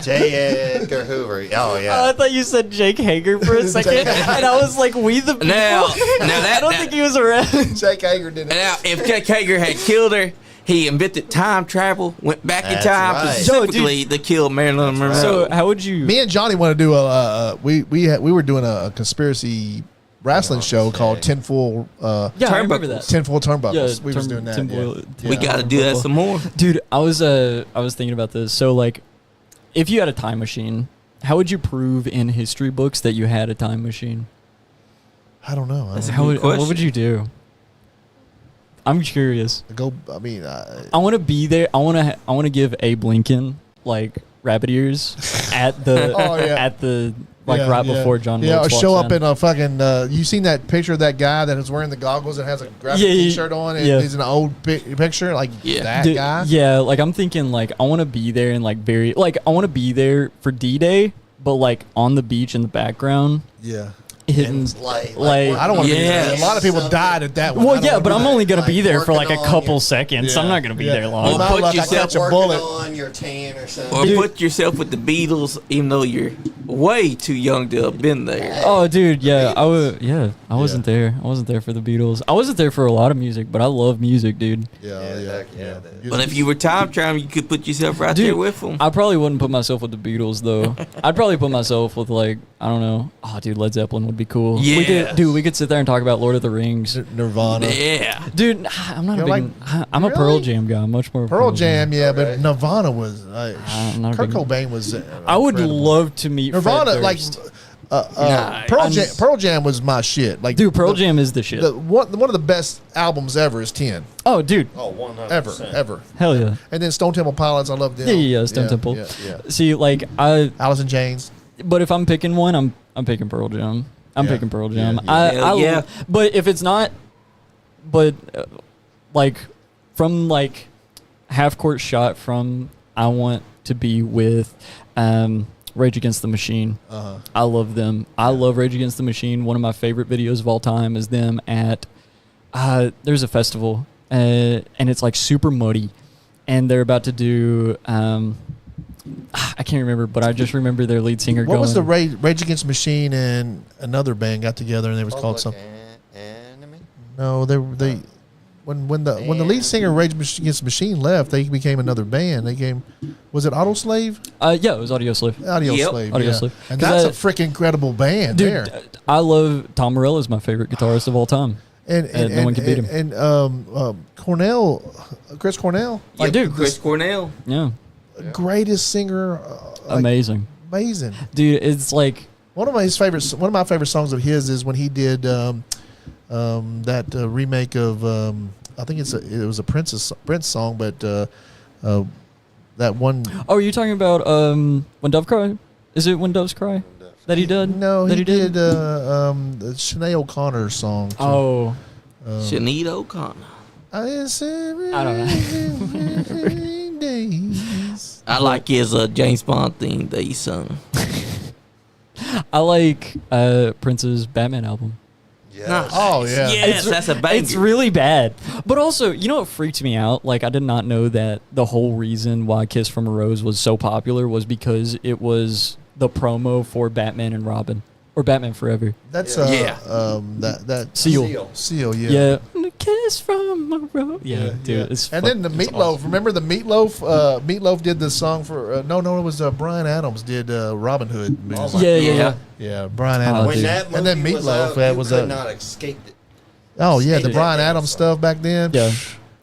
J. Edgar Hoover. Oh, yeah. I thought you said Jake Hager for a second, and I was like, "We the people." Now I don't think he was around. Jake Hager did it. Now, if Jake Hager had killed her, he invented time travel, went back in That's time right. specifically to kill Marilyn Monroe. So how would you? Me and Johnny want to do we were doing a conspiracy wrestling show called Tinfoil yeah, I remember that. Tinfoil Turnbuckles. Yeah, We was doing that. we got to do that some more. Dude, I was thinking about this. So like, if you had a time machine, how would you prove in history books that you had a time machine? I don't know. That's a What question. would you do? I'm curious. I want to be there. I want to give Abe Lincoln like rabbit ears at the at the right before John Wilkes or show walks up in. in a fucking you seen that picture of that guy that is wearing the goggles and has a graphic t-shirt on and he's in an old picture like that guy. Yeah, like I'm thinking like I want to be there and like I want to be there for D-Day, but like on the beach in the background. Yeah. Hitting Like I don't want to be Yes. there. A lot of people died at that one. Well, yeah, but I'm only gonna Like be there for like a working on couple your- seconds. Yeah. I'm not gonna be there long. With my Put luck, I yourself catch a working bullet. on your tan or something. Or put yourself with the Beatles, even though you're way too young to have been there. Oh, dude, yeah, I was. Yeah, I wasn't there. I wasn't there for the Beatles. I wasn't there for a lot of music, but I love music, dude. Yeah. But if you were time traveling, you could put yourself right there with them. I probably wouldn't put myself with the Beatles though. I'd probably put myself with like I don't know. Oh, dude, Led Zeppelin would be cool. Yes. We could sit there and talk about Lord of the Rings. Nirvana. Yeah. Dude, I'm not a You're big. like- I'm a really? Pearl Jam guy. I'm much more. Pearl Jam, yeah, Okay. but Nirvana was I'm not a Kurt big- Cobain was. I would incredible. love to meet Nirvana Fred like Durst. Pearl Jam was my shit. Like Dude, Pearl Jam is the shit. one of the best albums ever is 10 Oh, dude, Oh, 100%. ever. hell yeah. And then Stone Temple Pilots, I love them. Yeah, Stone Temple. Yeah. See, like Alice in Chains. but if I'm picking one, I'm picking Pearl Jam. I'm Yeah. picking Pearl Jam. Yeah. Hell yeah. But if it's not, but like from like half court shot from, I want to be with Rage Against the Machine. Uh-huh. I love them. I love Rage Against the Machine. One of my favorite videos of all time is them at there's a festival and it's like super muddy, and they're about to do I can't remember, but I just remember their lead singer What going. was the Rage Against the Machine and another band got together and it was called something? Enemy? No, they when the lead singer of Rage Against the Machine left, they became another band. They came, was it Autoslave? Yeah, it was Audio Slave. Audioslave. Audio yeah. Slave. And 'Cause that's a freaking incredible band Dude, there. I love Tom Morello is my favorite guitarist of all time. And no one can beat him. And Cornell, Chris Cornell, I do. Chris Cornell. Yeah, greatest singer, amazing, amazing. dude. It's like One of my favorite songs of his is when he did that remake of I think it was a Prince song, but that one. oh, are you talking about When Dove Cry? Is it When Doves Cry that he did? No, that he did the Sinead O'Connor song. Too. Oh, Sinead O'Connor. I don't know. Days. I like his James Bond theme that he sung. I like Prince's Batman album. Yes. Oh yeah. Yes, that's a banger. It's really bad. But also, you know what freaked me out? Like, I did not know that the whole reason why Kiss from a Rose was so popular was because it was the promo for Batman and Robin. Or Batman Forever. That's Yeah. that Seal. Seal, yeah. Yeah. Kiss from a Rose. Yeah, dude. It's And then the it's Meatloaf. awesome. Remember the Meatloaf? Meatloaf did the song for no, it was Brian Adams did Robin Hood music. Yeah. Yeah, Brian Oh, Adams. When dude. that movie And then was Meatloaf, out, that you was could a- not escape it. Oh yeah, the Hated Brian that Adams song. stuff back then. Yeah.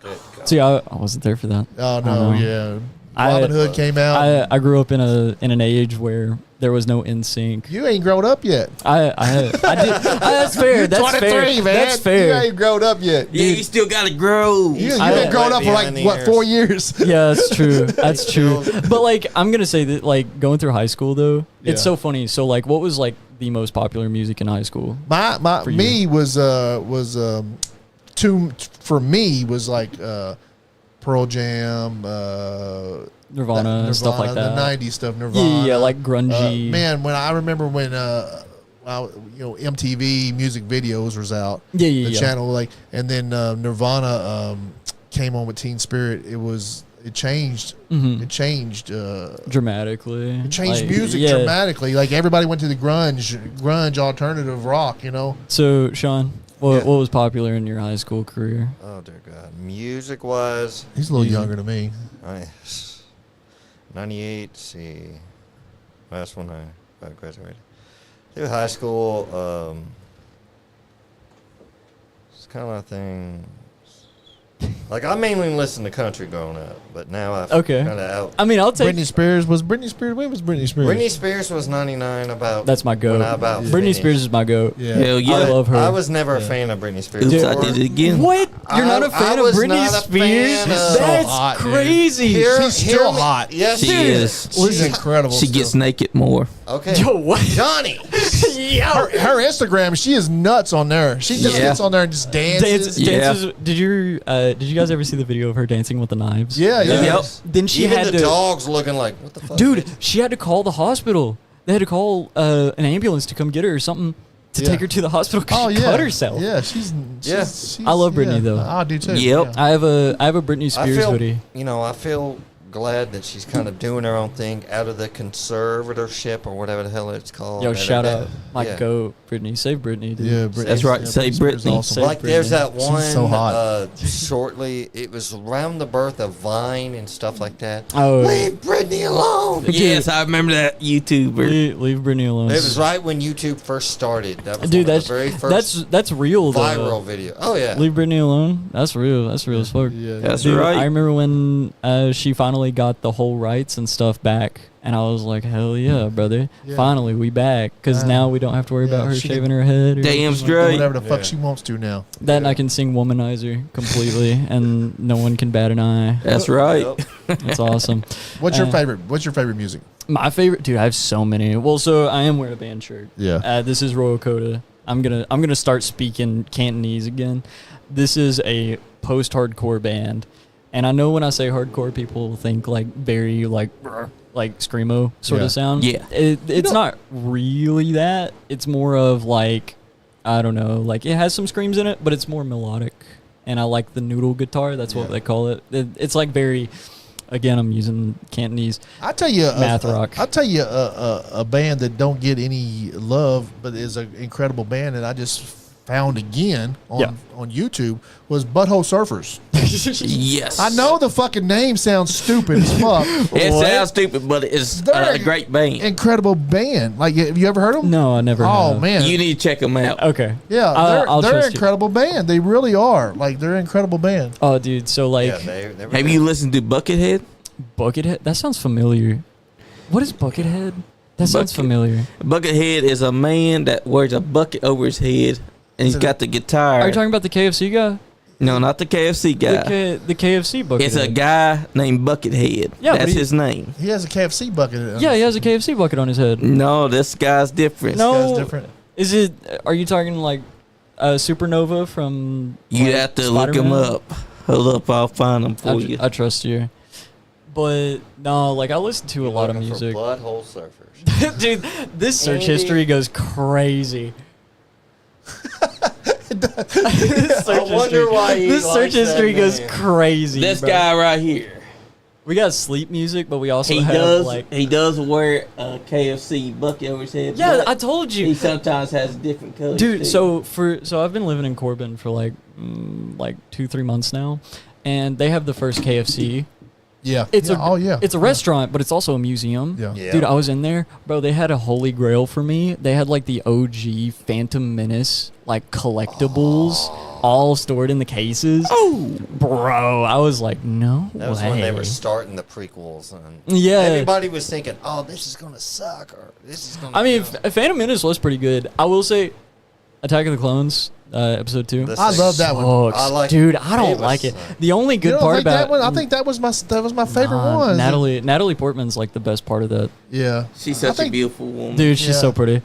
Good God. See, I wasn't there for that. Oh I no, don't know. yeah. I- Robin Hood came out. I grew up in an age where there was no NSYNC. You ain't grown up yet. I did. That's fair. That's 23, fair. man. That's fair. You ain't grown up yet. Yeah, you still gotta grow. You've I- been grown up for Behind like the what ears. 4 years. Yeah, that's true. That's true. But like, I'm gonna say that like going through high school though, it's Yeah. so funny. So like, what was like the most popular music in high school? My For you. me was for me was like Pearl Jam, Nirvana, stuff like that. The '90s stuff, Nirvana. Yeah, like grungy. Man, when I remember when MTV music videos was out. Yeah. The channel and then Nirvana. came on with Teen Spirit, it changed. Mhm. It changed. Dramatically. It changed Like, music yeah. dramatically. Like everybody went to the grunge alternative rock. You know. So, Sean, what Yeah. was popular in your high school career? Oh dear God. Music wise, He's a little Music. younger than me. 98. See, that's when I graduated. Through high school, it's kind of a thing. Like I mainly listened to country growing up, but now I've Okay. kind of out. I mean, I'll take. Britney Spears was Britney Spears. When was Britney Spears? Britney Spears was 99 about. That's my goat. when I about Britney finished. Spears is my goat. Yeah. Hell yeah. I love her. I was never a Yeah. fan of Britney Spears. Oops, I Or- did it again. What? You're not a I fan of was Britney not a Spears? fan of- She's so That's hot, dude. crazy. She's still me- hot. Yes, She is. She's incredible. She gets still. naked more. Okay. Yo, what? Johnny. her Instagram. She is nuts on there. She just Yeah. gets on there and just dances. Dances. Did you guys ever see the video of her dancing with the knives? Yeah, yeah. Yep. Then she Even had the to. dogs looking like, what the fuck? Dude, she had to call the hospital. They had to call an ambulance to come get her or something to Yeah. take her to the hospital because Oh she yeah. cut herself. Yeah, she's I love Britney, though. I do too. Yep. Yeah. I have a Britney Spears I feel, hoodie. I feel glad that she's kind of doing her own thing out of the conservatorship or whatever the hell it's called. Yo, That- shout that- out my yeah. goat, Britney. Save Britney, dude. Yeah, Britney. That's right. Yeah, Say Spears is Britney. awesome. Say- Like there's that She's one so hot. shortly, it was around the birth of Vine and stuff like that. Oh, Leave Britney alone. Yes, I remember that YouTuber. leave Britney alone. It was right when YouTube first started. That was Dude, one of that's the very first that's real though. viral video. Oh yeah. Leave Britney alone. That's real. That's real as fuck. Yeah, That's Dude, right. I remember when she finally got the whole rights and stuff back, and I was like, "Hell yeah, brother! Yeah. Finally, we back." Because now we don't have to worry Yeah, about her she shaving can- her head. Or Damn anything like straight. whatever the fuck Yeah. she wants to now. that. And I can sing "Womanizer" completely, and no one can bat an eye. That's right. Yep. That's awesome. What's your Uh, favorite? What's your favorite music? My favorite, dude. I have so many. Well, so I am wearing a band shirt. Yeah. This is Royal Coda. I'm gonna start speaking Cantonese again. This is a post-hardcore band, and I know when I say hardcore, people think like very like screamo sort Yeah. of sound. Yeah. It's not really that. It's more of like, I don't know, like it has some screams in it, but it's more melodic. And I like the noodle guitar. That's what Yeah. they call it. It's like very. Again, I'm using Cantonese. I tell you, Math rock. I tell you, a band that don't get any love, but is an incredible band that I just found again on YouTube was Butthole Surfers. Yes. I know the fucking name sounds stupid as fuck. It What? sounds stupid, but it's They're a great band. Incredible band. Like, have you ever heard them? No, I never. Oh have. man. You need to check them out. Okay. Yeah, I'll they're trust an you. incredible band. They really are. Like, they're an incredible band. Oh, dude. So like, Yeah, they were Have you listened to Buckethead? Buckethead. That sounds familiar. What is Buckethead? That sounds Bucket. familiar. Buckethead is a man that wears a bucket over his head, and he's got the guitar. Are you talking about the KFC guy? No, not the KFC guy. The KFC Buckethead. It's a guy named Buckethead. Yeah, but That's he- his name. He has a KFC bucket. Yeah, he has a KFC bucket on his head. No, this guy's different. No. This guy's different. Is it? Are you talking like Supernova from? You like, have to look him Spider-Man? up. Hold up, I'll find him for you. I trust you. But no, like I listen to a lot of looking music. for Butthole Surfers. Dude, this search Andy. history goes crazy. This search I wonder history- why he this likes search that history goes name. crazy. This bro. guy right here. We got sleep music, but we also He have does. like. He does wear a KFC bucket over his head. Yeah, but I told he you, sometimes has different colors. dude. too. So I've been living in Corbin for like 2-3 months now, and they have the first KFC. Yeah. It's yeah. a Oh yeah. It's a restaurant, but it's also a museum. Yeah. Yeah. Dude, I was in there, bro. They had a holy grail for me. They had like the OG Phantom Menace, like collectibles, all stored in the cases. Oh, Bro, I was like, no That was way. when they were starting the prequels, and Yeah. everybody was thinking, "Oh, this is gonna suck," or "This is gonna." I mean, go." Phantom Menace was pretty good. I will say, Attack of the Clones, episode 2. This I thing love that one. I like dude, it. I don't It was, like it. uh, The only You good don't part think that about one? I think that was my favorite one. Natalie Portman's like the best part of that. Yeah. she's I such a think beautiful woman. Dude, she's Yeah. so pretty.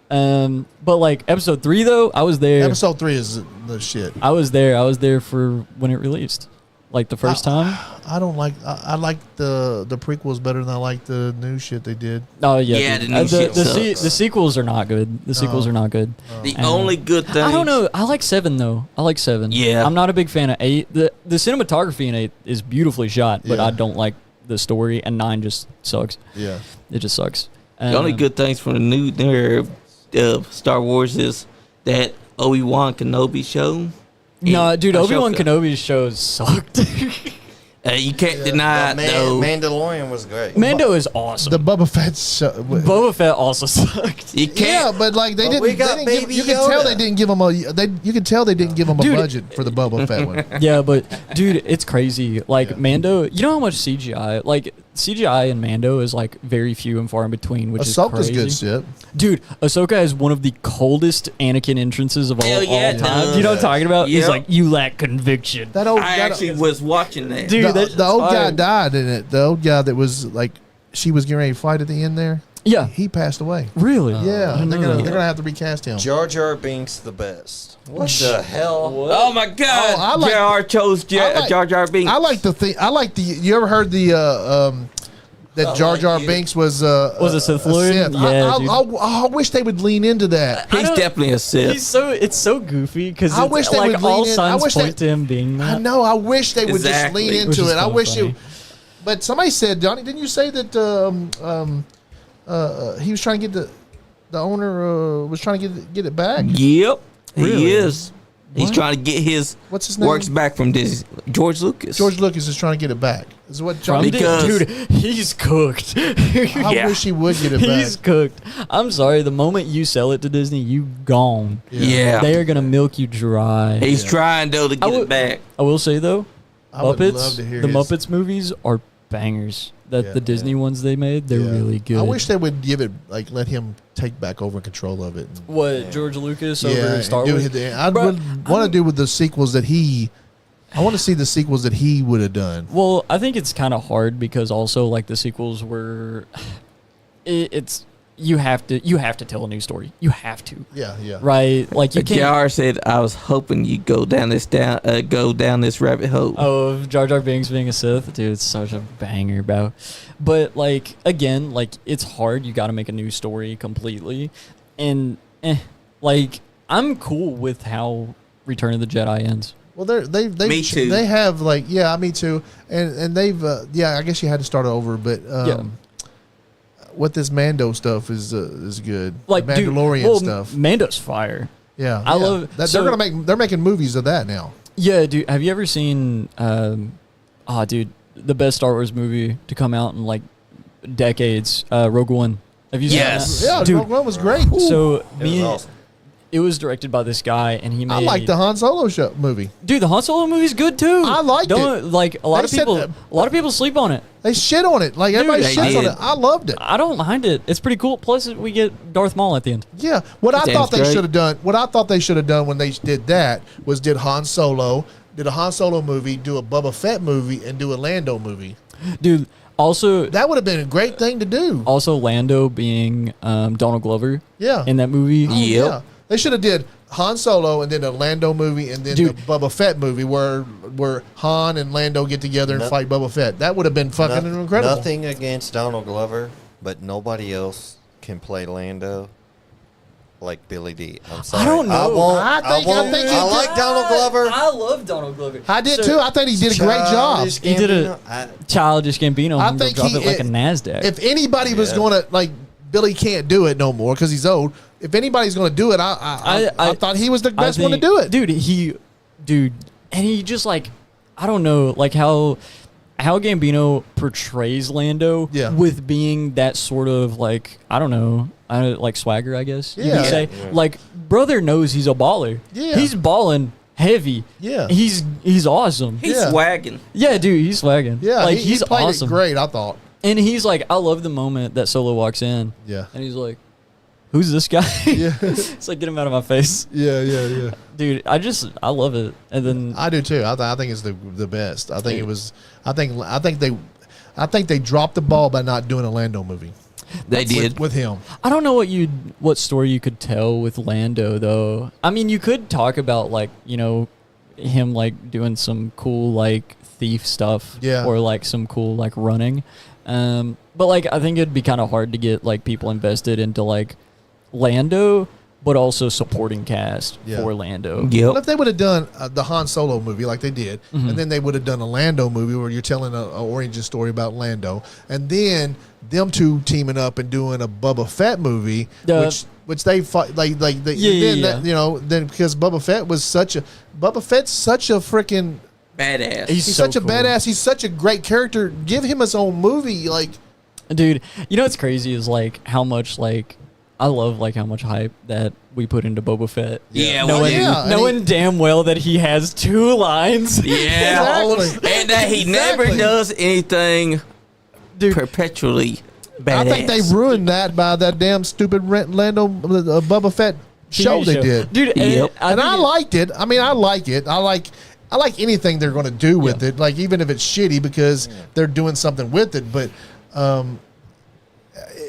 But like episode 3 though, I was there. Episode 3 is the shit. I was there for when it released. like the first time. I don't like. I like the prequels better than I like the new shit they did. Oh yeah, Yeah, dude. the new shit the sucks. sequels are not good. The sequels are not good. The And only good thing. I don't know. I like 7 though. I like 7. Yeah. I'm not a big fan of 8. The cinematography in 8 is beautifully shot, but Yeah. I don't like the story, and 9 just sucks. Yeah. It just sucks. The only good things from the new Star Wars is that Obi-Wan Kenobi show. No, dude, Ahsoka. Obi-Wan Kenobi's shows sucked. You can't deny The though. Mandalorian was great. Mando is awesome. The Boba Fett show. Boba Fett also sucked. You can't. Yeah, but like they But didn't. we got they didn't give, Baby you can tell Yoda. they didn't give him a. You can tell they didn't give him a Dude. budget for the Boba Fett one. Yeah, but dude, it's crazy. Like Yeah. Mando, you know how much CGI? Like CGI in Mando is like very few and far in between, which Ahsoka's is crazy. good shit. Dude, Ahsoka is one of the coldest Anakin entrances of all, Hell yeah, it time. does. You know what I'm talking about? He's Yep. like, you lack conviction. That old. I that- actually was watching that. Dude, the, that's the old guy fire. died in it. The old guy that was like, she was getting ready to fight at the end there. Yeah, He passed away. really? Yeah, I didn't they're know gonna that. they're gonna have to recast him. Jar Jar Binks the best. What the hell? Oh my God! Oh, I like- J.R. chose I like- Jar Jar Binks. I like the thing. I like the. You ever heard the that Jar Jar Binks was a Sith Lord? Sith. Yeah, dude. I wish they would lean into that. He's don't- definitely a Sith. It's so goofy because I wish they like would all lean in. I signs wish point they- to him being that. I know. I wish they would Exactly. just lean Which into is it. I kinda wish funny. it. But somebody said, Johnny, didn't you say that he was trying to get the owner was trying to get it back? Yep, Really? he is. He's What? trying to get his What's his name? works back from Disney. George Lucas. George Lucas is trying to get it back. Is what From Johnny? Because- dude, he's cooked. I Yeah. wish he would get it He's back. cooked. I'm sorry. The moment you sell it to Disney, you gone. Yeah. They are gonna milk you dry. He's trying though to get would- it back. I will say though, I would Muppets, love to hear the his- Muppets movies are bangers. That Yeah. the Disney ones they made, they're Yeah. really good. I wish they would give it like let him take back over control of it. what George Lucas over and Star do Wars. I Bruh, would want to do with the sequels that he. I want to see the sequels that he would have done. Well, I think it's kind of hard because also like the sequels were, it's you have to tell a new story. You have to, Yeah, yeah. right? Like you can't. Jar said, "I was hoping you go down this rabbit hole." Oh, of Jar Jar Binks being a Sith, dude, it's such a banger, bro. But like again, like it's hard. You got to make a new story completely, and like I'm cool with how Return of the Jedi ends. Well, they Me too. They have like me too, and they've I guess you had to start over, but what this Mando stuff is good. Like the dude, Mandalorian well, stuff. Mando's fire. Yeah, I love- that. so- They're making movies of that now. Yeah, dude. Have you ever seen? Dude, the best Star Wars movie to come out in like decades. Rogue One. Have you seen Yes. that? Yeah, dude. Rogue One was great. So It was me, awesome. it was directed by this guy, and he made. I like the Han Solo show movie. Dude, the Han Solo movie's good too. I liked Don't, it. Like a lot They of said people, that- a lot of people sleep on it. They shit on it. Like everybody they shits on did. it. I loved it. I don't mind it. It's pretty cool. Plus, we get Darth Maul at the end. Yeah, what I Sounds thought they great. should have done, when they did that was did Han Solo, did a Han Solo movie, do a Boba Fett movie, and do a Lando movie. Dude, also, That would have been a great thing to do. Lando being Donald Glover Yeah, in that movie. Yep. yeah. They should have did Han Solo and then a Lando movie and then Dude. the Boba Fett movie where Han and Lando get together and No- fight Boba Fett. That would have been fucking incredible. Nothing against Donald Glover, but nobody else can play Lando like Billy D. I'm sorry. don't know. I won't. I I, think won't. he I did- like Donald Glover. I love Donald Glover. I did too. I think he did a great job. Childish He did a- Gambino, Childish Gambino. I I'm gonna think drop he- it like a Nasdaq. If anybody was Yeah. going to like Billy can't do it no more because he's old. If anybody's going to do it, I thought he was the best one to do it. dude, and he just like, I don't know, like how Gambino portrays Lando Yeah. with being that sort of like, I don't know, like swagger, I guess you Yeah. could say. Yeah. Like, brother knows he's a baller. Yeah. He's balling heavy. Yeah. He's awesome. He's Yeah. swagging. Yeah, dude, he's swagging. Yeah, like he he's played awesome. it great. I thought. And he's like, I love the moment that Solo walks in. Yeah. And he's like, who's this guy? Yeah. It's like, get him out of my face. Yeah. Dude, I love it. And then I do too. I think it's the best. I think it was. I think they dropped the ball by not doing a Lando movie. They did. with him. I don't know what story you could tell with Lando though. I mean, you could talk about like, him like doing some cool like thief stuff, Yeah. or like some cool like running. But like I think it'd be kind of hard to get like people invested into like Lando, but also supporting cast Yeah. for Lando. Well, Yep. if they would have done the Han Solo movie like they did, Mhm. and then they would have done a Lando movie where you're telling a origin story about Lando, and then them two teaming up and doing a Boba Fett movie, which they fought like then that, you know, then because Boba Fett's such a freaking He's he's so such a cool. badass. He's such a great character. Give him his own movie, like. Dude, you know what's crazy is like how much like I love like how much hype that we put into Boba Fett. Yeah, knowing, yeah, and knowing damn well that he has 2 lines. Yeah. Exactly. And that he never Exactly. does anything Dude, perpetually badass. I think they ruined that by that damn stupid Lando Boba Fett show TV they did. Dude, Yep. And I think liked it. I mean, I like it. I like anything they're going to do with it. Like even if it's shitty because they're doing something with it. But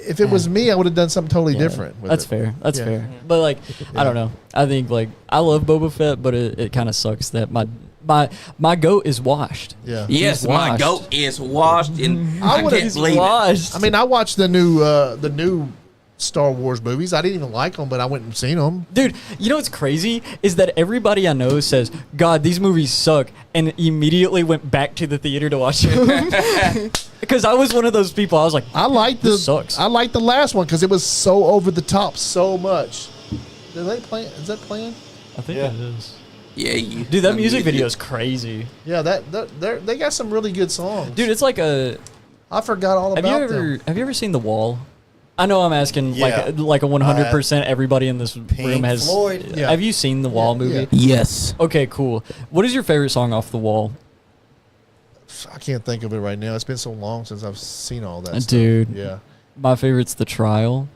if it was me, I would have done something totally different. With That's it. fair. That's Yeah. fair. But like, I don't know. I think like I love Boba Fett, but it kind of sucks that my goat is washed. Yeah. Yes, He's my washed. goat is washed, and I would've- can't believe it. washed. I mean, I watched the new Star Wars movies. I didn't even like them, but I went and seen them. Dude, you know what's crazy is that everybody I know says, "God, these movies suck," and immediately went back to the theater to watch them. Because I was one of those people. I was like, I liked This sucks. I liked the last one because it was so over the top, so much. Did they play? Is that playing? I think Yeah. it is. Yeah, you. Dude, that music video is crazy. Yeah, they got some really good songs. Dude, it's like a. I forgot all Have about you them. ever seen The Wall? I know I'm asking Yeah. like a 100% everybody in this room has. Floyd. Yeah. Have you seen The Wall Yeah, movie? yeah. Yes. Okay, cool. What is your favorite song off The Wall? I can't think of it right now. It's been so long since I've seen all that. Stuff. Dude. Yeah. My favorite's The Trial,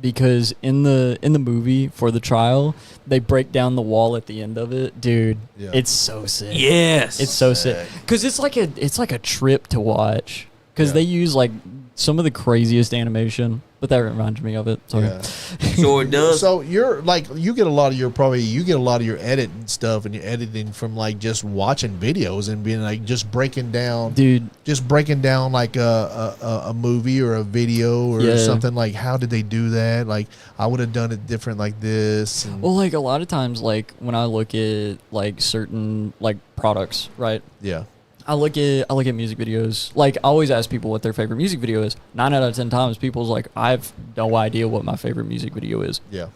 because in the movie for The Trial, they break down the wall at the end of it. Dude, Yeah. it's so sick. Yes. It's so sick. Sick. Cuz it's like a trip to watch, cuz Yeah. they use like some of the craziest animation, but that reminds me of it. Sorry. Yeah. Sure does. So you're like you get a lot of your editing stuff and your editing from like just watching videos and being like just breaking down like a movie or a video or Yeah. something. Like how did they do that? Like I would have done it different like this. And Well, like a lot of times like when I look at like certain like products, right? yeah. I look at music videos. Like I always ask people what their favorite music video is. 9 out of 10 times people's like, I have no idea what my favorite music video is. Yeah.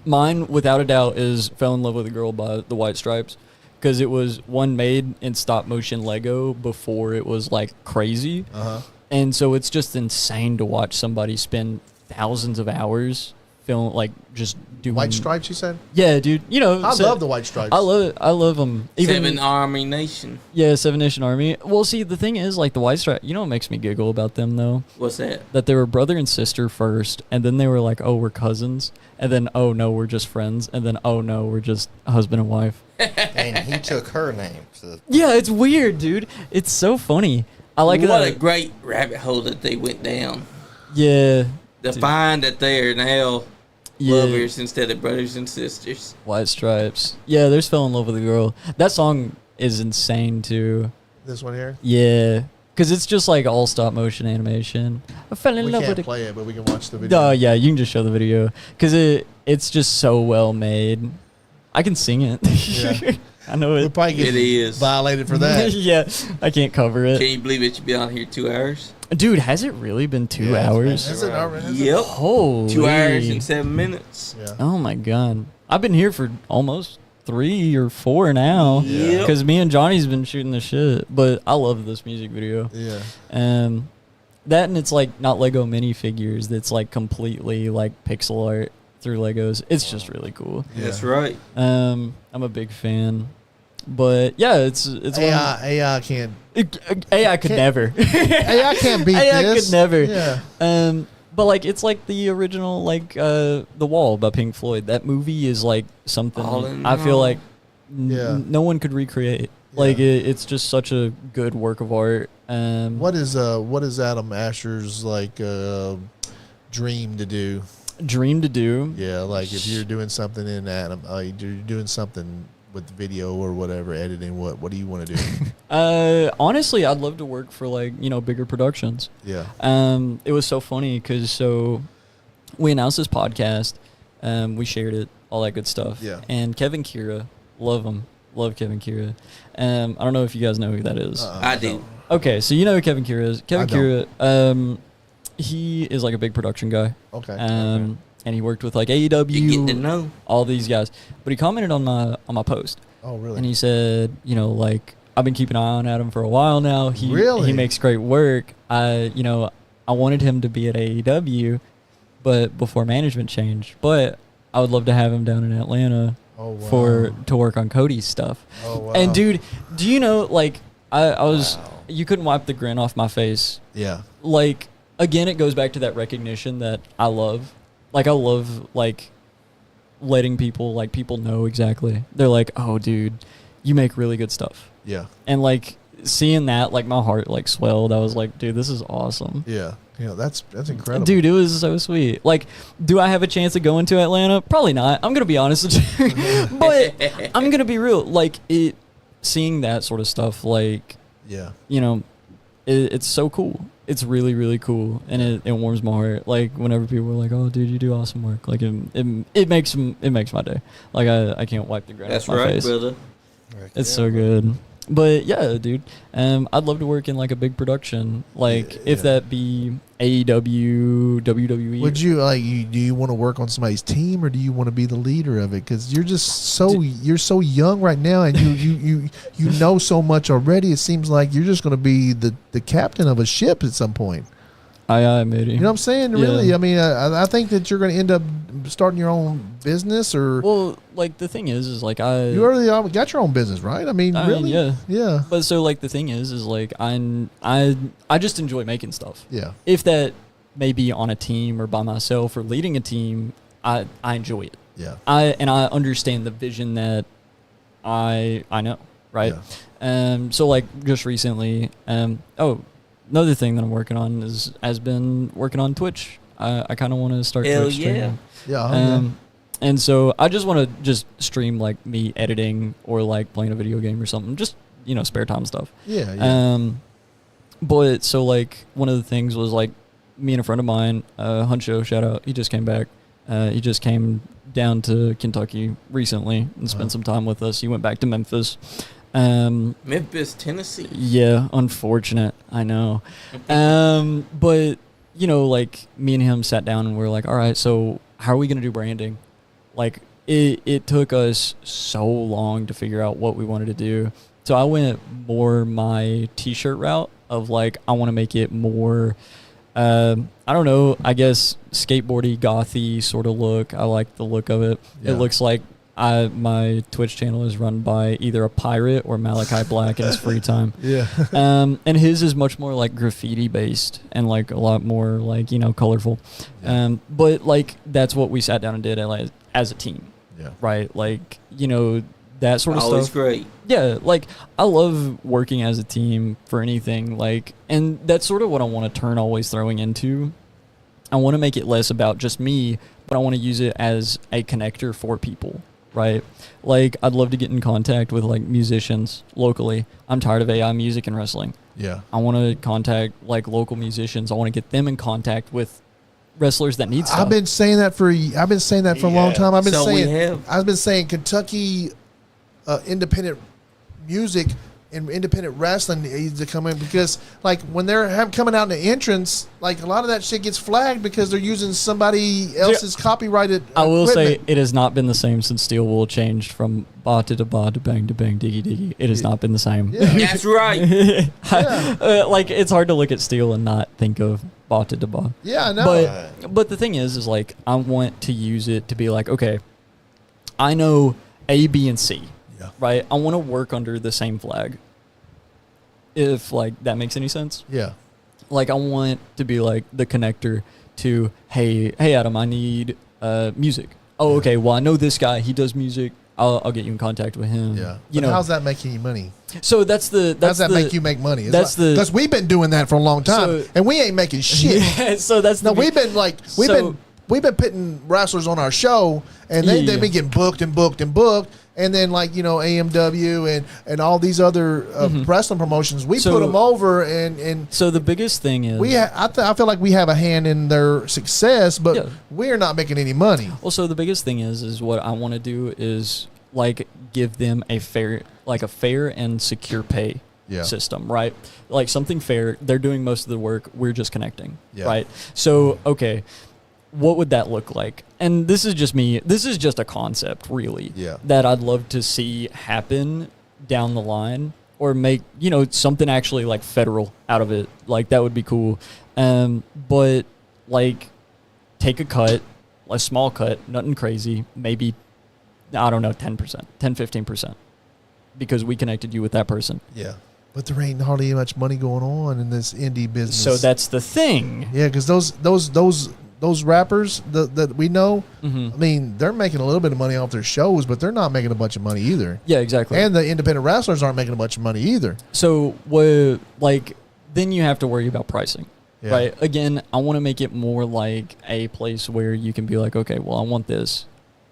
Mine, without a doubt, is Fell in Love with a Girl by the White Stripes, because it was one made in stop motion Lego before it was like crazy. Uh-huh. And so it's just insane to watch somebody spend thousands of hours film like just doing White Stripes, you said? Yeah, dude. You know, I love the White Stripes. I love it. I love them. Seven Army Nation. Yeah, Seven Nation Army. Well, see, the thing is, like the White Stripe. You know what makes me giggle about them though? What's that? That they were brother and sister first, and then they were like, "Oh, we're cousins," and then, "Oh no, we're just friends," and then, "Oh no, we're just husband and wife." And he took her name. So Yeah, it's weird, dude. It's so funny. I like What that. a great rabbit hole that they went down. Yeah, To Dude. find that they are now yeah. lovers instead of brothers and sisters. White Stripes. Yeah, there's Fell in Love with a Girl. That song is insane too. This one here? Yeah, because it's just like all stop motion animation. I fell in We love can't with a. play it, but we can watch the video. Oh yeah, you can just show the video because it's just so well made. I can sing it. Yeah. I know We'll it. probably get It is. violated for that. Yeah, I can't cover Can it. you believe it should be on here 2 hours? Dude, has it really been 2 Yeah, hours? Is it already? Is it? Yep. Holy. 2 hours and 7 minutes. Yeah. Oh my god, I've been here for almost 3 or 4 now. Yep. Because me and Johnny's been shooting the shit, but I love this music video. Yeah. That and it's like not Lego minifigures. That's like completely like pixel art through Legos. It's just really cool. Yeah. That's right. I'm a big fan, but yeah, it's AI can't. AI could never. AI can't beat AI this. could never. Yeah. But like it's like the original like The Wall by Pink Floyd. That movie is like something All in I feel all. like Yeah. no one could recreate. Like it's just such a good work of art. What is Adam Asher's like dream to do? Dream to do. Yeah, like if you're doing something in Adam, you're doing something with video or whatever editing? What do you want to do? Honestly, I'd love to work for like bigger productions. Yeah. It was so funny because we announced this podcast, we shared it, all that good stuff. Yeah. And Kevin Kira, love Kevin Kira. I don't know if you guys know who that is. I do. Okay, so you know who Kevin Kira is. Kevin I don't. Kira, he is like a big production guy. Okay. And he worked with like AEW, You getting to know. all these guys. But he commented on my post. Oh, really? And he said, like, I've been keeping an eye on Adam for a while now. Really? He makes great work. I wanted him to be at AEW, but before management changed. But I would love to have him down in Atlanta Oh, wow. to work on Cody's stuff. Oh, wow. And dude, do you know, like, I was, Wow. you couldn't wipe the grin off my face. Yeah. Like, again, it goes back to that recognition that I love. Like, I love, like, letting people know exactly. They're like, oh, dude, you make really good stuff. Yeah. And, like, seeing that, like, my heart, like, swelled. I was like, dude, this is awesome. Yeah. That's incredible. Dude, it was so sweet. Like, do I have a chance of going to Atlanta? Probably not. I'm going to be honest with you. But I'm going to be real. Like, seeing that sort of stuff, like, Yeah. it's so cool. It's really, really cool, and it warms my heart. Like whenever people are like, "Oh, dude, you do awesome work," like it makes my day. Like I can't wipe the grin That's off my right, face. brother. It's so good. But yeah, dude, I'd love to work in like a big production, like if Yeah. that be AEW, WWE. Would you do you want to work on somebody's team, or do you want to be the leader of it? Because you're just you're so young right now, and you know so much already. It seems like you're just going to be the captain of a ship at some point. Aye, matey. You know what I'm saying? Yeah. Really, I mean, I think that you're going to end up starting your own business, or Well, like the thing is like you already got your own business, right? I mean, really, yeah. But so like the thing is like I just enjoy making stuff. yeah. If that may be on a team or by myself or leading a team, I enjoy it. Yeah. I understand the vision that I know, right? So like just recently, another thing that I'm working on has been working on Twitch. I kind of want to start Hell Twitch yeah. streaming. Yeah. And so I just want to just stream like me editing or like playing a video game or something, just spare time stuff. Yeah. But so like one of the things was like me and a friend of mine, Huncho, shout out, he just came back. He just came down to Kentucky recently and spent some time with us. He went back to Memphis. Memphis, Tennessee. Yeah, unfortunate. I know. But like me and him sat down and we're like, all right, so how are we gonna do branding? Like it took us so long to figure out what we wanted to do. So I went more my t-shirt route of like I want to make it more I don't know, I guess skateboardy, gothy sort of look. I like the look of it. Yeah. It looks like my Twitch channel is run by either a pirate or Malachi Black in his free time. Yeah. And his is much more like graffiti based and like a lot more like, colorful. Yeah. But like that's what we sat down and did as a team. Yeah. Right? Like, that sort of Always stuff. great. Yeah, like I love working as a team for anything, like, and that's sort of what I want to turn Always Throwing into. I want to make it less about just me, but I want to use it as a connector for people, right? Like I'd love to get in contact with like musicians locally. I'm tired of AI music and wrestling. Yeah. I want to contact like local musicians. I want to get them in contact with wrestlers that need stuff. I've been saying that for a long time. I've been saying Kentucky independent music and independent wrestling needs to come in, because like when they're coming out in the entrance, like a lot of that shit gets flagged because they're using somebody else's copyrighted I will say equipment. it has not been the same since Steel Wool changed from ba to ba to bang diggy diggy. It has not been the same. Yeah. That's right. Like it's hard to look at Steel and not think of ba to ba. Yeah, I know. But the thing is like I want to use it to be like, okay, I know A, B, and C. Yeah. Right? I want to work under the same flag. If like that makes any sense. Yeah. Like I want to be like the connector to hey Adam, I need music. Oh, okay. Well, I know this guy. He does music. I'll get you in contact with him. Yeah. You But know, how's that making you money? so that's How does that make you make money? Because we've been doing that for a long time, So- and we ain't making shit. Yeah, so that's No, the we've been putting wrestlers on our show, and they've been getting booked and booked and booked, And then like AMW and all these other wrestling promotions, we So- put them over and So the biggest thing is I feel like we have a hand in their success, but Yeah. we're not making any money. also the biggest thing is what I want to do is like give them a fair and secure pay Yeah. system, right? Like something fair. They're doing most of the work. We're just connecting, Yeah. right? So okay, what would that look like? And this is just me. This is just a concept, really. Yeah. That I'd love to see happen down the line, or make something actually like federal out of it. Like that would be cool. But like take a cut, a small cut, nothing crazy. Maybe I don't know, 10%, 10-15%, because we connected you with that person. Yeah. But there ain't hardly much money going on in this indie business. So that's the thing. yeah, because those rappers that we know, Mhm. I mean, they're making a little bit of money off their shows, but they're not making a bunch of money either. Yeah, exactly. And the independent wrestlers aren't making a bunch of money either. So then you have to worry about pricing, Yeah. right? Again, I want to make it more like a place where you can be like, okay, well, I want this.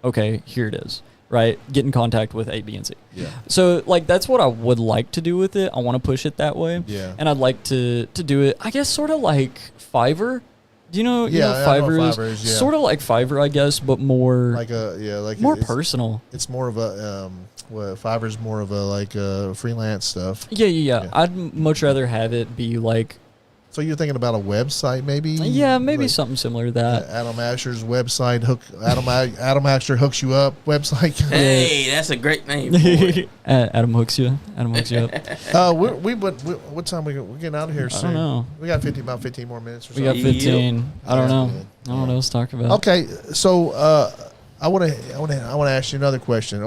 Okay, here it is, right? Get in contact with A, B, and C. Yeah. So like that's what I would like to do with it. I want to push it that way. Yeah. And I'd like to do it, I guess, sort of like Fiverr. Do you know? You know Yeah, what I know Fiverr what is? Fiverr is, yeah. Sort of like Fiverr, I guess, but more more it's, personal. It's more of a Fiverr's more of a like freelance stuff. Yeah. I'd much rather have it be like, So you're thinking about a website, maybe? maybe Like, something similar to that. Adam Asher's website. Adam Asher hooks you up website. Hey, that's a great name for it. Adam hooks you. Adam hooks you up. What time we're getting out of here I soon? don't know. We got about 15 more minutes or We got something. 15. I don't know. Yeah. I don't know. Let's talk about. Okay, so I want to ask you another question.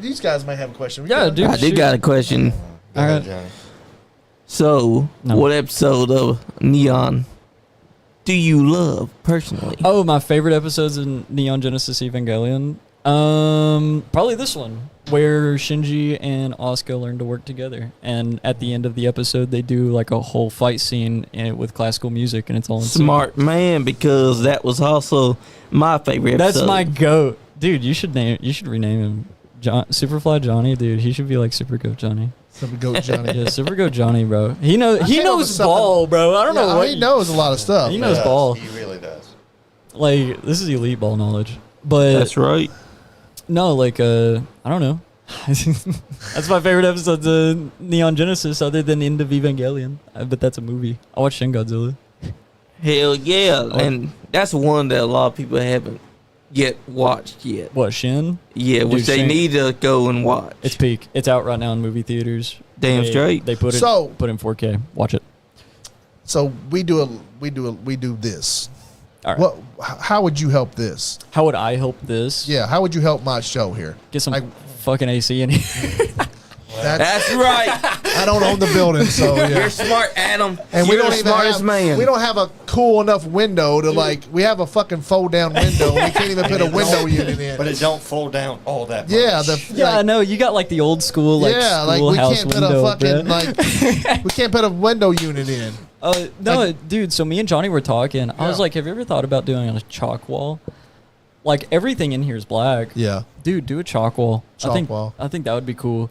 These guys might have a question. Yeah, dude. I do got a question. Go ahead, Alright. Johnny. So, No. what episode of Neon do you love personally? Oh, my favorite episodes in Neon Genesis Evangelion. Probably this one, where Shinji and Asuka learn to work together, and at the end of the episode, they do like a whole fight scene with classical music, and it's all insane. Smart man, because that was also my favorite episode. That's my goat, dude. You should rename him Superfly Johnny, dude. He should be like Super Goat Johnny. Some goat Johnny. Yeah, Super Goat Johnny, bro. He knows came up with something- ball, bro. I don't know what he knows a lot of stuff. He knows He ball. does. He really does. Like this is elite ball knowledge, but That's right. no, like I don't know. That's my favorite episodes of Neon Genesis, other than End of Evangelion. But that's a movie. I watched Shin Godzilla. Hell yeah. And that's one that a lot of people haven't yet watched yet. What, Shin? Yeah, which Dude, they Shane- need to go and watch. It's peak. It's out right now in movie theaters. Damn They- straight. They put it So- in 4K. Watch it. So we do this. All right. What? How would you help this? How would I help this? Yeah, how would you help my show here? Get some Like- fucking AC in here. That's right. I don't own the building, so yeah. You're smart, Adam. And You're we don't the even smartest have, man. We don't have a cool enough window to like. We have a fucking fold down window. We can't even put a window unit in. But it don't fold down all that much. Yeah, Yeah, I like, know. You got like the old school, like yeah, like we schoolhouse can't put window, a fucking bruh. like. We can't put a window unit in. No, like- dude. So me and Johnny were talking. I was Yeah. like, "Have you ever thought about doing a chalk wall? Like everything in here is black. Yeah, Dude, do a chalk wall. Chalk wall. I think that would be cool.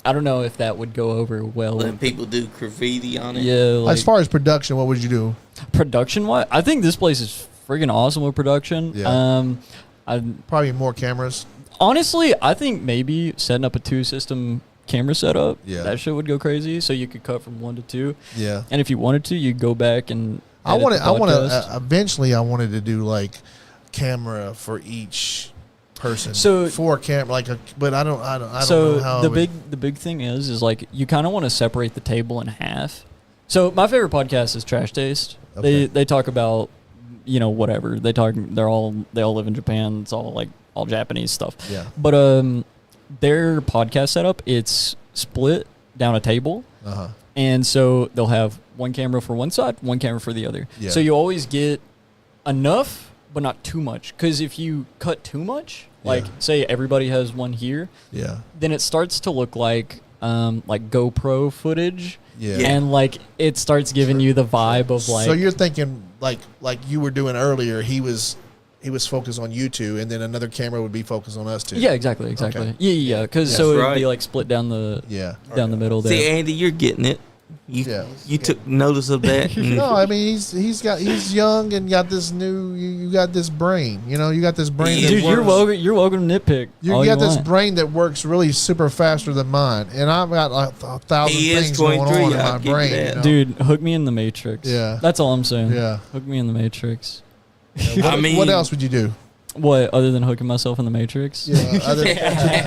I don't know if that would go over well. When people do graffiti on it. Yeah, like as far as production, what would you do? production wise, I think this place is friggin' awesome with production. Yeah. I Probably more cameras. honestly, I think maybe setting up a 2-system camera setup. Yeah. That shit would go crazy. So you could cut from 1 to 2, Yeah, and if you wanted to, you go back and. I edit wanted. the I want podcast. to. Eventually, I wanted to do like camera for each person. So- for camera, like a. But I don't. I don't So know how. the it would- the big thing is like you kind of want to separate the table in half. So my favorite podcast is Trash Taste. Okay. They talk about whatever they all live in Japan. It's all like all Japanese stuff. Yeah. But their podcast setup, it's split down a table, Uh-huh. and so they'll have one camera for one side, one camera for the other. Yeah. So you always get enough, but not too much. Because if you cut too much, like Yeah. say everybody has one here, Yeah. then it starts to look like GoPro footage. Yeah. And like it starts giving you the vibe of like So you're thinking like you were doing earlier. He he was focused on you two, and then another camera would be focused on us two. Yeah, exactly. Okay. Yeah. Because That's so it'd right. be like split down the Yeah. middle there. See, Andy, you're getting it. You took notice of that. No, I mean he's young and got this new. You got this brain. You know, you got this brain. Yeah. that Dude, works- you're welcome to nitpick. You all got this want. brain that works really super faster than mine, and I've got like 1,000 He is things going 23, on in I'll my give you brain. that. You know? Dude, hook me in the Matrix. Yeah. That's all I'm saying. Yeah. Hook me in the Matrix. I mean, what else would you do? What, other than hooking myself in the Matrix? Yeah,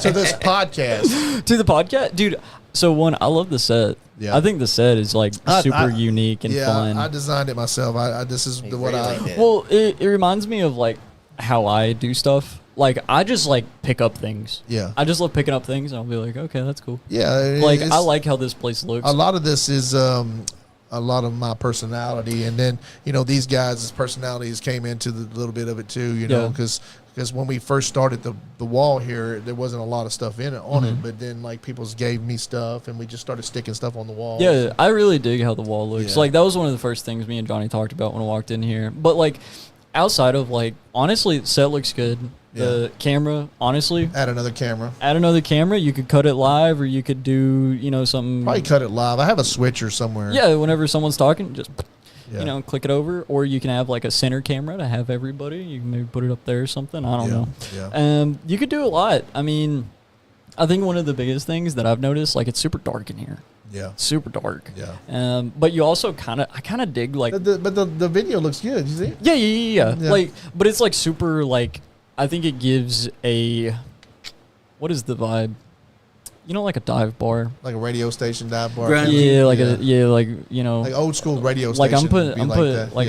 to this podcast. To the podcast? Dude, so one, I love the set. Yeah. I think the set is like super unique and fun. I designed it myself. This is what I. did. Well, it reminds me of like how I do stuff. Like I just like pick up things. Yeah. I just love picking up things. And I'll be like, okay, that's cool. Yeah, Like it's- I like how this place looks. a lot of this is a lot of my personality, and then these guys' personalities came into the little bit of it too. Yeah. Because when we first started the wall here, there wasn't a lot of stuff in it on it, but then like people gave me stuff, and we just started sticking stuff on the wall. Yeah, I really dig how the wall looks. Yeah. Like that was one of the first things me and Johnny talked about when I walked in here. But like outside of like honestly, the set looks good. The camera, honestly, Add another camera. add another camera. You could cut it live, or you could do something. Probably cut it live. I have a switcher somewhere. Yeah, whenever someone's talking, just Yeah. click it over, or you can have like a center camera to have everybody. You can maybe put it up there or something. I don't know. Yeah. You could do a lot. I mean, I think one of the biggest things that I've noticed, like it's super dark in here. Yeah. Super dark. Yeah. But you also I kind of dig like. But the video looks good. You see? Yeah. Yeah. Like, but it's like super like. I think it gives what is the vibe? Like a dive bar. Like a radio station dive bar. Grungy. Yeah, like Like old school radio like station.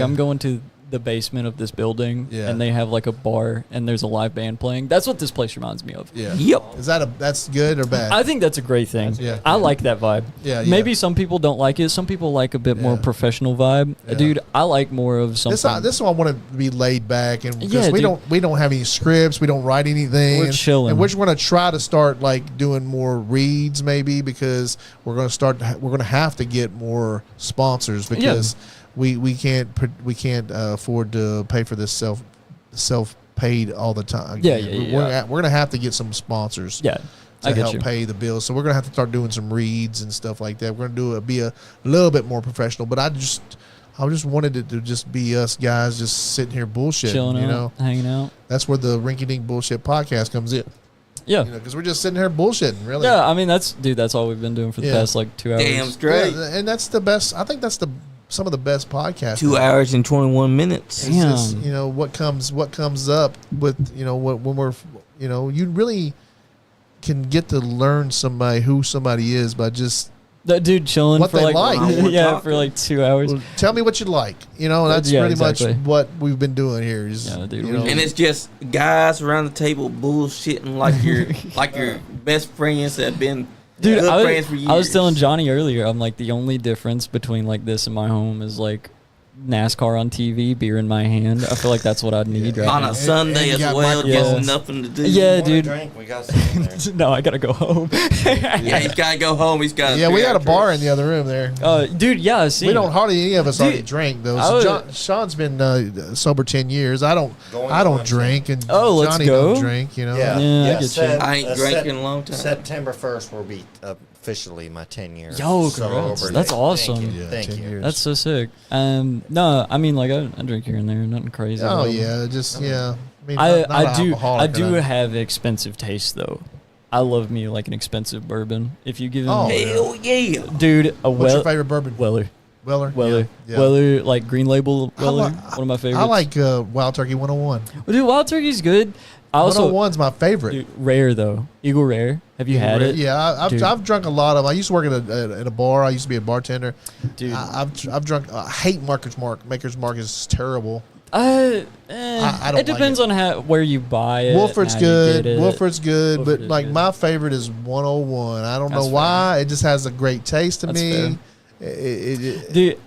I'm going to the basement of this building, Yeah. and they have like a bar, and there's a live band playing. That's what this place reminds me of. Yeah. Yep. Is that's good or bad? I think that's a great thing. Yeah. I like that vibe. Yeah, Maybe yeah. some people don't like it. Some people like a bit more Yeah. professional vibe. Yeah. Dude, I like more of something. This one I want to be laid back, and because Yeah, we dude. don't have any scripts, we don't write anything. We're chilling. and we're just going to try to start like doing more reads, maybe because we're going to have to get more sponsors because we can't afford to pay for this self paid all the time. Yeah, yeah. We're going to have to get some sponsors. Yeah, I To get help you. pay the bills, so we're gonna have to start doing some reads and stuff like that. We're gonna be a little bit more professional. But I just wanted it to just be us guys just sitting here bullshitting. Chilling out, hanging out. That's where the Rinky Dink Bullshit podcast comes in. Yeah. Because we're just sitting here bullshitting, really. Yeah, I mean that's all we've been doing for the Yeah. past like 2 hours. Damn straight. Yeah, and that's the best. I think that's some of the best podcasts. 2 hours and 21 minutes. It's just, Damn. what comes up with when we're you really can get to learn who somebody is by just That dude chilling What for they like, like. We're yeah, talking. for like 2 hours. well, tell me what you like. That's Yeah, pretty exactly. much what we've been doing here. Is, Yeah, dude, you we know, And it's just guys around the table bullshitting like your best friends that have been Dude, good I friends for years. was telling Johnny earlier, I'm like, the only difference between like this and my home is like NASCAR on TV, beer in my hand. I feel like that's what I'd need right on now. a Sunday you as got well, microphones. just nothing to do. Yeah, Want a dude. drink? We got some in there. No, I gotta go home. Yeah, he's got to go home. He's got. yeah, we got a bar in the other room there. Dude, yeah, I see. We don't hardly any of us Dude, already drink though. I So was- Sean's been sober 10 years. I don't Going on drink, and Oh, let's Johnny go. don't drink. Yeah, I get you. I ain't drank in a long time. September 1st will be officially my 10 years. Yo, sober congrats. day. That's awesome. Thank you. Yeah, Thank 10 you. years. That's so sick. No, I mean like I drink here and there, nothing crazy. Oh about it. yeah, just yeah. I mean, I not do an alcoholic, I do and have expensive taste though. I love me like an expensive bourbon. If you give me, Oh, Hell yeah. dude, a What's your favorite bourbon? Weller, Weller. Yeah. Weller, like Green Label Weller, li- one of my favorites. I like Wild Turkey 101. Dude, Wild Turkey's good. I also 101's my favorite. dude, rare though, Eagle Rare. Have you had it? Yeah, Dude. I've drunk a lot of. I used to work at a bar. I used to be a bartender. Dude. I've drunk. I hate Maker's Mark. Maker's Mark is terrible. I I don't it depends like on where you buy it. Wolford's and how you good. get it. Wolford's good, Wolford but is like good. my favorite is 101. I don't That's know why. It just has a great taste to That's me. It- Dude,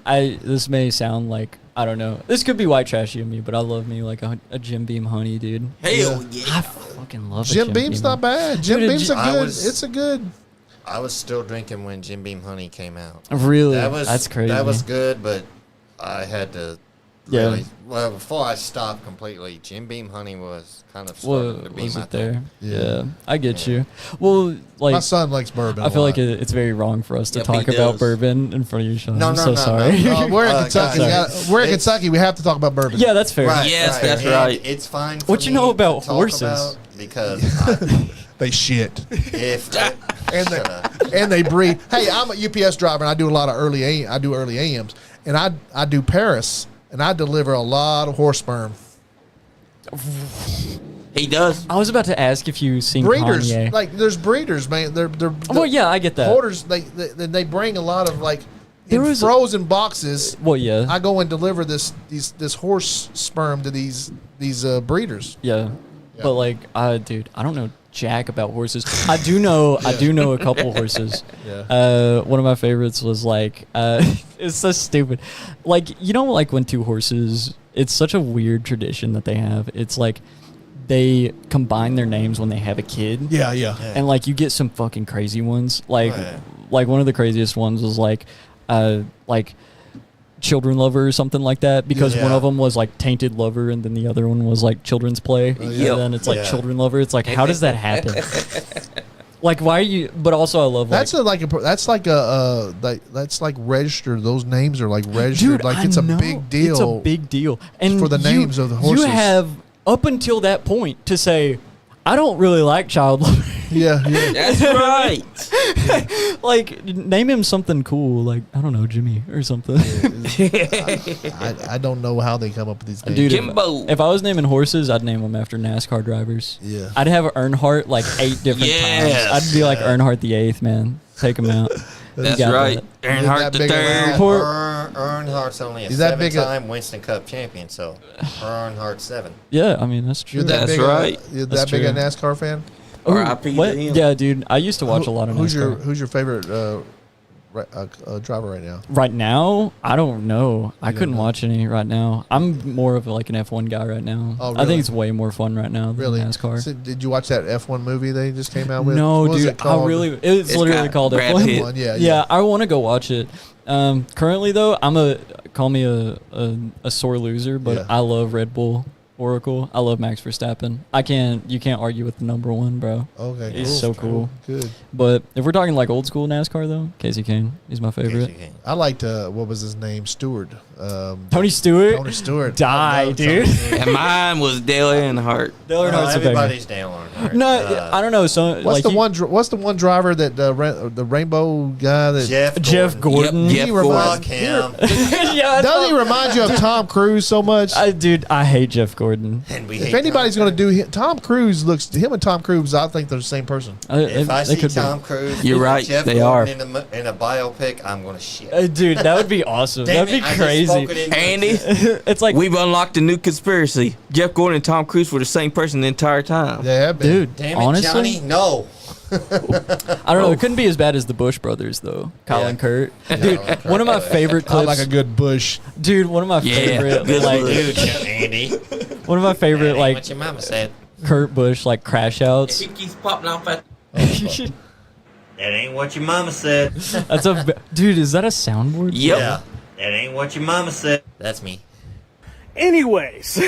this may sound like I don't know. This could be white trashy of me, but I love me like a Jim Beam honey, dude. Hell I yeah. fucking love a Jim Beam's Beam not bad. Jim Dude, Beam's a I good. was- It's a good. I was still drinking when Jim Beam Honey came out. Really? That was That's crazy. That was good, but I had to Yeah. really. Well, before I stopped completely, Jim Beam hunting was kind of starting to be Was my it there? thing. Yeah, I get you. Well, like My son likes bourbon. I feel like a it's very wrong for us to Yep, talk he about does. bourbon in front of you, Sean. No, I'm no, so no, sorry. no. We're in Kentucky. guys, We're in it's- Kentucky. We have to talk about bourbon. Yeah, that's fair. Right, Yes, right. that's And right. It's fine. For What you me know to about talk horses? about because They shit if and shut up. and they breed. Hey, I'm a UPS driver and I do a lot of early AMs and I do Paris and I deliver a lot of horse sperm. He does. I was about to ask if you seen Breeders, Kanye. like there's breeders, man. They're Well, yeah, I get that. Hoarders. They bring a lot of like There in was- frozen boxes. Well, yeah, I go and deliver this horse sperm to these breeders. yeah, but like, dude, I don't know jack about horses. I do know a couple horses. Yeah. One of my favorites was like, it's so stupid. Like, you know, like when two horses, it's such a weird tradition that they have. It's like they combine their names when they have a kid. Yeah, yeah. And like you get some fucking crazy ones. Like Right. like one of the craziest ones was like Children Lover or something like that, because one Yeah. of them was like Tainted Lover and then the other one was like Children's Play. Yep. And then it's like Yeah. Children Lover. It's like, how does that happen? Like, why are you? But also, I love That's like registered. Those names are like registered. dude, Like I it's a know. big deal. It's a big deal. And for the names of the You horses. have up until that point to say, I don't really like Child Lover. Yeah, yeah. That's right. Like, name him something cool. Like, I don't know, Jimmy or something. I don't know how they come up with these names. Dude, Jimbo. if I was naming horses, I'd name them after NASCAR drivers. Yeah. I'd have Earnhart like 8 different Yes. times. I'd be like Earnhart the 8th, man. Take him out. That's got right. that. Earnhardt that the big of a third. man. Poor- Earnhardt's only a Is that big a- seven-time Winston Cup champion, so Earnhardt 7. Yeah, I mean, that's true. You're that That's big right. You're That's that big a true. NASCAR fan? Ooh, R.I.P. what? to him. Yeah, dude. I used to watch a lot of NASCAR. Who's your favorite driver right now? Right now, I don't know. I don't couldn't know. watch any right now. I'm more of like an F1 guy right now. Oh, I really? think it's way more fun right now than Really? NASCAR. So did you watch that F1 movie they just came out with? No, What was dude. it called? It's literally got called Brad F1. Pitt. F1, yeah, Yeah, I want to go watch it. Currently though, call me a sore loser, but Yeah. I love Red Bull Oracle. I love Max Verstappen. You can't argue with the number one, bro. Okay, He's cool. so cool. Good. But if we're talking like old school NASCAR though, Casey Kane, he's my favorite. I liked what was his name? Stewart. Tony Stewart, Tony Stewart. die, I love dude. Tony Stewart. And mine was Dale Earnhardt. Dale Earnhardt's a favorite. Everybody's Dale Earnhardt. No, I don't know. So What's like the one? What's the one driver that the rainbow guy that Jeff Gordon. Yep, Jeff He Gordon. reminds- Fuck him. Yeah, doesn't he remind you of Tom Cruise so much? dude, I hate Jeff Gordon. And we If hate anybody's Tom going to do Tom Cruise him and Tom Cruise, I think they're the same person. If I they see could be. Tom Cruise, You're with right, Jeff they Gordon in a biopic, I'm gonna shit. Dude, that would be awesome. Damn That'd be it, I just crazy. spoke it into Andy, existence. It's like, we've unlocked a new conspiracy. Jeff Gordon and Tom Cruise were the same person the entire time. Yeah, dude, Damn it, honestly, Johnny, no. I don't know. It couldn't be as bad as the Bush brothers, though. Kyle Yeah. and Kurt. Dude, Kyle and Kurt, one of my yeah. favorite I clips. like a good bush. Dude, one of my Yeah, favorite, good like, look. Dude, Andy. one of my favorite, That ain't like, what your mama said. Kurt Busch, like, crash outs. He keeps popping off at. That ain't what your mama said. That's dude. Is that a soundboard? Yep. Yeah. That ain't what your mama said. That's me. Anyways,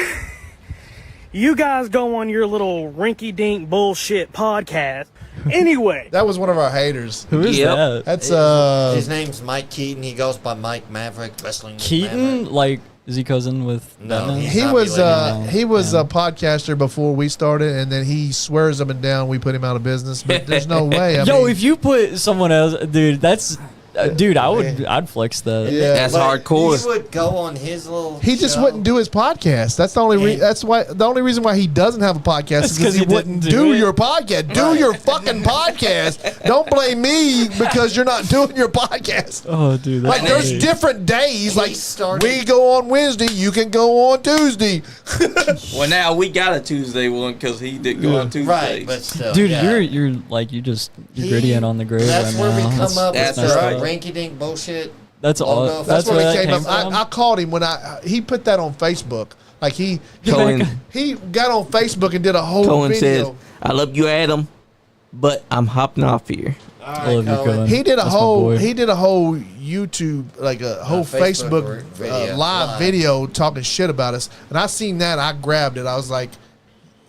you guys go on your little rinky-dink bullshit podcast. Anyway, That was one of our haters. Who is Yep. that? That's His name's Mike Keaton. He goes by Mike Maverick Wrestling. with Keaton. Maverick. Like, is he cousin with? No, Batman? he's- he was Yeah. a podcaster before we started, and then he swears up and down we put him out of business. But there's no way. I Yo, mean, if you put someone else, dude, that's, dude, I'd flex that. Yeah. That's But hardcore. He would go on his little. he just show. wouldn't do his podcast. That's the only. And- That's why the only reason why he doesn't have a podcast is because he wouldn't didn't do do it. your podcast. Do your fucking podcast. Don't blame me because you're not doing your podcast. Oh, dude, that's Like there's funny. different days. He Like started- we go on Wednesday, you can go on Tuesday. Well, now we got a Tuesday one because he did go on Tuesdays. Right, but still. Dude, yeah. you're like you're gritty and on the grave That's right where now. we come up that's with right. the rinky-dink bullshit. That's all. logo. That's where where he that came up. from? I called him when he put that on Facebook. Like he Cohen, got on Facebook and did a whole Cohen says, video. "I love you, Adam, but I'm hopping off here." I love you, Cullen. He did a That's my whole boy. YouTube, like a whole Facebook Facebook live video talking shit about us. And I seen that, I grabbed it. I was like,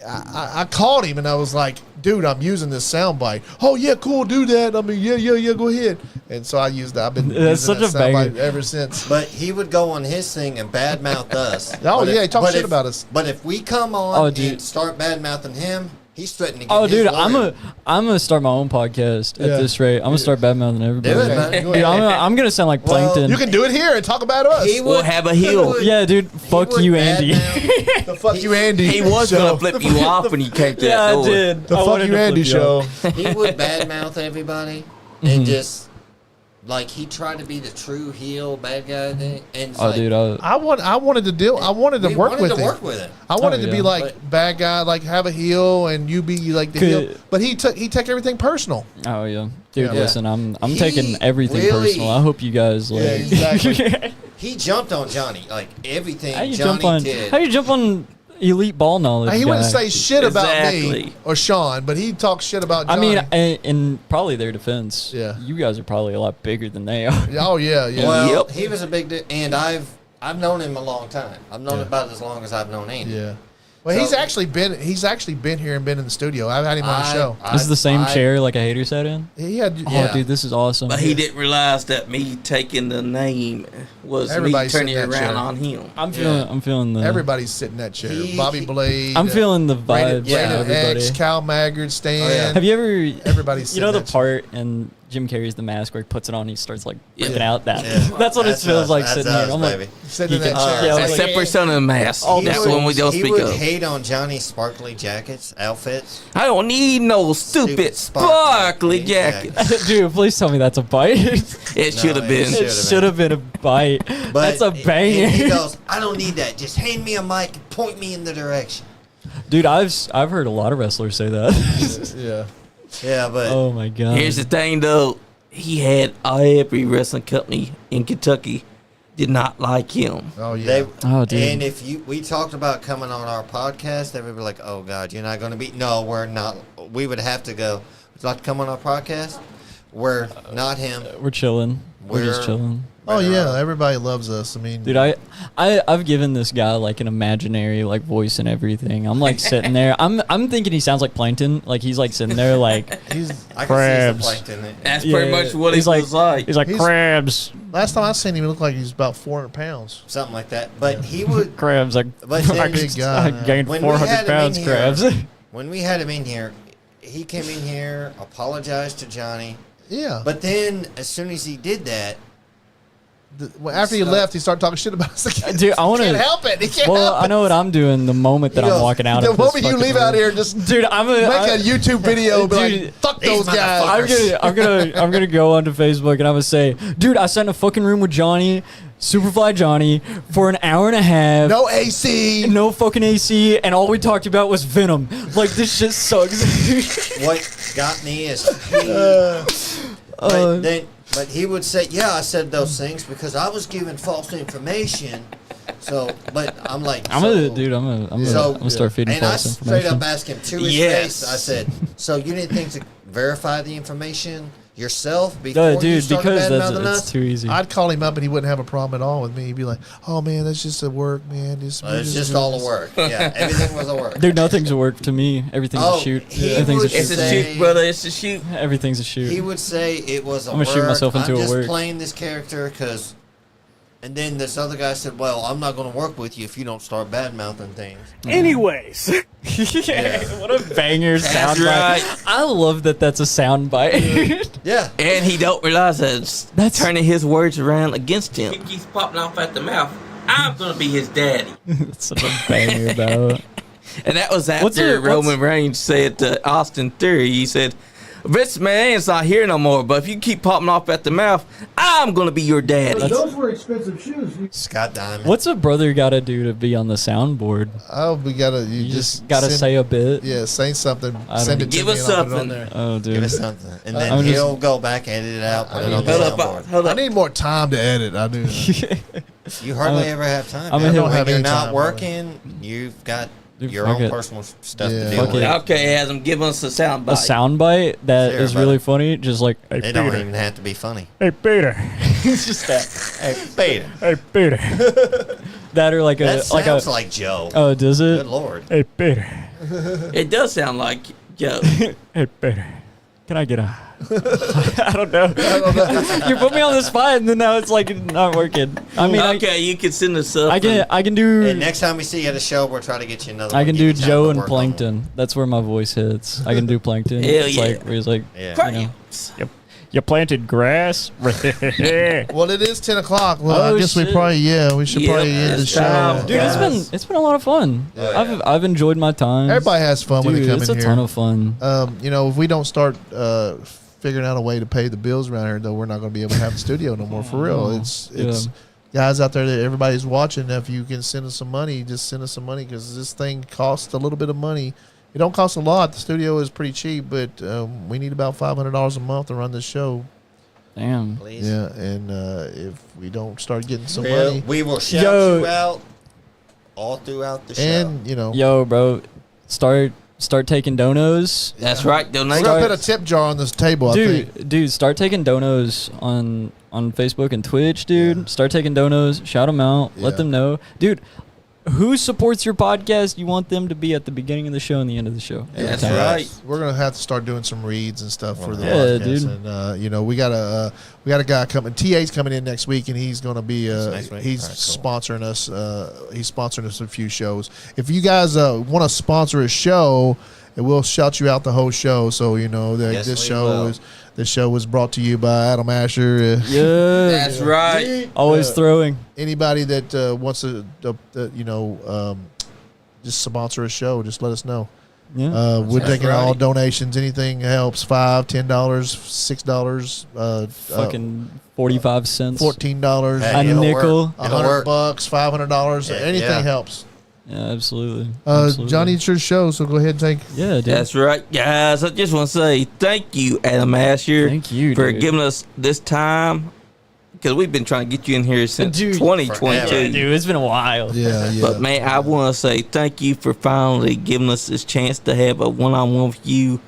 I called him and I was like, dude, I'm using this soundbite. Oh yeah, cool, do that. I mean, yeah, go ahead. And so I used that. I've been That's using such that a banger. soundbite ever since. But he would go on his thing and badmouth us. Oh, But yeah, he talked shit about us. But if we come on Oh, dude. and start badmouthing him, he's threatening to get Oh, his dude, lawyer. I'm gonna start my own podcast at Yeah. this rate. I'm gonna start badmouthing everybody. Do it, man. Go Dude, ahead. I'm gonna sound like Well, Plankton. You can do it here and talk about us. He We'll would- have a he heel. would- Yeah, dude. he Fuck would you, Andy. badmouth- The fuck you, Andy. He was show. gonna flip you off when you came to Yeah, that I door. did. The I fuck wanted you, to flip Andy you show. off. He would badmouth everybody and just like he tried to be the true heel bad guy thing. And it's Oh, like, dude. I wanted to deal. I wanted to we work wanted with to him. work with him. I wanted to yeah. be like But- bad guy, like have a heel, and you be like the heel. Could- But he took everything personal. Oh yeah, dude. Yeah. Listen, I'm He taking everything really- personal. I hope you guys like. Yeah, exactly. He jumped on Johnny like everything how you Johnny jump on? did. How you jump on elite ball knowledge? He guy? wouldn't say shit about me Exactly. or Sean, but he talked shit about I Johnny. mean, in probably their defense, Yeah. you guys are probably a lot bigger than they are. oh yeah. Well, Yep. he was a big and I've known him a long time. I've known him about as long as I've known Andy. Yeah. Well, So- he's actually been here and been in the studio. I've had him on the show. This is the same chair like a hater sat in. He had Oh, dude, this is awesome. But he didn't realize that me taking the name was Everybody's me turning it sitting in that around chair. on him. I'm feeling the. everybody's sitting in that chair. He- Bobby Blade. I'm feeling the vibes. Rated of everybody. X, Cal Maggard, Stan. Oh, yeah. Have you ever? Everybody's You know sitting the that part in Jim Carrey's The Mask where he puts it on, he starts like freaking Yeah. out. That Yeah. that's what it That's feels us. like That's sitting us, here. I'm like, baby. Sitting in You that can- chair. yeah, I was Except like- for Son of the Mask. All That's the one we don't he speak would of. hate on Johnny's sparkly jackets, outfits. I don't need no stupid sparkly jacket. dude, please tell me that's a bite. It should have it been. should- It should have been a bite. That's a banger. He goes, I don't need that. Just hand me a mic and point me in the direction. Dude, I've heard a lot of wrestlers say that. Yeah. Yeah, but Oh my god. Here's the thing, though. He had every wrestling company in Kentucky did not like him. Oh yeah. they. Oh, dude. And if we talked about coming on our podcast, everybody would be like, "Oh God, you're not going to be." No, we're not. We would have to go. Would you like to come on our podcast? We're not him. We're chilling. We're just We're- chilling. Oh yeah. Everybody loves us. I mean, Dude, I've given this guy like an imaginary like voice and everything. I'm like sitting there. I'm thinking he sounds like Plankton. Like he's like sitting there like he's I can see Crabs. some plankton in it. That's pretty Yeah, much what he he's like- was like. he's like He's- crabs. last time I seen him, he looked like he was about 400 pounds. Something like that. But he would. Crabs like But then- I Big guy. gained When we had 400 him pounds. in here- Crabs. When we had him in here, he came in here, apologized to Johnny, Yeah. but then as soon as he did that, Well, after he left, he started talking shit about us again. Dude, I wanna- He can't help it. He can't Well, help I know what I'm doing the moment that He I'm goes, walking out it. of The this moment you fucking leave room. out here, just Dude, I'm make gonna a YouTube video. Be Dude, like, fuck these those guys. motherfuckers. I'm gonna go onto Facebook and I'm gonna say, dude, I sat in a fucking room with Johnny, Superfly Johnny, for an hour and a half. No AC. No fucking AC, and all we talked about was Venom. Like, this shit sucks. what got me is but he would say, "Yeah, I said those things because I was given false information." So, but I'm like, I'm gonna start feeding and I false straight information. up asked him to his Yes. face. I said, "So you didn't think to verify the information yourself before you Dude, started because badmouthing that's us?" too easy. I'd call him up and he wouldn't have a problem at all with me. He'd be like, "Oh man, that's just a work, man. It's just all a work. Yeah, everything was a work. Dude, nothing's a work to me. Everything's Oh, a shoot. he Everything's a would shoot. It's a say- shoot, brother. It's a shoot. Everything's a shoot. He would say it was a I'm work. gonna shoot myself into I'm a just work. playing this character because. And then this other guy said, "Well, I'm not going to work with you if you don't start bad mouthing things." Anyways, What a banger sound bite. right. I love that that's a sound bite. Yeah. And he don't realize that it's That's- turning his words around against him. He keeps popping off at the mouth. I'm gonna be his daddy. That's such a banger about. And that was What's after your- what's- Roman Reigns said to Austin Theory, he said, Vince McMahon's not here no more, but if you keep popping off at the mouth, I'm going to be your daddy. Those were expensive shoes. Scott Diamond. What's a brother got to do to be on the soundboard? Oh, we gotta. You just just got to send- say a bit. Yeah, say something. I don't Send know. it to Give me us and I'll put it on something. there. Oh, Give dude. us something. And then I'm just- he'll go back, edit it out, put it on the Hold up, soundboard. hold I up. need more time to edit. I do. You hardly I'm- ever have time. I'm man. gonna have When you're any not time, working, you've got your fuck own it. personal stuff Yeah. to deal Fuck with. it. Okay, Adam, give us a sound A bite. soundbite that Sure, is brother. really funny. Just like, hey, It don't even have to be funny. Hey, Peter. it's just that. Hey, Peter. Hey, Peter. That or like a That like sounds a. like Joe. Oh, does it? Good Lord. Hey, Peter. It does sound like Joe. Hey, Peter. Can I get a... I don't know. You put me on the spot, and then now it's like not working. I mean, Okay, you can send us up. I can do. And next time we see you at a show, we'll try to get you another I one. can Give do you time Joe to and work on Plankton. That's where my voice hits. I can do Plankton. Hell It's yeah. like where he's like, Yeah. Crayons. You planted grass? Well, it is 10 o'clock. Well, Oh, I guess we shit. probably, we should Yep, probably end the it's show. time. dude, it's been a lot of fun. Yeah. I've enjoyed my time. Everybody has fun when Dude, they come it's in a here. ton of fun. If we don't start figuring out a way to pay the bills around here, though, we're not going to be able to have the studio no more. For real, it's guys out there that everybody's watching. If you can send us some money, just send us some money because this thing costs a little bit of money. It don't cost a lot. The studio is pretty cheap, but we need about $500 a month to run this show. Damn. Please. Yeah, and if we don't start getting some Well, money, we will shout Yo. you out all throughout the show. and Yo, bro, start taking donos. That's right, we're donate. gonna put a tip jar on this table. I think. Dude, start taking donos on Facebook and Twitch, dude. Yeah. Start taking donos. Shout them out. Yeah. Let them know, dude. Who supports your podcast? You want them to be at the beginning of the show and the end of the show. every That's time. right. We're gonna have to start doing some reads and stuff for the Yeah, podcast. dude. And we got a guy coming. TA's coming in next week, and he's gonna be Next week? he's All right, cool. sponsoring us. He's sponsoring us a few shows. If you guys want to sponsor a show, and we'll shout you out the whole show. So that Yes, this we show will. this show was brought to you by Adam Asher. Yeah, That's right. always throwing. Anybody that wants to just sponsor a show, just let us know. Yeah, We're That's taking right. all donations. Anything helps. $5, $10, $6, fucking 45 cents. $14, Hey, A it'll nickel. work. It'll work. $100, $500. Yeah, Anything yeah. helps. Yeah, absolutely. Absolutely. Johnny, it's your show, so go ahead and take. Yeah, dude. That's right, guys. I just want to say thank you, Adam Asher, Thank you, for dude. giving us this time. Because we've been trying to get you in here since Dude, 2022. forever. Dude, it's been a while. Yeah, yeah. But man, I want to say thank you for finally giving us this chance to have a one-on-one with you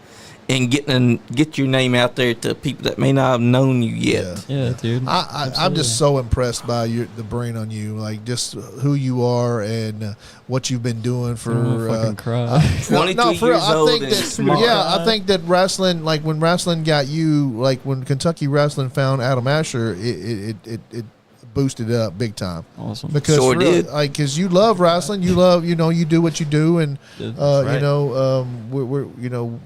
and get your name out there to people that may not have known you yet. Yeah, dude. I'm just so impressed by the brain on you, like just who you are and what you've been doing for. I'm gonna fucking cry. 22 for real, years old and that, smart. I think that wrestling, like when wrestling got you, like when Kentucky Wrestling found Adam Asher, it boosted it up big time. Awesome. Because Sure for real, did. like, cause you love wrestling, you love, you do what you do, and Right. we're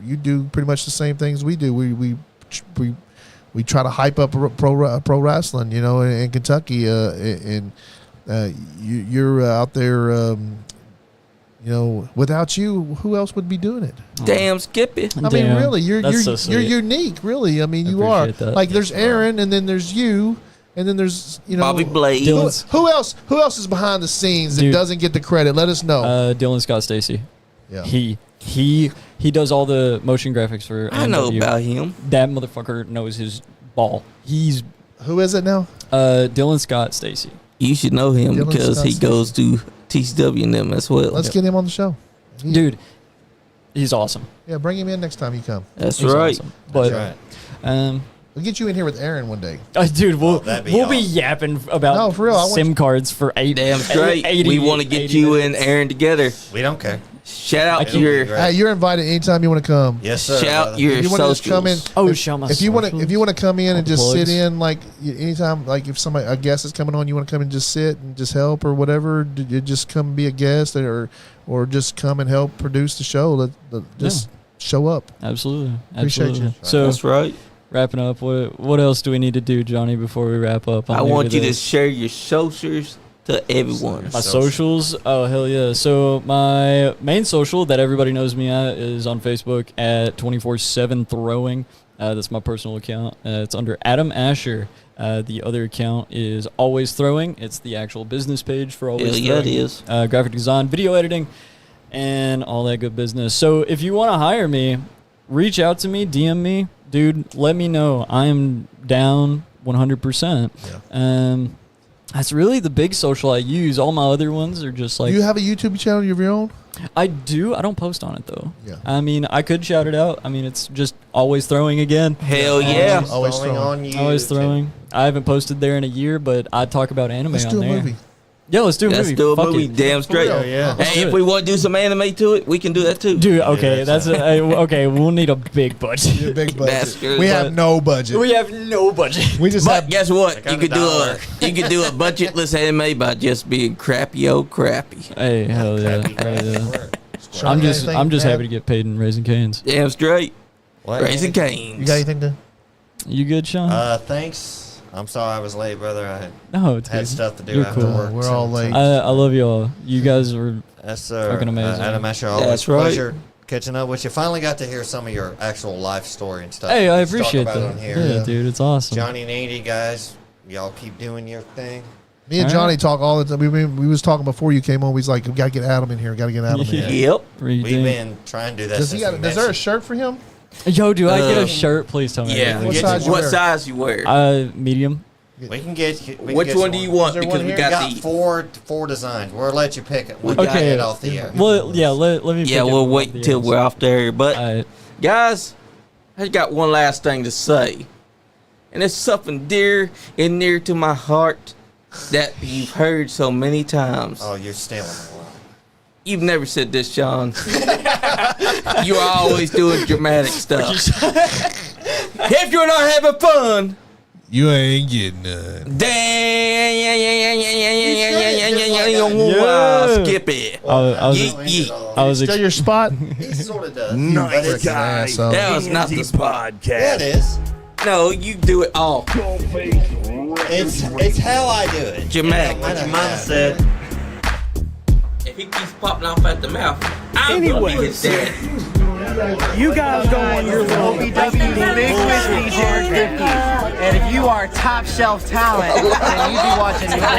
you do pretty much the same things we do. We try to hype up pro wrestling, in Kentucky, and you're out there. Without you, who else would be doing it? Damn, Skippy. I mean, Damn, really, you're that's so you're sweet. unique. Really, I mean, you are. Appreciate that. Like, there's Aaron, and then there's you, and then there's Bobby Blade. Dylan. Who else? Who else is behind the scenes that Dude. doesn't get the credit? Let us know. Dylan Scott Stacy. Yeah. He does all the motion graphics for I know NW. about him. That motherfucker knows his ball. He's Who is it now? Dylan Scott Stacy. You should know him Dylan because Scott he Stacy. goes to TCW and them as well. Let's get him on the show. Dude, he's awesome. Yeah, bring him in next time you come. That's He's right. awesome. But That's right. We'll get you in here with Aaron one day. Dude, we'll that'd be be awesome. yapping about No, for real, I want SIM you- cards for Damn straight. 80 We want to get 80 you minutes. and Aaron together. We don't care. Shout out It'll be your great. Hey, you're invited anytime you want to come. Yes, sir. shout brother. your If you want to just come in, socials. Oh, if, shout my if you want to, socials. if you want to come in and All the just sit plugs. in, like anytime, like if a guest is coming on, you want to come and just sit and just help or whatever. You just come be a guest or just come and help produce the show. Just show up. Absolutely. Appreciate Absolutely. you. So That's right. wrapping up, what else do we need to do, Johnny, before we wrap up? I want you to share your socials to everyone. My socials? Oh, hell yeah. So my main social that everybody knows me at is on Facebook at 24/7 Throwing. That's my personal account. It's under Adam Asher. The other account is Always Throwing. It's the actual business page for Always Hell yeah, Throwing. it is. Graphic design, video editing, and all that good business. So if you want to hire me, reach out to me, DM me. Dude, let me know. I am down 100%. Yeah. That's really the big social I use. All my other ones are just like. Do you have a YouTube channel of your own? I do. I don't post on it though. Yeah. I mean, I could shout it out. I mean, it's just always throwing again. Hell yeah. Always throwing. on you. Always throwing. I haven't posted there in a year, but I talk about anime Let's on do a there. movie. Yeah, let's do a Let's movie. do a Fuck movie. it. Damn straight. real. Yeah. Let's Hey, do if it. we want to do some anime to it, we can do that too. Dude, okay, that's that's okay. We'll need a big budget. Your big budget. That's good. We But- have no budget. We have no budget. We just But have. guess what? I got You could do a budgetless anime by just being crappy old crappy. Hey, hell yeah. Hell yeah. I'm just happy to get paid in Raising Cane's. Damn straight. What? Raising You Cane's. got anything to? You good, Sean? Thanks. I'm sorry I was late, brother. I no, it's had good. stuff to do You're after cool. work. We're all late. I love y'all. You guys were. Yes, sir. Fucking amazing. Adam Asher, always That's a right. pleasure catching up with you. Finally got to hear some of your actual life story and stuff. Hey, I Let's talk appreciate about that. on here. Yeah, dude, it's awesome. Johnny and Andy, guys, y'all keep doing your thing. Me and All Johnny right. talk all the time. We was talking before you came on. He's like, we gotta get Adam in here. Gotta get Adam in Yeah. here. Yep. We've Redeem. been trying to do that. Does he since got? we Is there a met shirt for him? Yo, do I get a Um, shirt? Please tell me. Yeah. What Get size you- you what wear? size you wear? Medium. you. We can get. We can Which get one do you want? Is there Because one we here? We got got the. four designs. We'll let you pick it. We Okay. got it off the air. Well, yeah. Let me. Yeah, pick it we'll from wait the until ends. we're off there. But Alright. guys, I got one last thing to say, and it's something dear and near to my heart that you've heard so many times. Oh, you're stealing a lot. You've never said this, Sean. You're always doing dramatic stuff. If you're not having fun, You ain't getting none. skip it. I was. Yeet, yeet. I was. Still your spot? He sort of does. Nice But it's- guy. ass up. That was not the spot. Yeah, it is. No, you do it all. It's how I do it. Dramatic. What your mom said. If he keeps popping off at the mouth, I'm gonna be his dad. You guys go on your little Big Whiskey Hard 50. And if you are top shelf talent, then you be watching